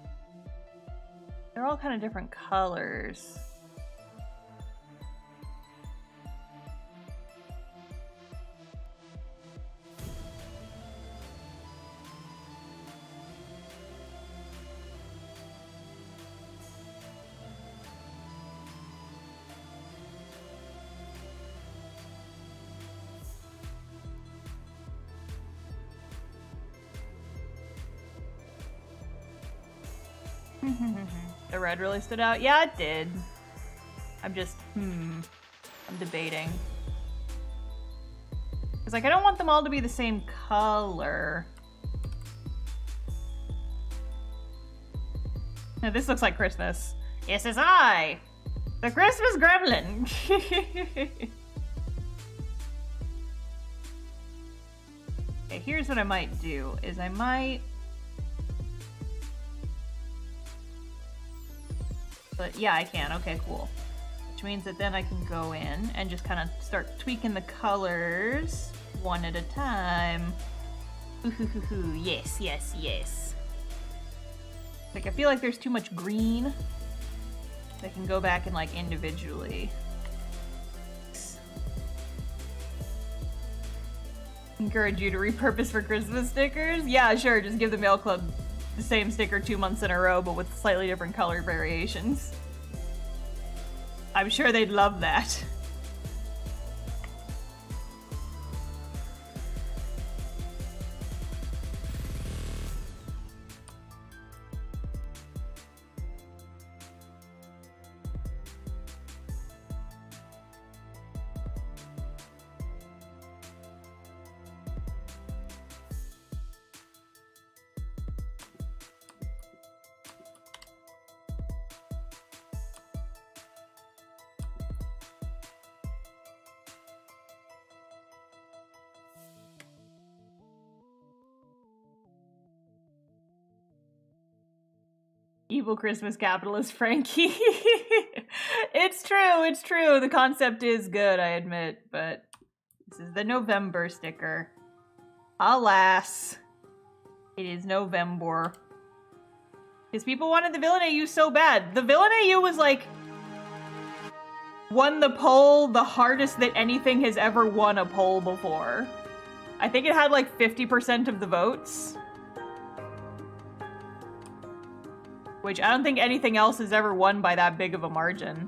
They're all kind of different colors. The red really stood out? Yeah, it did. I'm just, I'm debating. Because, like, I don't want them all to be the same color. Now, this looks like Christmas. Yes, it's I! The Christmas Gremlin! Okay, here's what I might do, is I might... But yeah, I can. Okay, cool. Which means that then I can go in and just kind of start tweaking the colors one at a time. Ooh, yes, yes, yes. Like, I feel like there's too much green. I can go back and, like, individually. Encourage you to repurpose for Christmas stickers? Yeah, sure, just give the mail club the same sticker 2 months in a row, but with slightly different color variations. I'm sure they'd love that. Evil Christmas capitalist Frankie. It's true, it's true. The concept is good, I admit, but this is the November sticker. Alas, it is November. Because people wanted the Villain AU so bad. The Villain AU was like, won the poll the hardest that anything has ever won a poll before. I think it had like 50% of the votes. Which I don't think anything else has ever won by that big of a margin.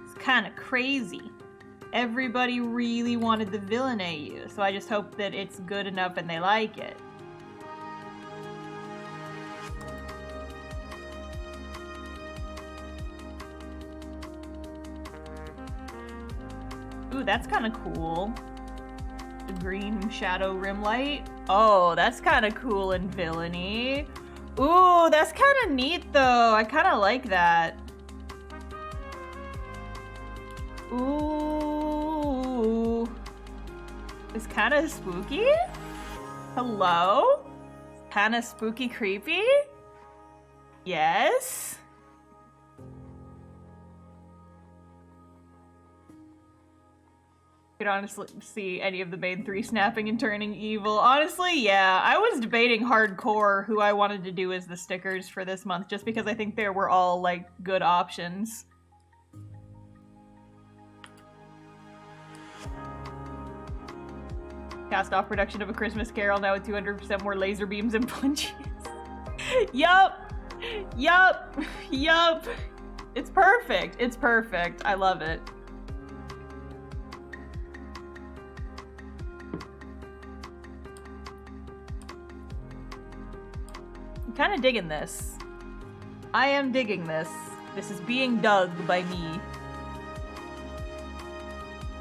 It's kind of crazy. Everybody really wanted the Villain AU, so I just hope that it's good enough and they like it. Ooh, that's kind of cool. The green shadow rim light. Oh, that's kind of cool and villainy. Ooh, that's kind of neat though. I kind of like that. Ooh. It's kind of spooky. Hello? Kind of spooky creepy? Yes? Could honestly see any of the main three snapping and turning evil. Honestly, yeah. I was debating hardcore who I wanted to do as the stickers for this month, just because I think they were all, like, good options. Castoff production of A Christmas Carol now with 200% more laser beams and punches. Yup! Yup! Yup! It's perfect. It's perfect. I love it. I'm kind of digging this. I am digging this. This is being dug by me.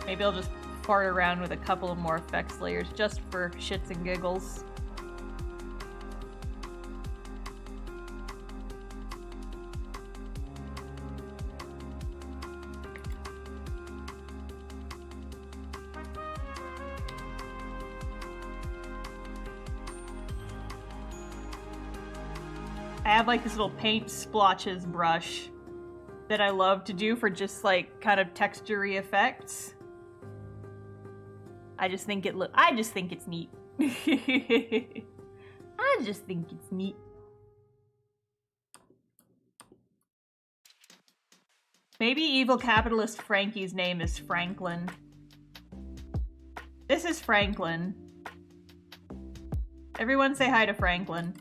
Maybe I'll just fart around with a couple of more effects layers just for shits and giggles. I have like this little paint splotches brush that I love to do for just like kind of texture-y effects. I just think it's neat. I just think it's neat. Maybe evil capitalist Frankie's name is Franklin. This is Franklin. Everyone say hi to Franklin.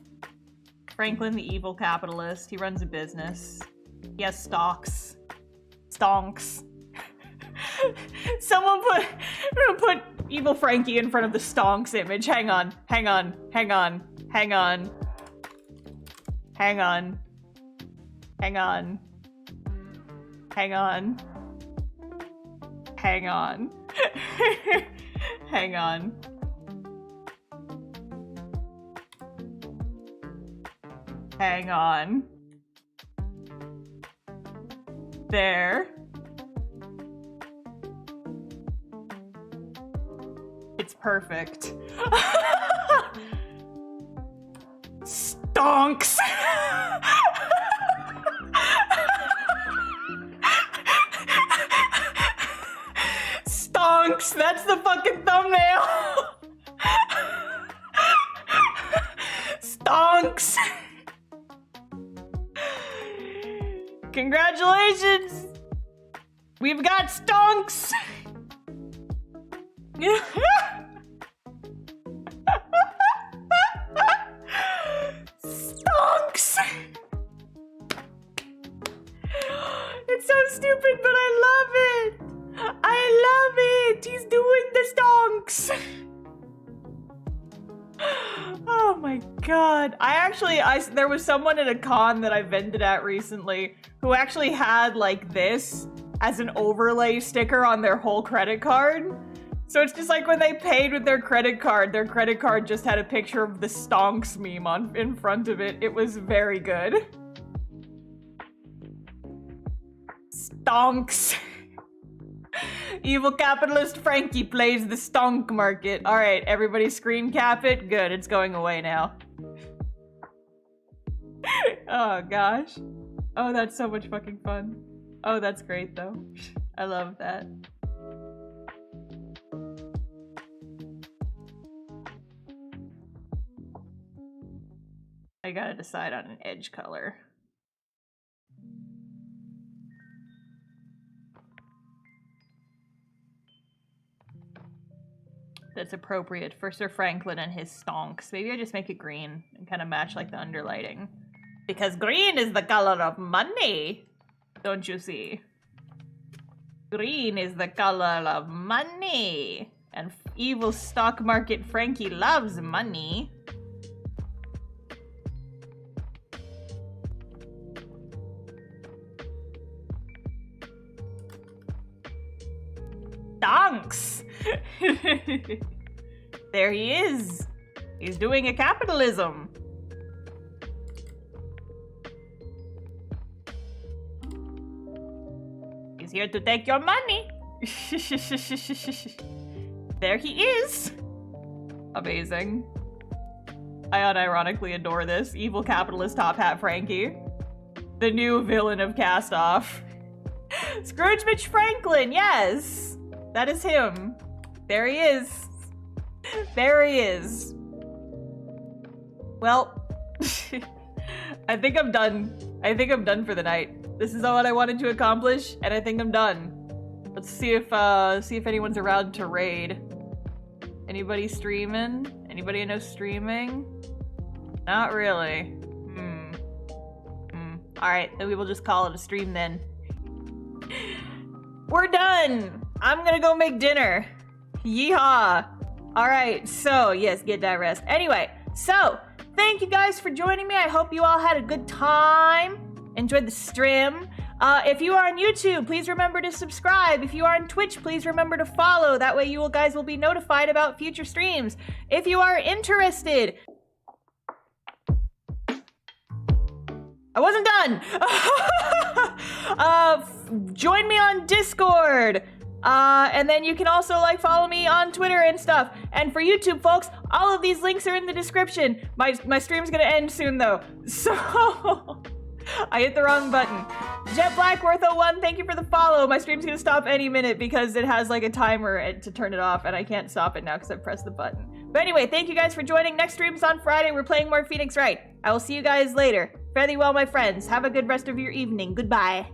Franklin, the evil capitalist. He runs a business. He has stocks. Stonks. Someone put evil Frankie in front of the stonks image. Hang on. Hang on. Hang on. Hang on. Hang on. Hang on. Hang on. Hang on. Hang on. Hang on. There. It's perfect. Stonks! Stonks! That's the fucking thumbnail! Stonks! Congratulations! We've got stonks! Stonks! It's so stupid, but I love it! I love it! He's doing the stonks! Oh my god. There was someone at a con that I vended at recently who actually had like this as an overlay sticker on their whole credit card. So it's just like when they paid with their credit card just had a picture of the stonks meme in front of it. It was very good. Stonks. Evil capitalist Frankie plays the stonk market. Alright, everybody screen cap it. Good, it's going away now. Oh gosh. Oh, that's so much fucking fun. Oh, that's great though. I love that. I gotta decide on an edge color. That's appropriate for Sir Franklin and his stonks. Maybe I just make it green and kind of match like the underlighting. Because green is the color of money! Don't you see? Green is the color of money! And evil stock market Frankie loves money. Stonks! There he is. He's doing a capitalism. He's here to take your money. There he is. Amazing. I unironically adore this. Evil capitalist top hat Frankie. The new villain of Castoff. Scrooge Mitch Franklin, yes! That is him. There he is. There he is. Well, I think I'm done. I think I'm done for the night. This is all what I wanted to accomplish, and I think I'm done. Let's see if anyone's around to raid. Anybody streaming? Anybody I know streaming? Not really. Alright, then we will just call it a stream then. We're done! I'm gonna go make dinner. Yeehaw! Alright, so yes, get that rest. Anyway, so thank you guys for joining me. I hope you all had a good time. Enjoyed the stream. If you are on YouTube, please remember to subscribe. If you are on Twitch, please remember to follow. That way you guys will be notified about future streams. If you are interested... I wasn't done! Join me on Discord. And then you can also follow me on Twitter and stuff. And for YouTube folks, all of these links are in the description. My stream's gonna end soon though. So... I hit the wrong button. Jet Blackworth01, thank you for the follow. My stream's gonna stop any minute because it has a timer to turn it off, and I can't stop it now because I pressed the button. But anyway, thank you guys for joining. Next stream's on Friday. We're playing more Phoenix Wright. I will see you guys later. Fare thee well, my friends. Have a good rest of your evening. Goodbye.